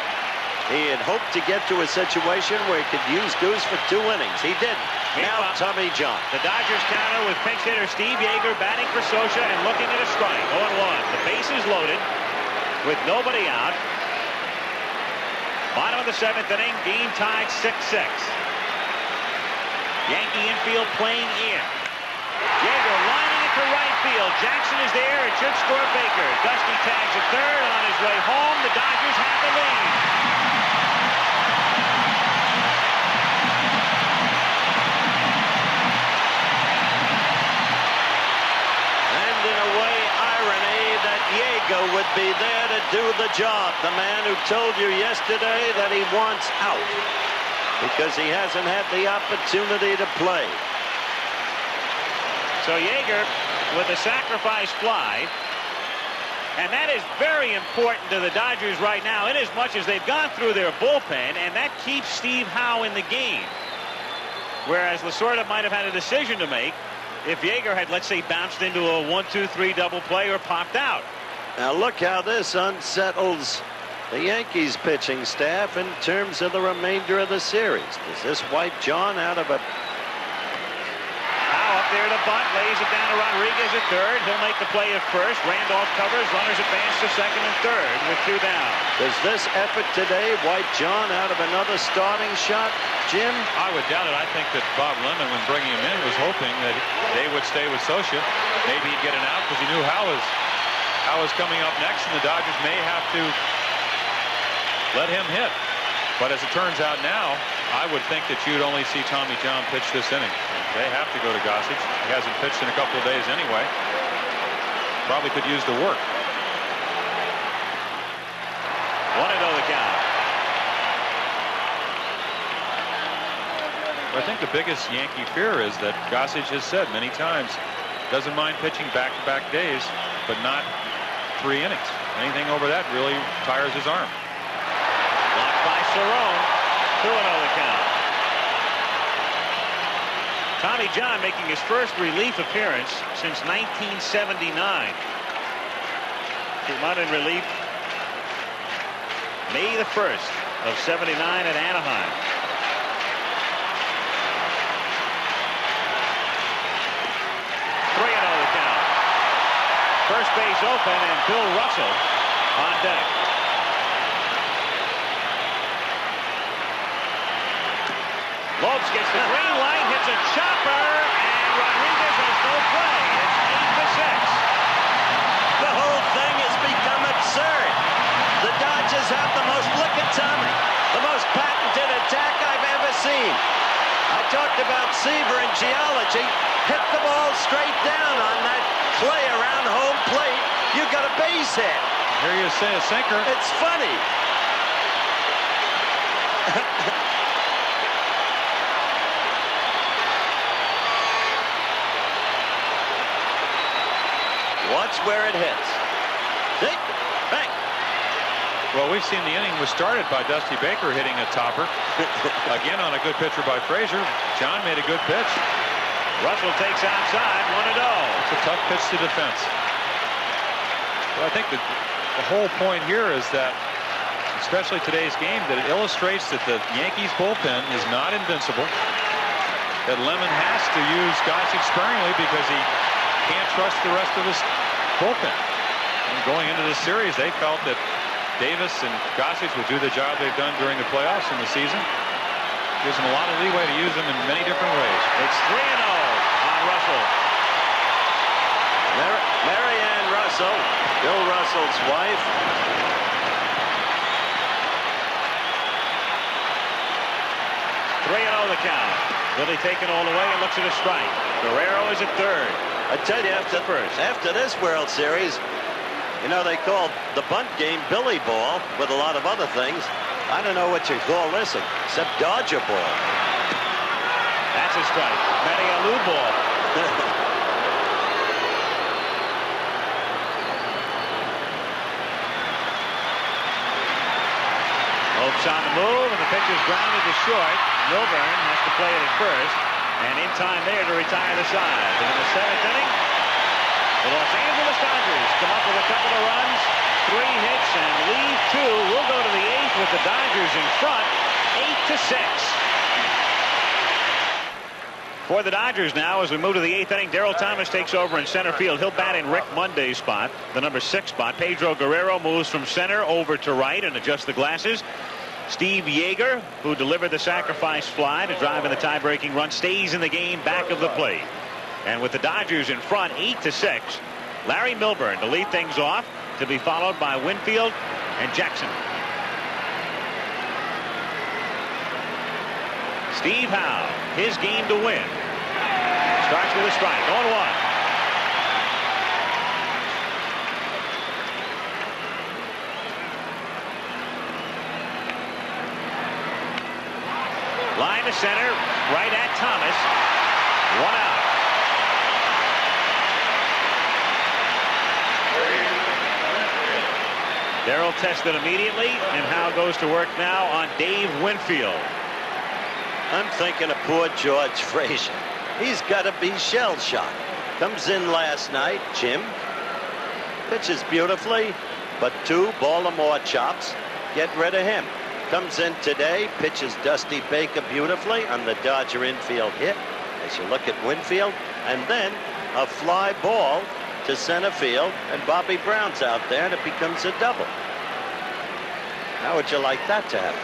He had hoped to get to a situation where he could use Goose for 2 innings. He didn't. Now Tommy John. The Dodgers counter with pinch hitter Steve Yeager batting for Scioscia and looking at a strike. 0-1. The bases loaded with nobody out. Bottom of the 7th inning, game tied 6-6. Yankee infield playing in. Yeager lining it to right field. Jackson is there. It should score Baker. Dusty tags at third. On his way home, the Dodgers have the lead. And in a way, irony that Yeager would be there to do the job. The man who told you yesterday that he wants out because he hasn't had the opportunity to play. So Yeager with a sacrifice fly. And that is very important to the Dodgers right now, in as much as they've gone through their bullpen, and that keeps Steve Howe in the game. Whereas Lasorda might have had a decision to make if Yeager had, let's say, bounced into a 1-2-3 double play or popped out. Now look how this unsettles the Yankees pitching staff in terms of the remainder of the series. Does this wipe John out of a... Howe up there to bunt, lays it down to Rodriguez at third. He'll make the play at first. Randolph covers, runners advance to second and third with 2 down. Does this effort today wipe John out of another starting shot, Jim? I would doubt it. I think that Bob Lemon, when bringing him in, was hoping that they would stay with Scioscia. Maybe he'd get an out because he knew Howe was coming up next, and the Dodgers may have to let him hit. But as it turns out now, I would think that you'd only see Tommy John pitch this inning. They have to go to Gossage. He hasn't pitched in a couple of days anyway. Probably could use the work. 1-0 the count. I think the biggest Yankee fear is that Gossage has said many times doesn't mind pitching back-to-back days, but not 3 innings. Anything over that really tires his arm. Blocked by Cerrone. 2-0 the count. Tommy John making his first relief appearance since 1979. Came out in relief May the 1st. of 79 at Anaheim. The count. First base open, and Bill Russell on deck. Lopes gets the green light, hits a chopper, and Rodriguez has no play. It's 8-6. The whole thing has become absurd. The Dodgers have the most, look at Tommy, the most patented attack I've ever seen. I talked about Seaver and geology. Hit the ball straight down on that clay around home plate. You got a base hit. Here you say a sinker. It's funny. Watch where it hits. Dig, bang. Well, we've seen the inning was started by Dusty Baker hitting a topper. Again on a good pitcher by Frazier. John made a good pitch. Russell takes outside, 1-0. It's a tough pitch to defense. But I think the whole point here is that, especially today's game, that it illustrates that the Yankees bullpen is not invincible. That Lemon has to use Gossage sparingly because he can't trust the rest of his bullpen. And going into this series, they felt that Davis and Gossage would do the job they've done during the playoffs in the season. Gives them a lot of leeway to use them in many different ways. It's 3-0 on Russell. Marianne Russell, Bill Russell's wife. The count. Billy taken all the way and looks at a strike. Guerrero is at third. I tell you, after this World Series, you know, they called the bunt game Billy Ball with a lot of other things. I don't know what you call this except Dodger Ball. That's a strike. Matty Ball. Lopes on the move, and the pitch is grounded to short. Milburn has to play it at first, and in time there to retire the side. And in the seventh inning, the Los Angeles Dodgers come up with a couple of runs, 3 hits, and lead 2. We'll go to the 8th with the Dodgers in front, 8-6. For the Dodgers now, as we move to the 8th inning, Darryl Thomas takes over in center field. He'll bat in Rick Monday's spot, the number 6 spot. Pedro Guerrero moves from center over to right and adjusts the glasses. Steve Yeager, who delivered the sacrifice fly to drive in the tie-breaking run, stays in the game back of the plate. And with the Dodgers in front, 8-6, Larry Milburn to lead things off, to be followed by Winfield and Jackson. Steve Howe, his game to win. Starts with a strike, 0-1. Line to center, right at Thomas. 1 out. Darryl tested immediately, and Howe goes to work now on Dave Winfield. I'm thinking of poor George Frazier. He's got to be shell-shocked. Comes in last night, Jim. Pitches beautifully, but 2 Baltimore chops. Get rid of him. Comes in today, pitches Dusty Baker beautifully on the Dodger infield hit, as you look at Winfield, and then a fly ball to center field, and Bobby Brown's out there, and it becomes a double. How would you like that to happen?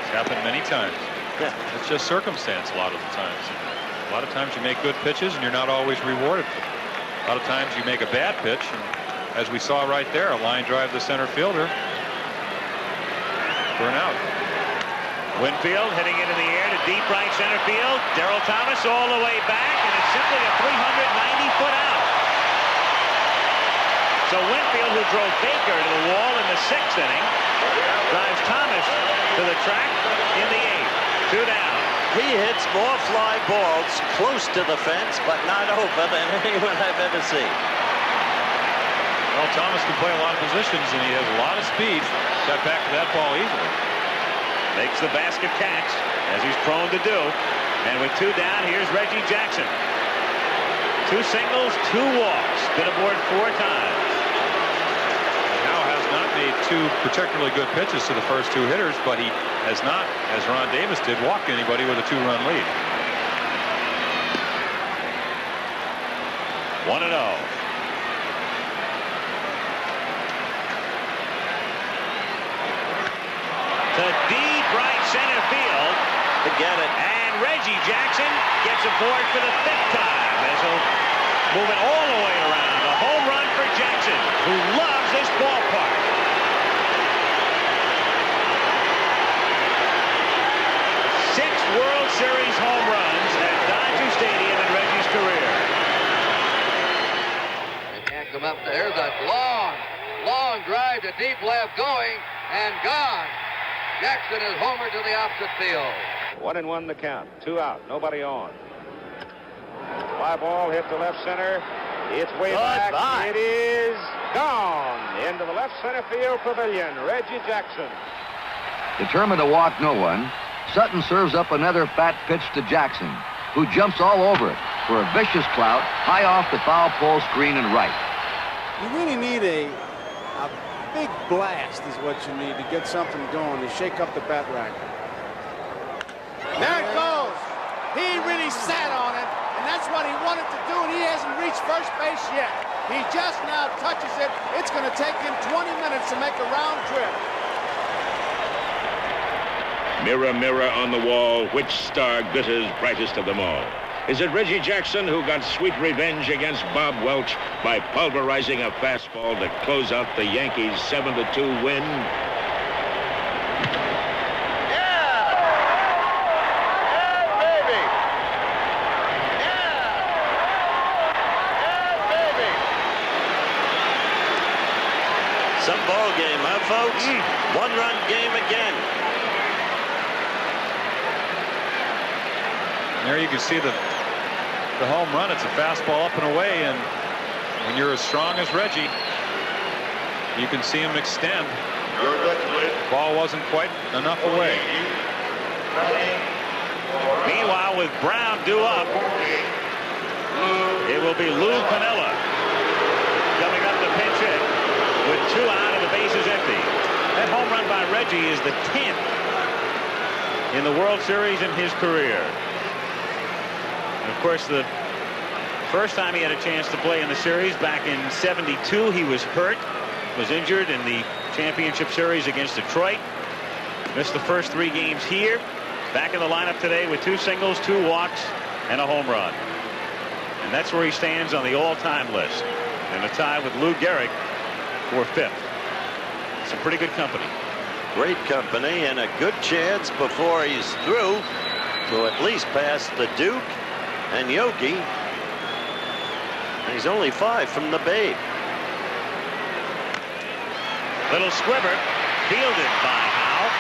It's happened many times. Yeah. It's just circumstance a lot of the times. A lot of times you make good pitches, and you're not always rewarded for them. A lot of times you make a bad pitch, and as we saw right there, a line drive to center fielder. For an out. Winfield hitting it in the air to deep right center field. Darryl Thomas all the way back, and it's simply a 390-foot out. So Winfield, who drove Baker to the wall in the 6th inning, drives Thomas to the track in the 8th. 2 down. He hits more fly balls close to the fence, but not over, than anyone I've ever seen. Well, Thomas can play a lot of positions, and he has a lot of speed. Got back to that ball easily. Makes the basket catch, as he's prone to do. And with 2 down, here's Reggie Jackson. 2 singles, 2 walks. Been aboard 4 times. Howe has not made two particularly good pitches to the first two hitters, but he has not, as Ron Davis did, walked anybody with a 2-run lead. 1-0. To deep right center field. To get it. And Reggie Jackson gets aboard for the 5th time as he'll move it all the way around. A home run for Jackson, who loves this ballpark. 6 World Series home runs at Dodger Stadium in Reggie's career. They can't come up. There's a long drive to deep left, going and gone. Jackson is homer to the opposite field. 1-1 the count. 2 out. Nobody on. Fly ball hit to left center. It's way back. It is gone into the left center field pavilion. Reggie Jackson. Determined to walk no one, Sutton serves up another fat pitch to Jackson, who jumps all over it for a vicious clout high off the foul pole screen and right. You really need a big blast is what you need to get something going, to shake up the bat rack. There it goes. He really sat on it, and that's what he wanted to do, and he hasn't reached first base yet. He just now touches it. It's going to take him 20 minutes to make a round trip. Mirror, mirror on the wall, which star glitters brightest of them all? Is it Reggie Jackson who got sweet revenge against Bob Welch by pulverizing a fastball to close out the Yankees' 7-2 win? Some ball game, huh, folks? One-run game again. There you can see the home run. It's a fastball up and away, and when you're as strong as Reggie, you can see him extend. Ball wasn't quite enough away. Meanwhile, with Brown due up, it will be Lou Piniella coming up to pinch hit with 2 out and the bases empty. That home run by Reggie is the 10th in the World Series in his career. And of course, the first time he had a chance to play in the series back in '72, he was hurt, was injured in the championship series against Detroit. Missed the first 3 games here. Back in the lineup today with 2 singles, 2 walks, and a home run. And that's where he stands on the all-time list, in a tie with Lou Gehrig for 5th. Some pretty good company. Great company, and a good chance before he's through to at least pass the Duke and Yogi. He's only 5 from the Babe. Little squibber, fielded by Howe.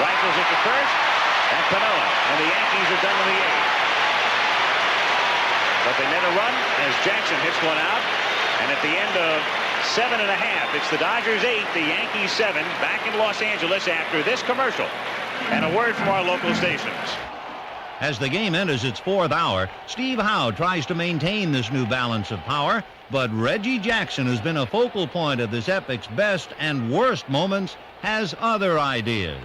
Rifles it to first, and Piniella. And the Yankees are done with the 8th. But they net a run as Jackson hits one out. And at the end of 7.5, it's the Dodgers 8, the Yankees 7, back in Los Angeles after this commercial. And a word from our local stations. As the game enters its 4th hour, Steve Howe tries to maintain this new balance of power, but Reggie Jackson, who's been a focal point of this epic's best and worst moments, has other ideas.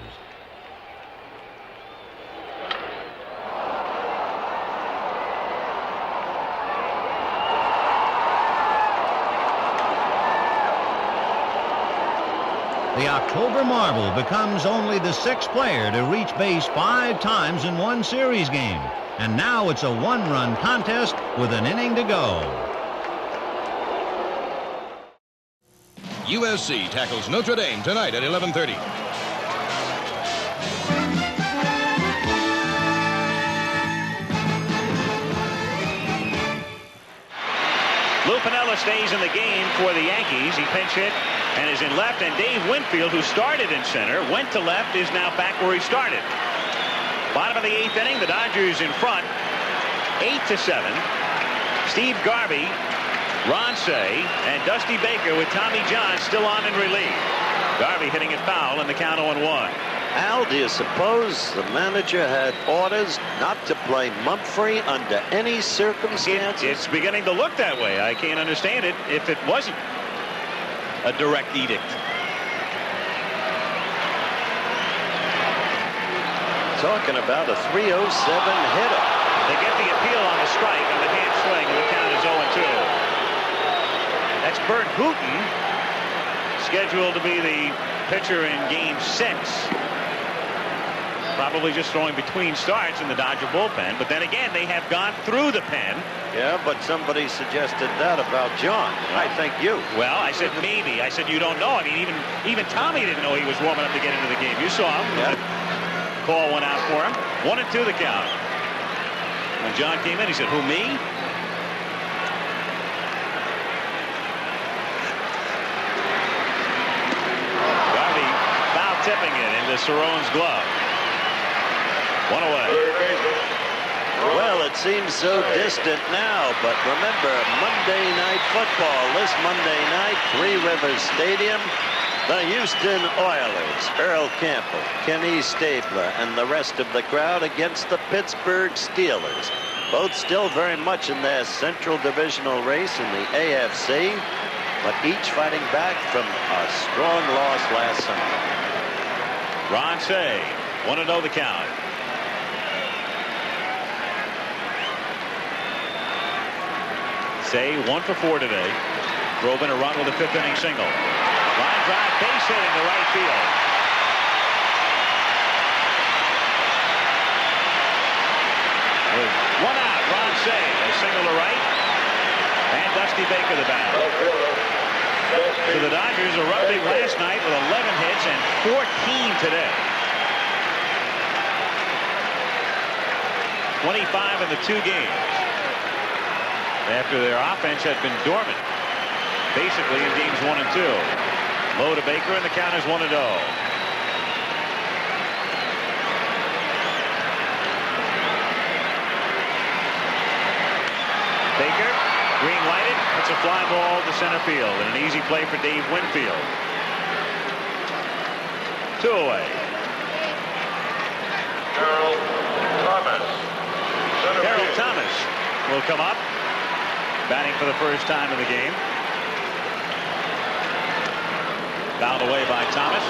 The October Marvel becomes only the 6th player to reach base 5 times in one series game. And now it's a 1-run contest with an inning to go. USC tackles Notre Dame tonight at 11:30. Lou Piniella stays in the game for the Yankees. He pinch hit and is in left, and Dave Winfield, who started in center, went to left, is now back where he started. Bottom of the 8th inning, the Dodgers in front, 8-7. Steve Garvey, Ron Cey, and Dusty Baker with Tommy John still on in relief. Garvey hitting it foul in the count 0-1. Al, do you suppose the manager had orders not to play Mumphrey under any circumstances? It's beginning to look that way. I can't understand it if it wasn't a direct edict. talking about a 307 hitter. They get the appeal on the strike on the hand swing, and the count is 0-2. That's Bert Hooton, scheduled to be the pitcher in Game 6. Probably just throwing between starts in the Dodger bullpen, but then again, they have gone through the pen. Yeah, but somebody suggested that about John. I think you. Well, I said maybe. I said you don't know. I mean, even Tommy didn't know he was warming up to get into the game. You saw him. Yeah. Call went out for him. 1-2 the count. When John came in, he said, "Who, me?" Garvey foul tipping it into Cerrone's glove. 1 away. Well, it seems so distant now, but remember, Monday Night Football. This Monday night, Three Rivers Stadium, the Houston Oilers, Earl Campbell, Kenny Stabler, and the rest of the crowd against the Pittsburgh Steelers. Both still very much in their Central Divisional race in the AFC, but each fighting back from a strong loss last Sunday. Ron Cey, 1-0 the count. Cey 1 for 4 today. Drove in a run with a 5th inning single. Line drive, base hitting to right field. With 1 out, Ron Cey, a single to right, and Dusty Baker the batter. So the Dodgers are run big last night with 11 hits and 14 today. 25 in the 2 games. After their offense had been dormant, basically in games 1 and 2. Low to Baker, and the count is 1-0. Baker, green lighted, it's a fly ball to center field, and an easy play for Dave Winfield. 2 away. Harold Thomas will come up, batting for the first time in the game. Fouled away by Thomas.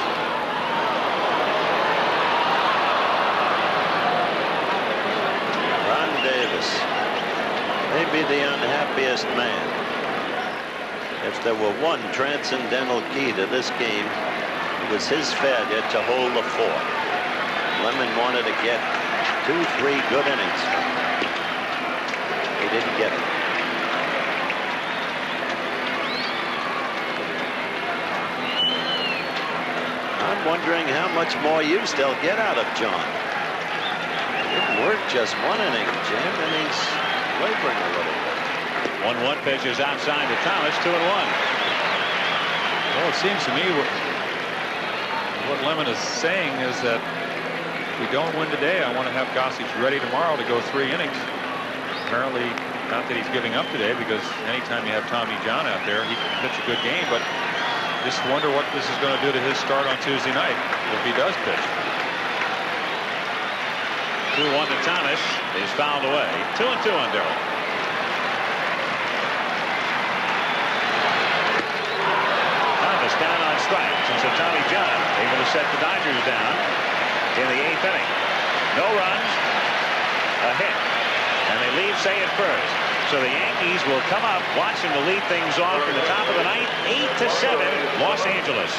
Ron Davis, maybe the unhappiest man. If there were one transcendental key to this game, it was his failure to hold the fort. Lemon wanted to get 2-3 good innings from him. He didn't get it. I'm wondering how much more use they'll get out of John. It didn't work just 1 inning, Jim, and he's wavering a little bit. 1-1 pitch is outside to Thomas, 2-1. Well, it seems to me what Lemon is saying is that if we don't win today, I want to have Gossage ready tomorrow to go 3 innings. Apparently, not that he's giving up today, because anytime you have Tommy John out there, he can pitch a good game, but just wonder what this is going to do to his start on Tuesday night if he does pitch. 2-1 to Thomas is fouled away. 2-2 on Darrell. Thomas down on strikes, and so Tommy John able to set the Dodgers down in the 8th inning. No runs, a hit, and they leave Cey at first. So the Yankees will come up, Watson to lead things off in the top of the 9th, 8-7, Los Angeles.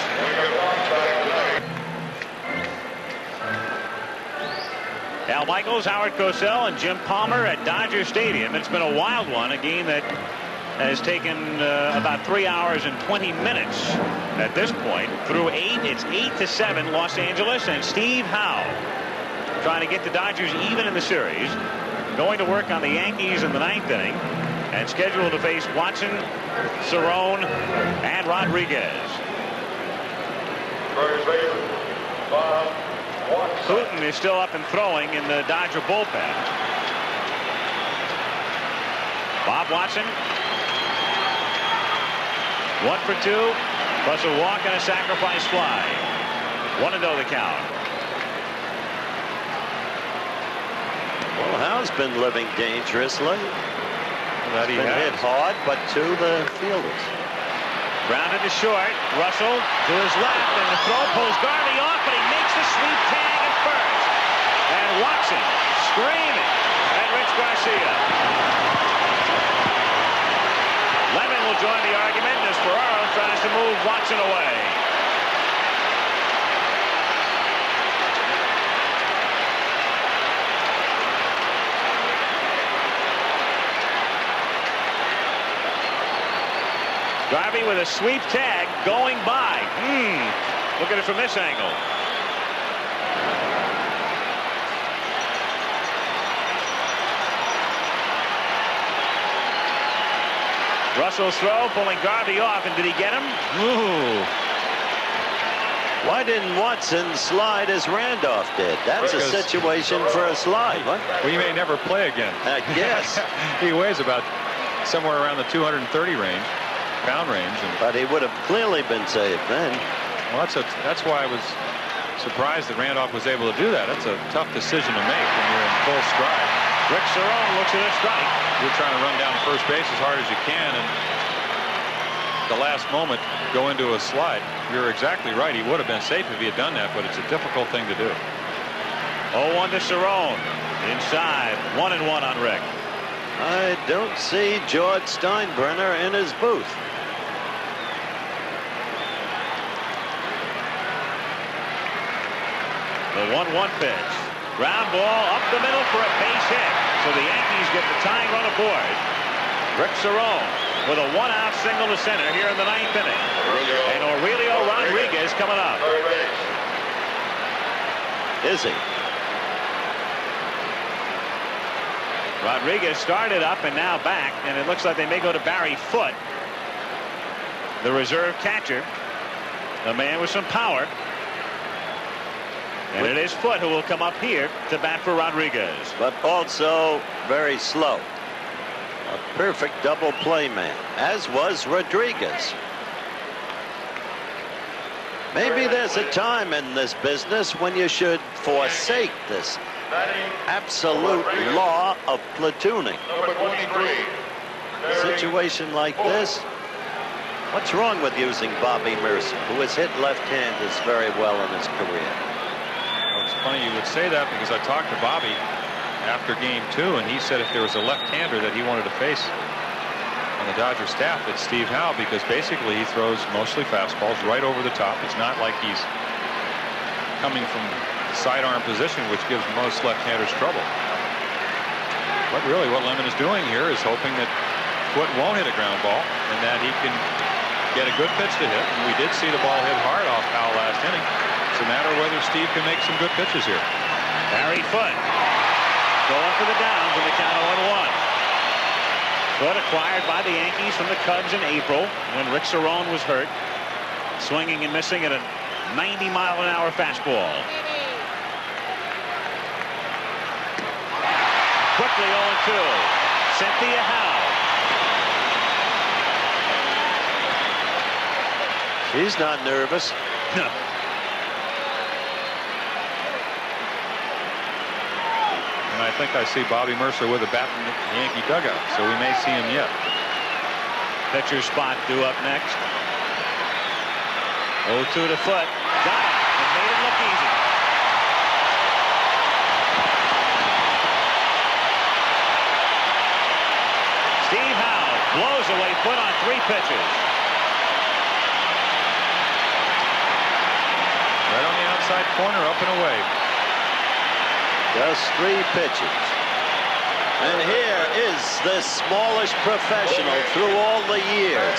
Al Michaels, Howard Cosell, and Jim Palmer at Dodger Stadium. It's been a wild one, a game that has taken about 3 hours and 20 minutes at this point. Through 8, it's 8-7, Los Angeles, and Steve Howe trying to get the Dodgers even in the series. Going to work on the Yankees in the 9th inning, and scheduled to face Watson, Cerrone, and Rodriguez. Hooton is still up and throwing in the Dodger bullpen. Bob Watson, 1 for 2, plus a walk and a sacrifice fly. 1-0 the count. Well, Howe's been living dangerously. He's been hit hard, but to the fielders. Grounded to short. Russell to his left, and the throw pulls Garvey off, but he makes the sweep tag at first. And Watson screaming at Rich Garcia. Lemon will join the argument as Ferraro tries to move Watson away. Garvey with a sweep tag going by. Look at it from this angle. Russell's throw pulling Garvey off, and did he get him? Ooh. Why didn't Watson slide as Randolph did? That's a situation for a slide. What? Well, he may never play again. I guess. He weighs about somewhere around the 230 pound range. But he would have clearly been saved then. Well, that's why I was surprised that Randolph was able to do that. That's a tough decision to make when you're in full stride. Rick Cerrone looks at a strike. You're trying to run down first base as hard as you can, and the last moment go into a slide. You're exactly right. He would have been safe if he had done that, but it's a difficult thing to do. 0-1 to Cerrone. Inside, 1-1 on Rick. I don't see George Steinbrenner in his booth. The 1-1 pitch. Ground ball up the middle for a base hit. So the Yankees get the tying run aboard. Rick Cerrone with a one-out single to center here in the ninth inning. And Aurelio Rodriguez coming up. Is he? Rodriguez started up and now back, and it looks like they may go to Barry Foote, the reserve catcher, a man with some power. And it is Foote who will come up here to bat for Rodriguez. But also very slow. A perfect double play man, as was Rodriguez. Maybe there's a time in this business when you should forsake this absolute law of platooning. A situation like this, what's wrong with using Bobby Mercer, who has hit left-handers very well in his career? Well, it's funny you would say that because I talked to Bobby after game 2, and he said if there was a left-hander that he wanted to face on the Dodger staff, it's Steve Howe, because basically he throws mostly fastballs right over the top. It's not like he's coming from sidearm position, which gives most left-handers trouble. But really what Lemon is doing here is hoping that Foote won't hit a ground ball and that he can get a good pitch to hit. And we did see the ball hit hard off Powell last inning. It's a matter of whether Steve can make some good pitches here. Barry Foote going for the downs in the count of 1-1. Foote acquired by the Yankees from the Cubs in April when Rick Cerrone was hurt. Swinging and missing at a 90-mile-an-hour fastball. Quickly 0-2. Cynthia Howe. She's not nervous. No. And I think I see Bobby Mercer with a bat in the Yankee dugout, so we may see him yet. Pitcher spot due up next. 0-2 to Foote. Got it and made it look easy. Steve Howe blows away Foote on 3 pitches. Right on the outside corner, up and away. Just 3 pitches. And here is the smallest professional through all the years.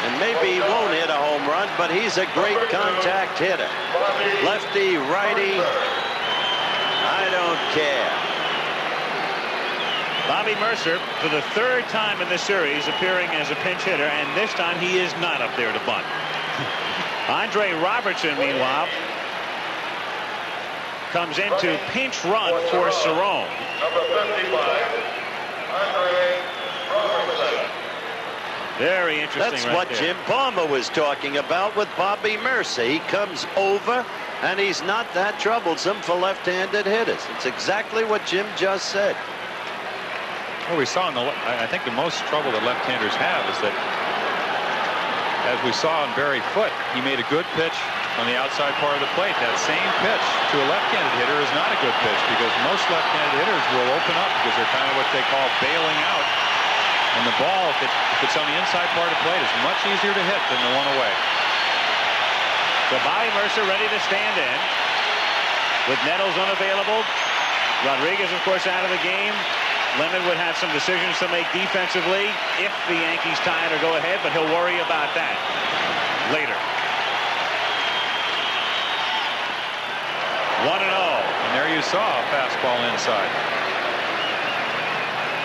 And maybe he won't hit a home run, but he's a great contact hitter. Lefty, righty, I don't care. Bobby Mercer, for the 3rd time in this series, appearing as a pinch hitter, and this time he is not up there to bunt. Andre Robertson, meanwhile, comes into pinch run for Cerrone. Number 55, Andre Robertson. Very interesting. That's right what there. Jim Palmer was talking about with Bobby Mercer. He comes over, and he's not that troublesome for left-handed hitters. It's exactly what Jim just said. Well, we saw I think the most trouble that left-handers have is that, as we saw in Barry Foote, he made a good pitch on the outside part of the plate. That same pitch to a left-handed hitter is not a good pitch because most left-handed hitters will open up because they're kind of what they call bailing out. And the ball, if it's on the inside part of the plate, is much easier to hit than the one away. So Bobby Mercer ready to stand in with Nettles unavailable. Rodriguez, of course, out of the game. Lemon would have some decisions to make defensively if the Yankees tie it or go ahead, but he'll worry about that later. 1-0. And there you saw a fastball inside.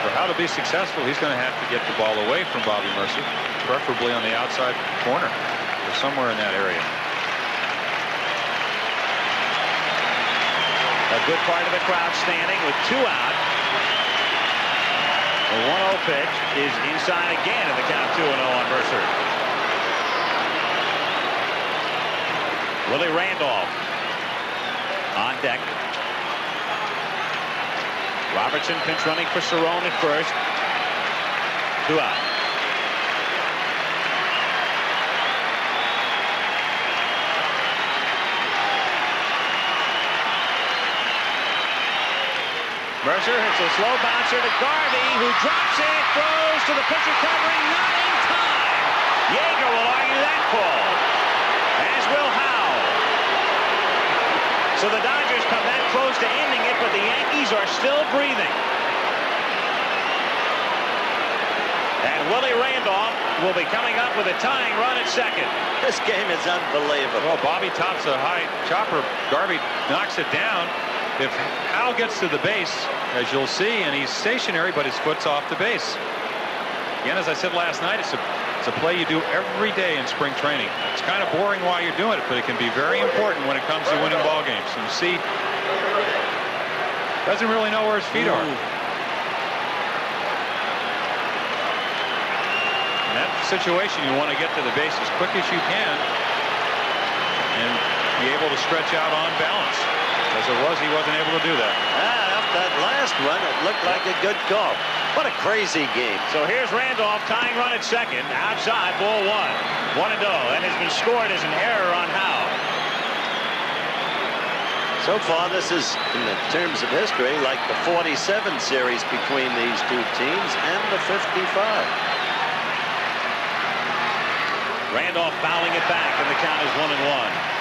For how to be successful, he's going to have to get the ball away from Bobby Mercer, preferably on the outside corner or somewhere in that area. A good part of the crowd standing with 2 out. The 1-0 pitch is inside again, and the count 2-0 on Mercer. Willie Randolph on deck. Robertson pinch running for Cerrone at first. 2 out. Mercer hits a slow bouncer to Garvey, who drops it, throws to the pitcher covering, not in time. Yeager will argue that call, as will Howe. So the Dodgers come that close to ending it, but the Yankees are still breathing. And Willie Randolph will be coming up with a tying run at second. This game is unbelievable. Well, Bobby tops a high chopper. Garvey knocks it down. If Howe gets to the base, as you'll see, and he's stationary, but his foot's off the base. Again, as I said last night, it's a play you do every day in spring training. It's kind of boring while you're doing it, but it can be very important when it comes to winning ball games. And you see, doesn't really know where his feet are. In that situation, you want to get to the base as quick as you can and be able to stretch out on balance. As it was, he wasn't able to do that. After that last run, it looked like a good call. What a crazy game. So here's Randolph tying run at second. Outside, ball 1. 1-0, and has been scored as an error on Howe. So far, this is, in the terms of history, like the 47 series between these two teams and the 55. Randolph fouling it back, and the count is 1-1.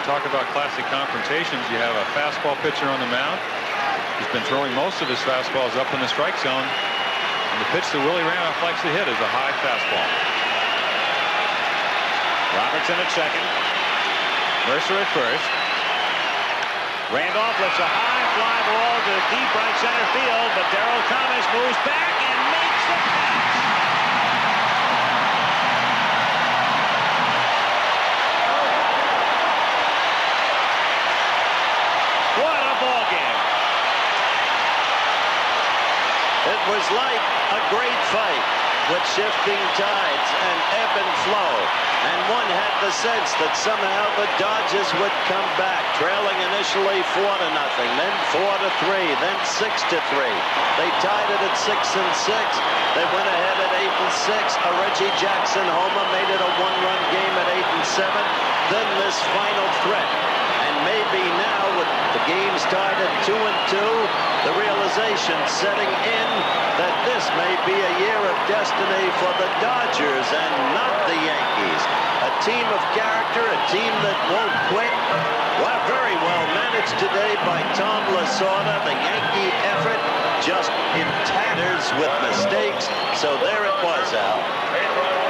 Talk about classic confrontations. You have a fastball pitcher on the mound. He's been throwing most of his fastballs up in the strike zone. And the pitch that Willie Randolph likes to hit is a high fastball. Robertson at second. Mercer at first. Randolph lifts a high fly ball to deep right center field, but Darryl Thomas moves back and makes the catch. It was like a great fight with shifting tides and ebb and flow. And one had the sense that somehow the Dodgers would come back, trailing initially 4-0, then 4-3, then 6-3. They tied it at 6-6. They went ahead at 8-6. A Reggie Jackson homer made it a 1-run game at 8-7. Then this final threat. And maybe now, with the games tied at 2-2, the realization setting in that this may be a year of destiny for the Dodgers and not the Yankees. A team of character, a team that won't quit. Well, very well managed today by Tom Lasorda. The Yankee effort just in tatters with mistakes. So there it was, Al.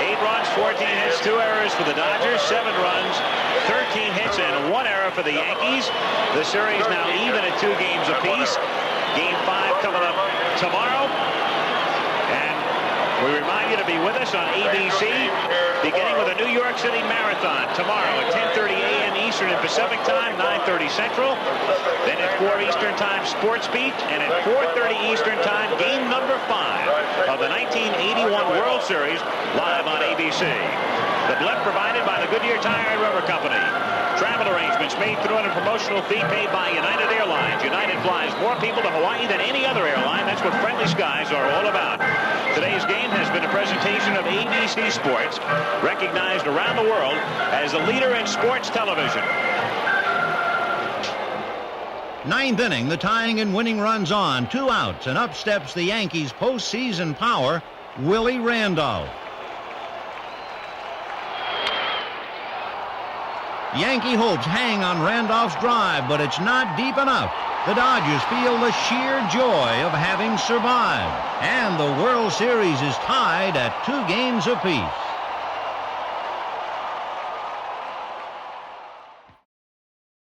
8 runs, 14 hits, 2 errors for the Dodgers, 7 runs, 13 hits, and 1 error for the Yankees. The series now even at 2 games apiece. Game 5 coming up tomorrow. And we remind you to be with us on ABC, beginning with a New York City Marathon tomorrow at 10:30 a.m. Eastern and Pacific Time, 9:30 Central. Then at 4 Eastern Time, Sports Beat, and at 4:30 Eastern Time, game number 5 of the 1981 World Series, live on ABC. The blimp provided by the Goodyear Tire and Rubber Company. Travel arrangements made through a promotional fee paid by United Airlines. United flies more people to Hawaii than any other airline. That's what friendly skies are all about. Today's game has been a presentation of ABC Sports, recognized around the world as a leader in sports television. Ninth inning, the tying and winning runs on. 2 outs, and up steps the Yankees' postseason power, Willie Randolph. Yankee hopes hang on Randolph's drive, but it's not deep enough. The Dodgers feel the sheer joy of having survived, and the World Series is tied at 2 games apiece.